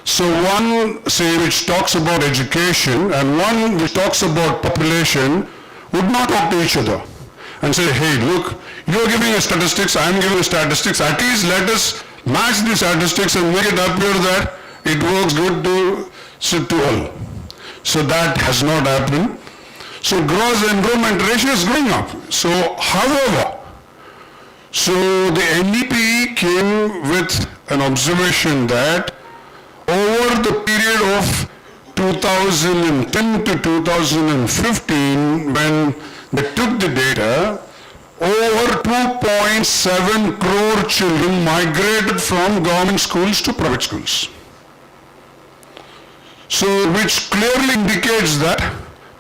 so one, say, which talks about education and one which talks about population, would not talk to each other and say, hey, look, you're giving us statistics, I'm giving you statistics, at least let us match the statistics and make it appear that it works good to all. So that has not happened. So gross enrollment ratio is going up. So however, so the NEP came with an observation that over the period of 2010 to 2015, when they took the data, over 2.7 crore children migrated from government schools to private schools. So which clearly indicates that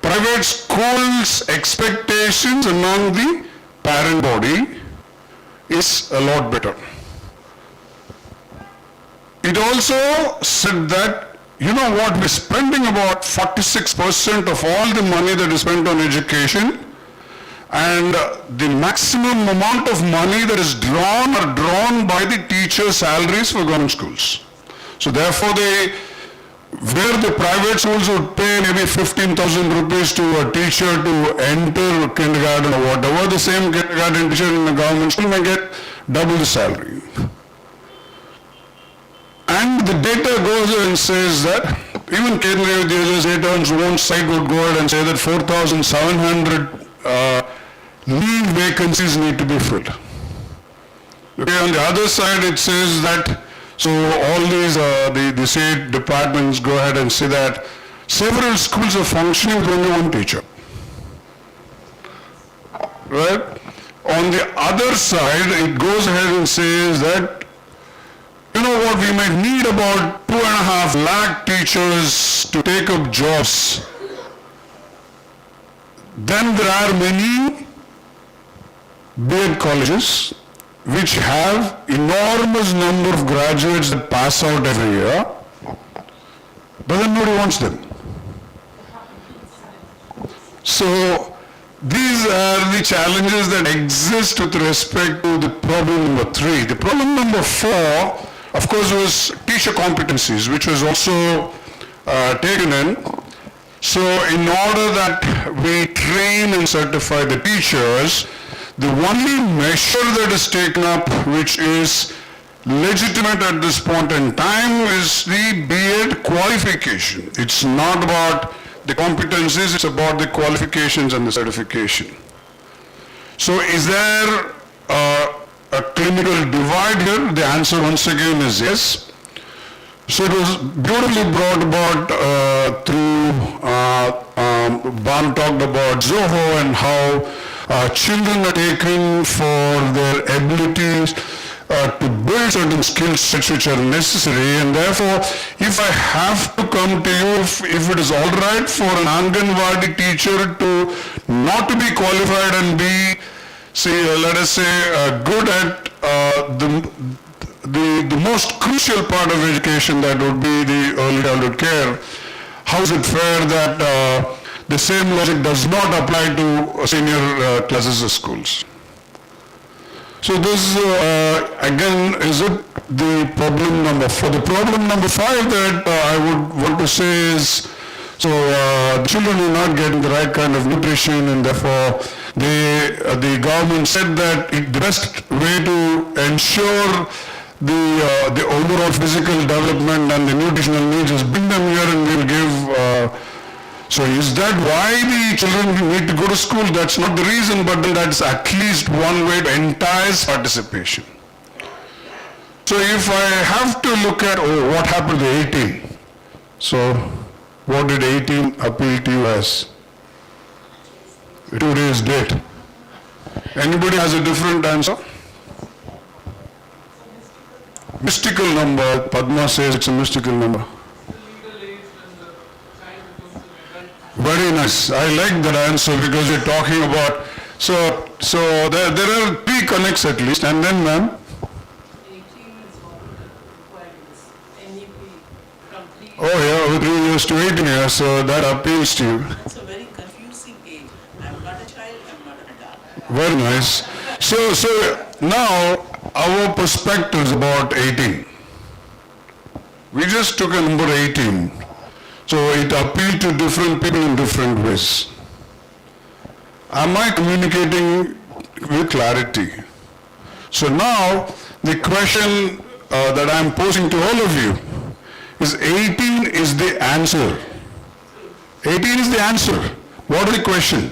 private schools' expectations among the parent body is a lot better. It also said that, you know what, we're spending about 46% of all the money that is spent on education, and the maximum amount of money that is drawn are drawn by the teachers' salaries for government schools. So therefore where the private schools would pay maybe 15,000 rupees to a teacher to enter kindergarten or whatever, the same kindergarten teacher in the government school may get double the salary. And the data goes ahead and says that even Kendriya Vidyalaya data on its own site would go ahead and say that 4,700 leave vacancies need to be filled. Okay, on the other side it says that, so all these, the state departments go ahead and say that several schools are functioning with only one teacher. Right? On the other side, it goes ahead and says that, you know what, we might need about 2.5 lakh teachers to take up jobs. Then there are many B.Ed colleges which have enormous number of graduates that pass out every year, but then nobody wants them. So these are the challenges that exist with respect to the problem number 3. The problem number 4, of course, was teacher competencies, which was also taken in. So in order that we train and certify the teachers, the only measure that is taken up, which is legitimate at this point in time, is the B.Ed qualification. It's not about the competencies, it's about the qualifications and the certification. So is there a clinical divide here? The answer once again is yes. So it was beautifully brought about through, Bam talked about Zoho and how children are taken for their abilities to build certain skill sets which are necessary, and therefore if I have to come to you, if it is all right for an Anganwadi teacher to not to be qualified and be, say, let us say, good at the most crucial part of education, that would be the early childhood care, how is it fair that the same logic does not apply to senior classes of schools? So this again is it the problem number 4. The problem number 5 that I would want to say is, so the children are not getting the right kind of nutrition, and therefore the government said that the best way to ensure the overall physical development and the nutritional needs is bring them here and we'll give. So is that why the children need to go to school? That's not the reason, but then that's at least one way to entice participation. So if I have to look at, what happened to 18? So what did 18 appeal to you as? Today's date. Anybody has a different answer? Mystical number. Padma says it's a mystical number. Very nice. I like that answer because you're talking about, so there are 3 connects at least, and then ma'am? 18 is one of the requirements. NEP complete. Oh yeah, 3 years to 18 years, so that appeals to you. It's a very confusing age. I'm not a child, I'm not an adult. Very nice. So now our perspective is about 18. We just took a number 18. So it appealed to different people in different ways. Am I communicating with clarity? So now the question that I'm posing to all of you is 18 is the answer. 18 is the answer. What is the question?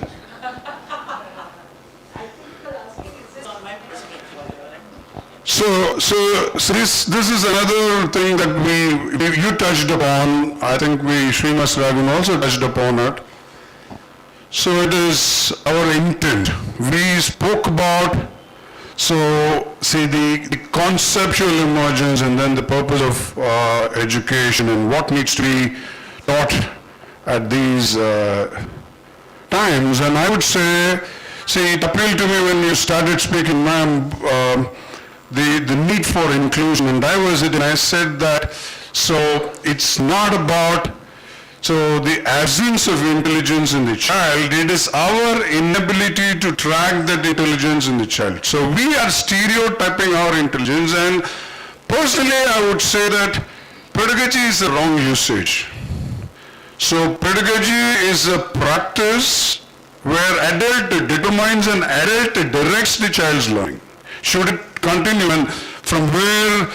So this is another thing that you touched upon. I think Srimas Ragun also touched upon it. So it is our intent. We spoke about, the conceptual emergence and then the purpose of education and what needs to be taught at these times. And I would say, it appealed to me when you started speaking, ma'am, the need for inclusion and diversity, and I said that, it's not about, the absence of intelligence in the child, it is our inability to track that intelligence in the child. So we are stereotyping our intelligence, and personally I would say that pedagogy is the wrong usage. So pedagogy is a practice where adult determines and adult directs the child's learning. Should it continue, and from where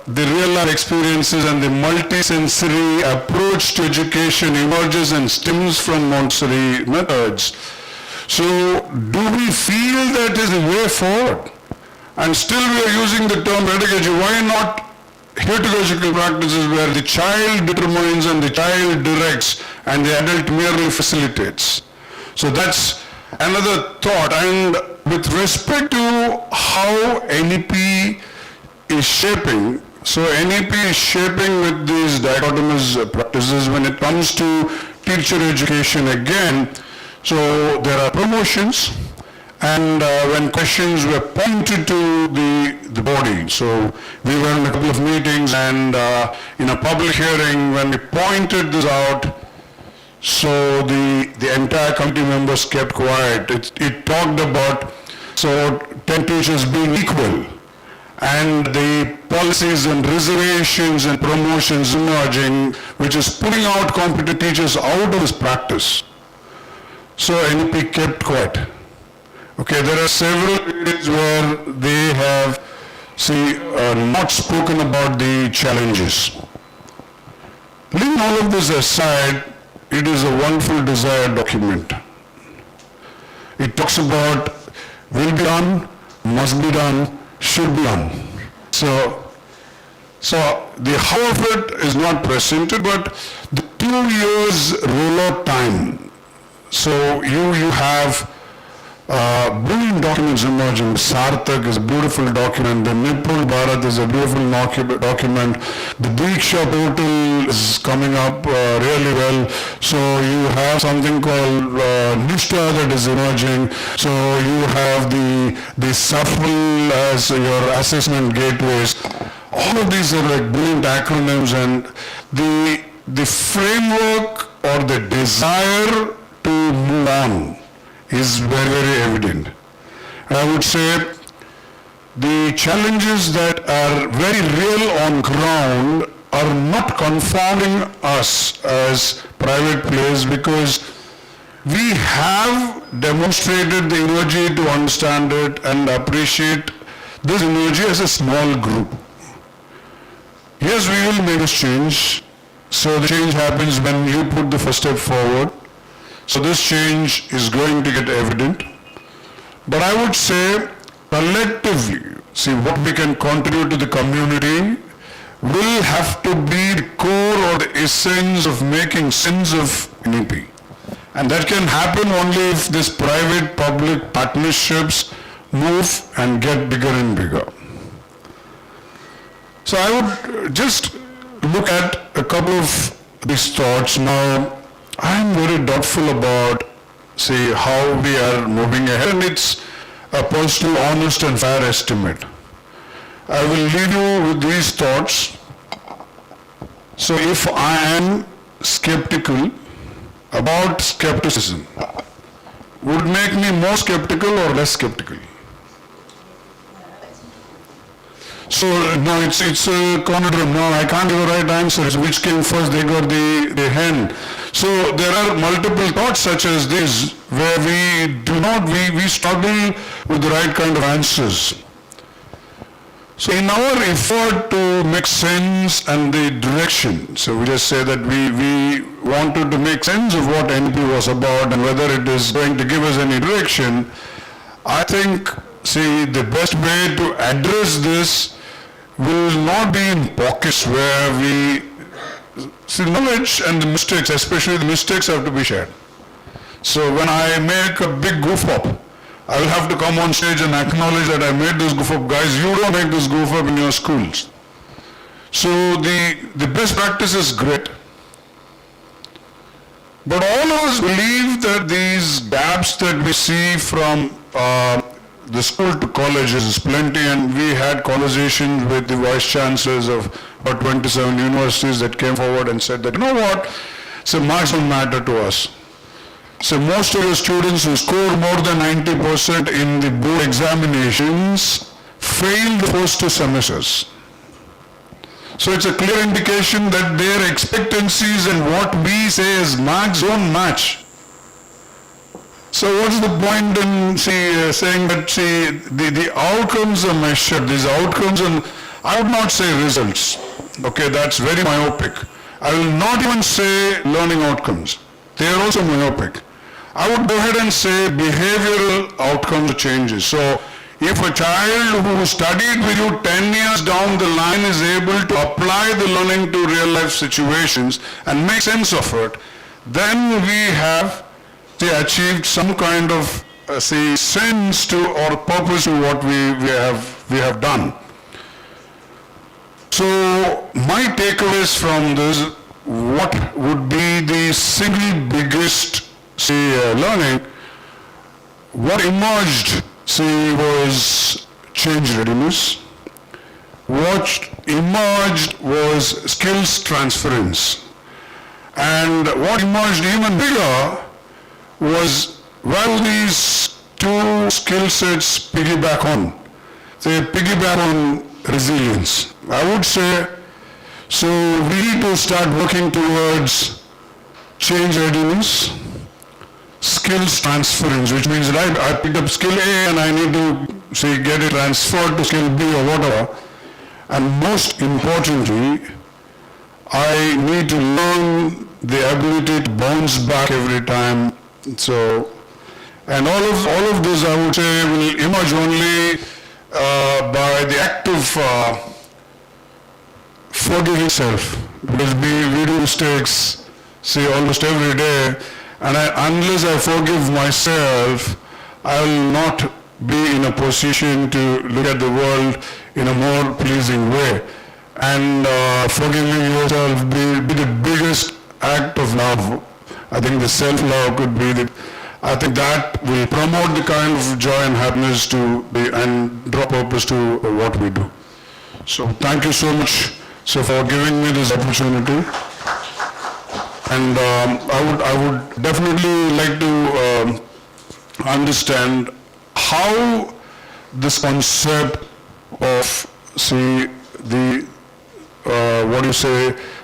the real life experiences and the multisensory approach to education emerges and stems from Montessori methods. So do we feel that is the way forward? And still we are using the term pedagogy. Why not pedagogical practices where the child determines and the child directs and the adult merely facilitates? So that's another thought. And with respect to how NEP is shaping, so NEP is shaping with these dichotomous practices when it comes to teacher education again. So there are promotions, and when questions were pointed to the body, so we were in a couple of meetings and in a public hearing when we pointed this out, so the entire committee members kept quiet. It talked about 10 teachers being equal, and the policies and reservations and promotions emerging, which is putting out competent teachers out of this practice. So NEP kept quiet. Okay, there are several areas where they have, not spoken about the challenges. Leaving all of this aside, it is a wonderful desired document. It talks about will be done, must be done, should be done. So the how of it is not presented, but the 2 years rollout time. So you have brilliant documents emerging. Sarthak is a beautiful document. The Nipul Bharat is a beautiful document. The Diksha portal is coming up really well. So you have something called Nishtha that is emerging. So you have the SAFL as your assessment gateways. All of these are like brilliant acronyms, and the framework or the desire to move on is very, very evident. I would say the challenges that are very real on ground are not confounding us as private players, because we have demonstrated the energy to understand it and appreciate this energy as a small group. Yes, we will make this change. So the change happens when you put the first step forward. So this change is going to get evident. But I would say collectively, see what we can contribute to the community will have to be the core or the essence of making sense of NEP. And that can happen only if these private-public partnerships move and get bigger and bigger. So I would just look at a couple of these thoughts. Now, I'm very doubtful about, say, how we are moving ahead, and it's a personal, honest and fair estimate. I will leave you with these thoughts. So if I am skeptical about skepticism, would make me more skeptical or less skeptical? So no, it's a conundrum. No, I can't give a right answer. It's which came first, the egg or the hen. So there are multiple thoughts such as this where we struggle with the right kind of answers. So in our effort to make sense and the direction, so we just say that we wanted to make sense of what NEP was about and whether it is going to give us any direction, I think, see, the best way to address this will not be in pockets where we, see, knowledge and the mistakes, especially the mistakes, have to be shared. So when I make a big goof up, I will have to come on stage and acknowledge that I made this goof up. Guys, you don't make this goof up in your schools. So the best practice is great. But all of us believe that these gaps that we see from the school to colleges is plenty, and we had conversations with the vice chancellors of about 27 universities that came forward and said that, you know what, so marks don't matter to us. So most of the students who score more than 90% in the board examinations fail the first 2 semesters. So it's a clear indication that their expectancies and what we say as marks don't match. So what's the point in saying that the outcomes are measured, these outcomes, and I would not say results. Okay, that's very myopic. I will not even say learning outcomes. They are also myopic. I would go ahead and say behavioral outcomes changes. So if a child who studied with you 10 years down the line is able to apply the learning to real life situations and make sense of it, then we have achieved some kind of sense to or purpose to what we have done. So my takeaways from this, what would be the single biggest learning? What emerged was change readiness. What emerged was skills transference. And what emerged even bigger was, well, these 2 skill sets piggyback on. They piggyback on resilience. I would say, so we need to start working towards change readiness, skills transference, which means that I picked up skill A and I need to get it transferred to skill B or whatever. And most importantly, I need to learn the ability to bounce back every time. So, and all of this, I would say, will emerge only by the act of forgiving self. Because we do mistakes, almost every day, and unless I forgive myself, I will not be in a position to look at the world in a more pleasing way. And forgiving yourself be the biggest act of love. I think the self-love could be I think that will promote the kind of joy and happiness and draw purpose to what we do. So thank you so much for giving me this opportunity. And I would definitely like to understand how this concept of, see, the,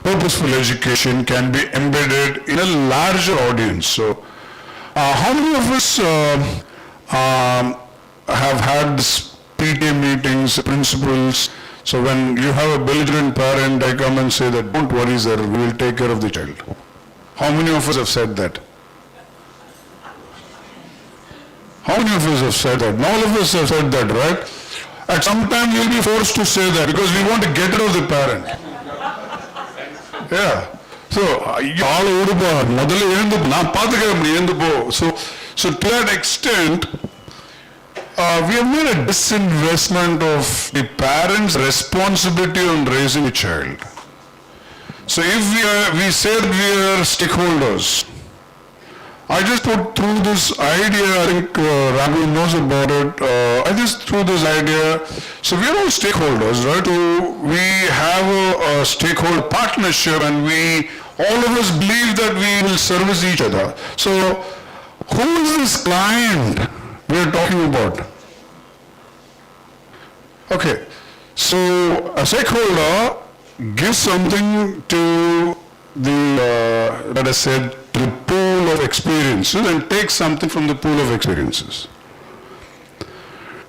purposeful education can be embedded in a larger audience. So, how many of us have had this PTA meetings, principals? So when you have a belligerent parent, I come and say that, don't worry sir, we will take care of the child. How many of us have said that? How many of us have said that? All of us have said that, right? At some time we'll be forced to say that because we want to get rid of the parent. Yeah. So, so to that extent, we have made a disinvestment of the parent's responsibility on raising a child. So if we say that we are stakeholders, I just put through this idea, I think Raghu knows about it, I just threw this idea, so we are all stakeholders, right? So we have a stakeholder partnership and all of us believe that we will service each other. So who is this client we are talking about? Okay, so a stakeholder gives something to the, let us say, the pool of experiences and takes something from the pool of experiences.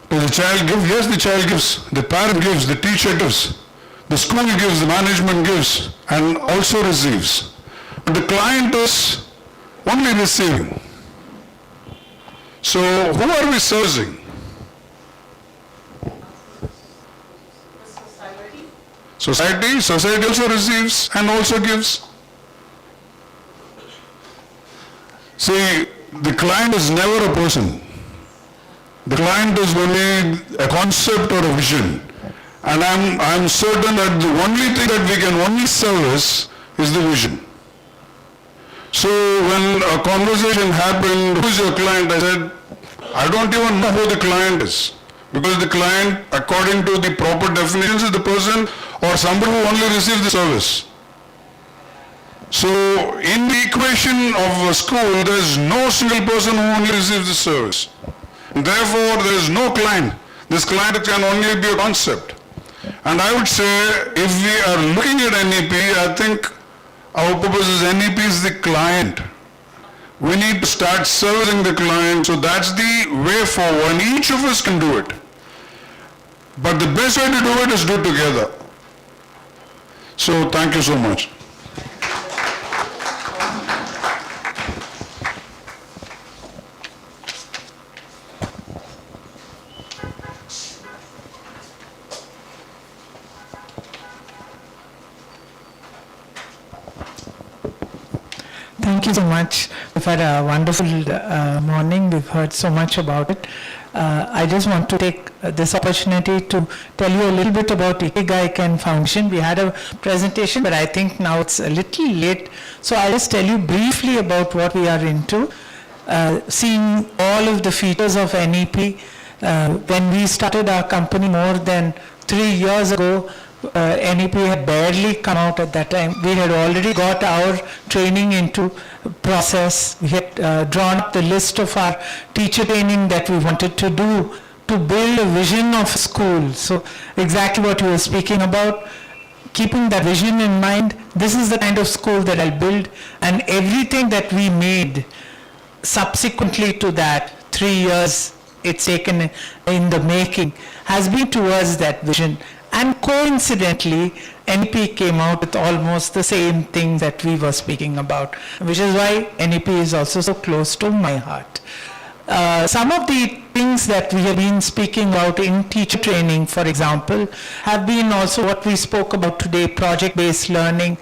Does the child give? Yes, the child gives. The parent gives, the teacher gives, the school gives, the management gives, and also receives. But the client is only receiving. So who are we servicing? Society. Society also receives and also gives. See, the client is never a person. The client is only a concept or a vision. And I'm certain that the only thing that we can only service is the vision. So when a conversation happened, who is your client? I said, I don't even know who the client is. Because the client, according to the proper definitions, is the person or somebody who only receives the service. So in the equation of a school, there is no single person who only receives the service. Therefore, there is no client. This client can only be a concept. And I would say, if we are looking at NEP, I think our purpose is NEP is the client. We need to start serving the client, so that's the way forward, and each of us can do it. But the best way to do it is do it together. So thank you so much. Thank you so much. We've had a wonderful morning. We've heard so much about it. I just want to take this opportunity to tell you a little bit about Ikigai Ken Foundation. We had a presentation, but I think now it's a little late. So I'll just tell you briefly about what we are into. Seeing all of the features of NEP. When we started our company more than 3 years ago, NEP had barely come out at that time. We had already got our training into process. We had drawn up the list of our teacher training that we wanted to do to build a vision of school. So exactly what you were speaking about, keeping that vision in mind, this is the kind of school that I'll build, and everything that we made subsequently to that, 3 years it's taken in the making, has been towards that vision. And coincidentally, NEP came out with almost the same thing that we were speaking about, which is why NEP is also so close to my heart. Some of the things that we have been speaking about in teacher training, for example, have been also what we spoke about today, project-based learning.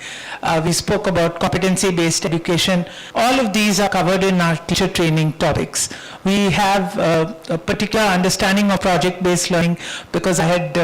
We spoke about competency-based education. All of these are covered in our teacher training topics. We have a particular understanding of project-based learning because I had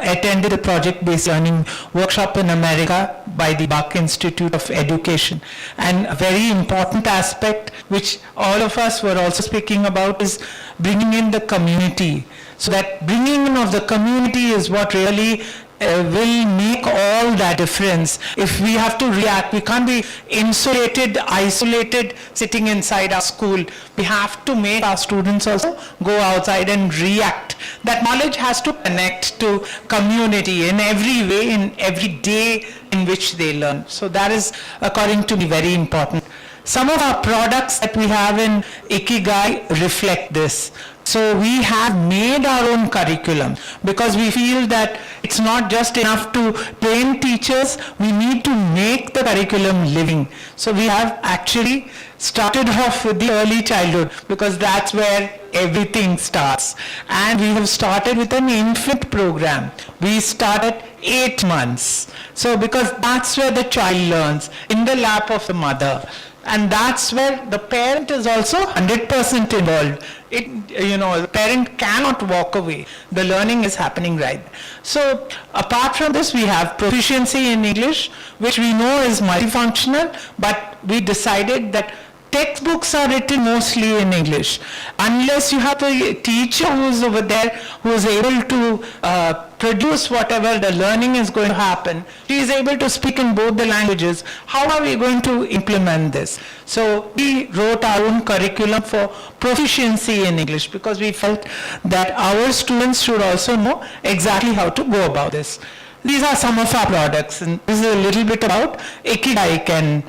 attended a project-based learning workshop in America by the Buck Institute of Education. And a very important aspect, which all of us were also speaking about, is bringing in the community. So that bringing in of the community is what really will make all that difference. If we have to react, we can't be insulated, isolated, sitting inside our school. We have to make our students also go outside and react. That knowledge has to connect to community in every way, in every day in which they learn. So that is, according to me, very important. Some of our products that we have in Ikigai reflect this. So we have made our own curriculum because we feel that it's not just enough to train teachers, we need to make the curriculum living. So we have actually started off with the early childhood because that's where everything starts. And we have started with an infant program. We start at 8 months. So because that's where the child learns, in the lap of the mother. And that's where the parent is also 100% involved. The parent cannot walk away. The learning is happening right. So apart from this, we have proficiency in English, which we know is multifunctional, but we decided that textbooks are written mostly in English. Unless you have a teacher who's over there who is able to produce whatever the learning is going to happen, she is able to speak in both the languages. How are we going to implement this? So we wrote our own curriculum for proficiency in English because we felt that our students should also know exactly how to go about this. These are some of our products, and this is a little bit about Ikigai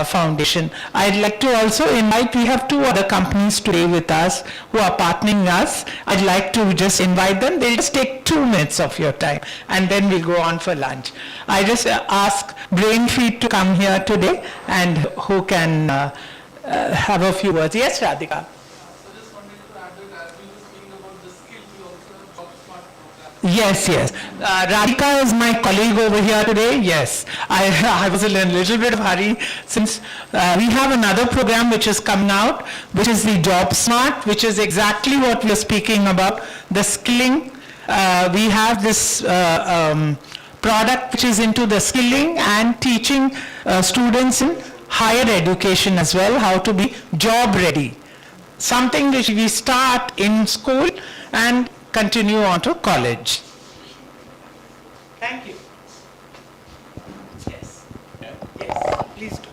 Foundation. I'd like to also invite, we have 2 other companies today with us who are partnering us. I'd like to just invite them. They'll just take 2 minutes of your time, and then we'll go on for lunch. I just ask Brainfeed to come here today, and who can have a few words. Yes, Radhika. Yes. Radhika is my colleague over here today. Yes. I was in a little bit of hurry since we have another program which is coming out, which is the Job Smart, which is exactly what we are speaking about, the skilling. We have this product which is into the skilling and teaching students in higher education as well, how to be job ready. Something which we start in school and continue on to college. Thank you. Yes. Yes, please do.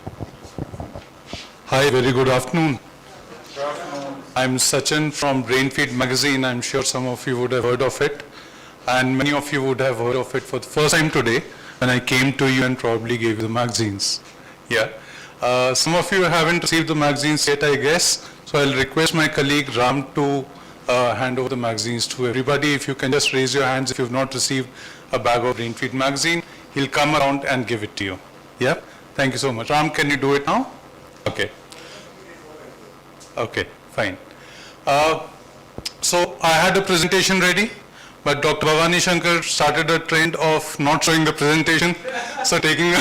Hi, very good afternoon. I'm Sachin from Brainfeed magazine. I'm sure some of you would have heard of it, and many of you would have heard of it for the first time today when I came to you and probably gave you the magazines. Yeah. Some of you haven't received the magazines yet, I guess, so I'll request my colleague Ram to hand over the magazines to everybody. If you can just raise your hands if you've not received a bag of Brainfeed magazine, he'll come around and give it to you. Yeah? Thank you so much. Ram, can you do it now? Okay. Okay, fine. So I had a presentation ready, but Dr. Bhavani Shankar started a trend of not showing the presentation, so taking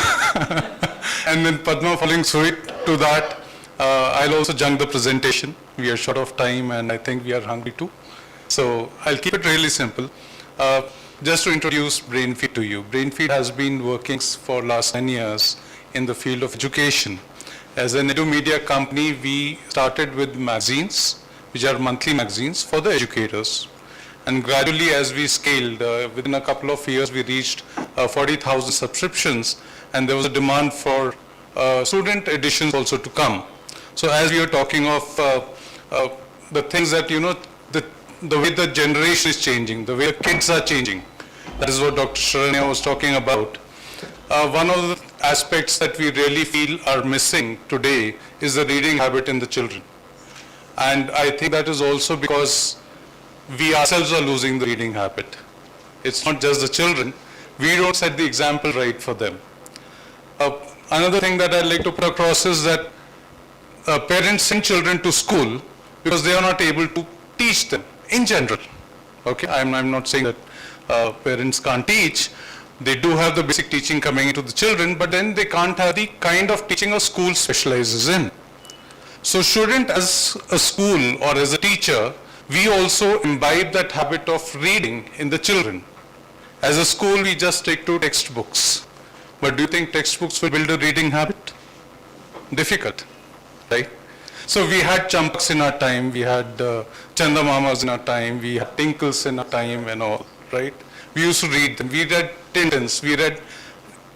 and then Padma following suit to that. I'll also junk the presentation. We are short of time and I think we are hungry too. So I'll keep it really simple. Just to introduce Brainfeed to you. Brainfeed has been working for last 10 years in the field of education. As an EduMedia company, we started with magazines, which are monthly magazines for the educators. And gradually as we scaled, within a couple of years, we reached 40,000 subscriptions, and there was a demand for student editions also to come. So as we are talking of the things that, the way the generation is changing, the way the kids are changing, that is what Dr. Sharanya was talking about. One of the aspects that we really feel are missing today is the reading habit in the children. And I think that is also because we ourselves are losing the reading habit. It's not just the children. We don't set the example right for them. Another thing that I'd like to put across is that parents send children to school because they are not able to teach them in general. Okay, I'm not saying that parents can't teach. They do have the basic teaching coming into the children, but then they can't have the kind of teaching a school specializes in. So shouldn't, as a school or as a teacher, we also imbibe that habit of reading in the children? As a school, we just stick to textbooks. But do you think textbooks will build a reading habit? Difficult, right? So we had Champaks in our time, we had Chandamamas in our time, we had Tinkles in our time and all, right? We used to read them. We read Tintins. We read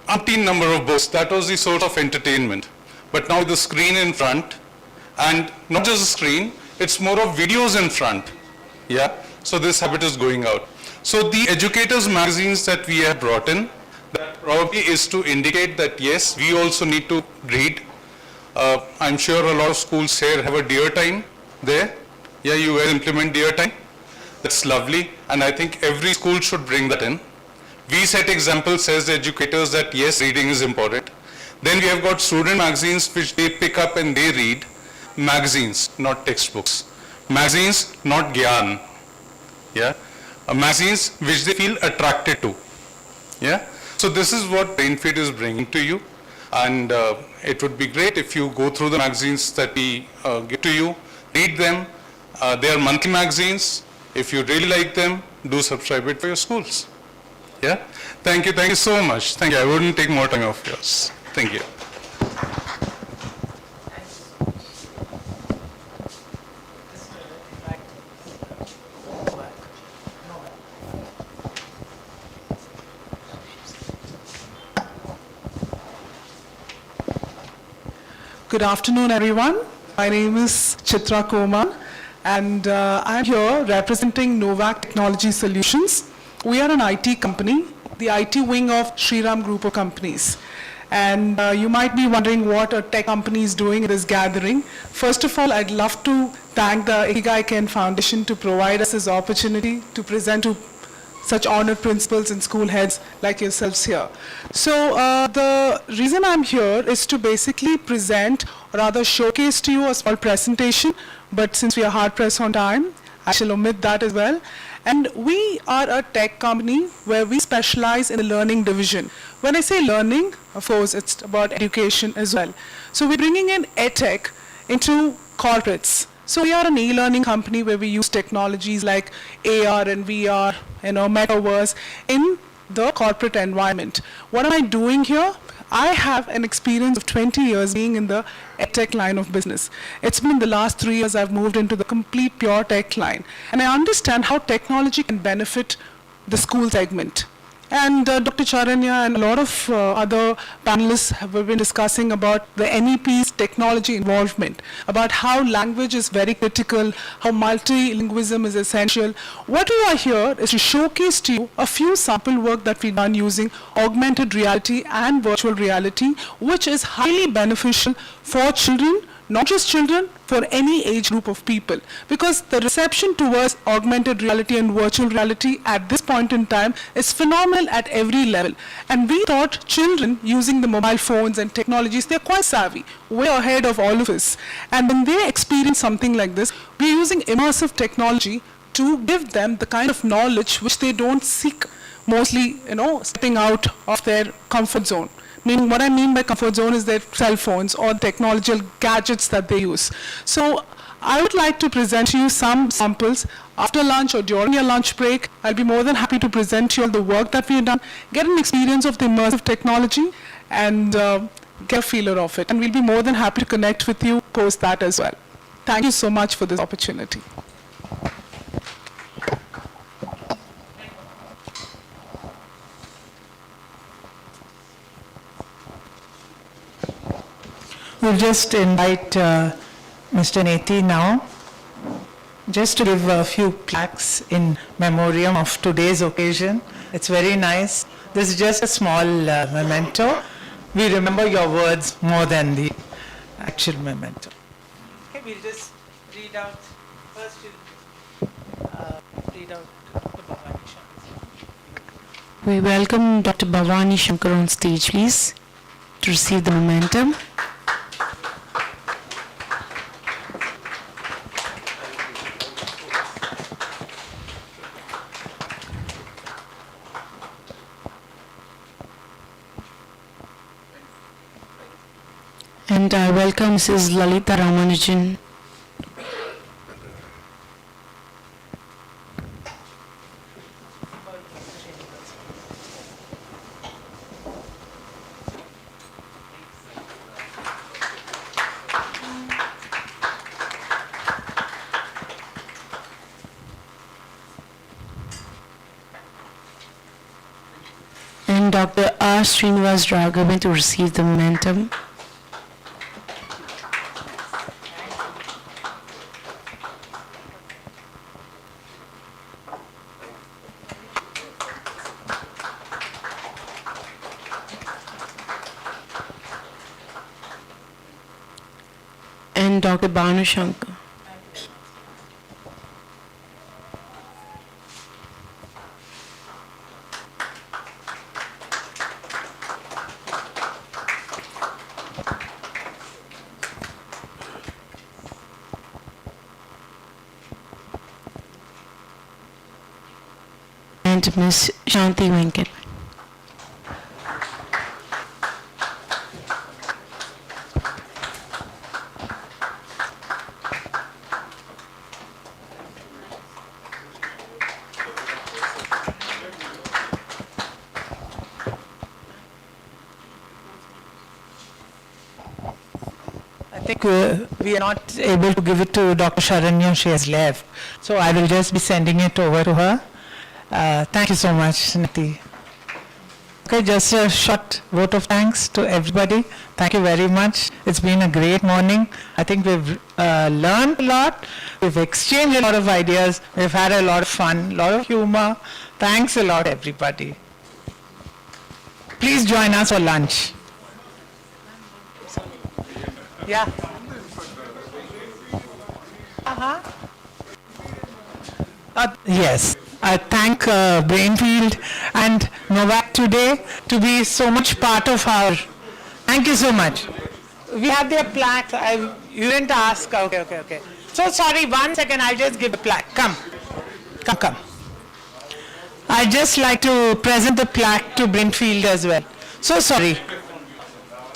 umpteen number of books. That was the source of entertainment. But now the screen in front, and not just the screen, it's more of videos in front. Yeah. So this habit is going out. So the educators magazines that we have brought in, that probably is to indicate that yes, we also need to read. I'm sure a lot of schools here have a dear time there. Yeah, you will implement dear time. That's lovely, and I think every school should bring that in. We set examples as educators that yes, reading is important. Then we have got student magazines which they pick up and they read. Magazines, not textbooks. Magazines, not gyan. Yeah, magazines which they feel attracted to. Yeah, so this is what BrainFeed is bringing to you, and it would be great if you go through the magazines that we give to you, read them. They are monthly magazines. If you really like them, do subscribe it for your schools. Yeah, thank you so much. Thank you. I wouldn't take more time of yours. Thank you. Good afternoon, everyone. My name is Chitra Koman, and I'm here representing Novak Technology Solutions. We are an IT company, the IT wing of Shriram Group of Companies. And you might be wondering what a tech company is doing at this gathering. First of all, I'd love to thank the Ikigai Ken Foundation to provide us this opportunity to present to such honored principals and school heads like yourselves here. So the reason I'm here is to basically present, or rather showcase to you a small presentation, but since we are hard pressed on time, I shall omit that as well. And we are a tech company where we specialize in the learning division. When I say learning, of course, it's about education as well. So we're bringing in EdTech into corporates. So we are an e-learning company where we use technologies like AR and VR, metaverse in the corporate environment. What am I doing here? I have an experience of 20 years being in the EdTech line of business. It's been the last 3 years I've moved into the complete pure tech line. And I understand how technology can benefit the school segment. And Dr. Charanya and a lot of other panelists have been discussing about the NEP's technology involvement, about how language is very critical, how multilingualism is essential. What we are here is to showcase to you a few sample work that we've done using augmented reality and virtual reality, which is highly beneficial for children, not just children, for any age group of people. Because the reception towards augmented reality and virtual reality at this point in time is phenomenal at every level. And we thought children using the mobile phones and technologies, they're quite savvy, way ahead of all of us. And when they experience something like this, we're using immersive technology to give them the kind of knowledge which they don't seek, mostly, stepping out of their comfort zone. Meaning, what I mean by comfort zone is their cell phones or technological gadgets that they use. So I would like to present to you some samples. After lunch or during your lunch break, I'll be more than happy to present to you all the work that we've done, get an experience of the immersive technology, and get a feeler of it. And we'll be more than happy to connect with you post that as well. Thank you so much for this opportunity. We'll just invite Mr. Neti now, just to give a few plaques in memoriam of today's occasion. It's very nice. This is just a small memento. We remember your words more than the actual memento. Okay, we'll just read out, first read out Dr. Bhavani Shankar. We welcome Dr. Bhavani Shankar on stage, please, to receive the momentum. And I welcome Mrs. Lalita Ramanujan. and Dr. R. Srinivas Raghavan to receive the momentum. And Dr. Banu Shankar. And Ms. Shanti Venkat. I think we are not able to give it to Dr. Sharanya, she has left. So I will just be sending it over to her. Thank you so much, Niti. Okay, just a short vote of thanks to everybody. Thank you very much. It's been a great morning. I think we've learned a lot. We've exchanged a lot of ideas. We've had a lot of fun, a lot of humor. Thanks a lot, everybody. Please join us for lunch. Yeah. Yes. I thank Brainfield and Novak today to be so much part of our. Thank you so much. We have their plaque. You didn't ask. Okay. So sorry, 1 second. I'll just give the plaque. Come. I'd just like to present the plaque to Brainfield as well. So sorry.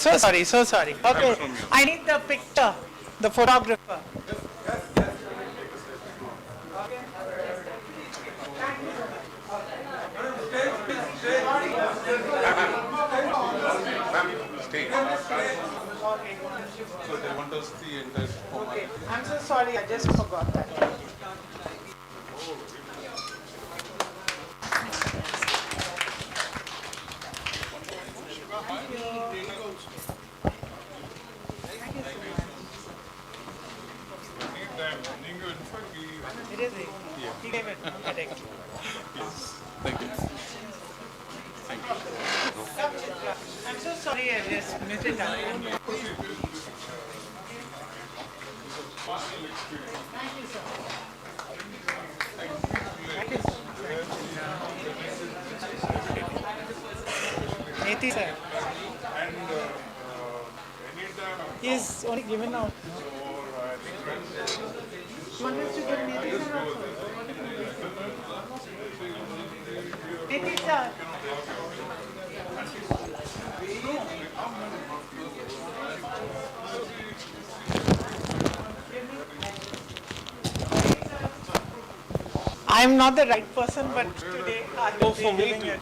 Okay. I need the picture, the photographer. So they want us the entire format. Okay. I'm so sorry, I just forgot that. It is he. He gave it. Correct. Thank you. I'm so sorry, I just missed it out. Thank you, sir. Neti, sir. He's only given out. You want us to give Neti, sir, also? Neti, sir. I'm not the right person, but today I will be giving it.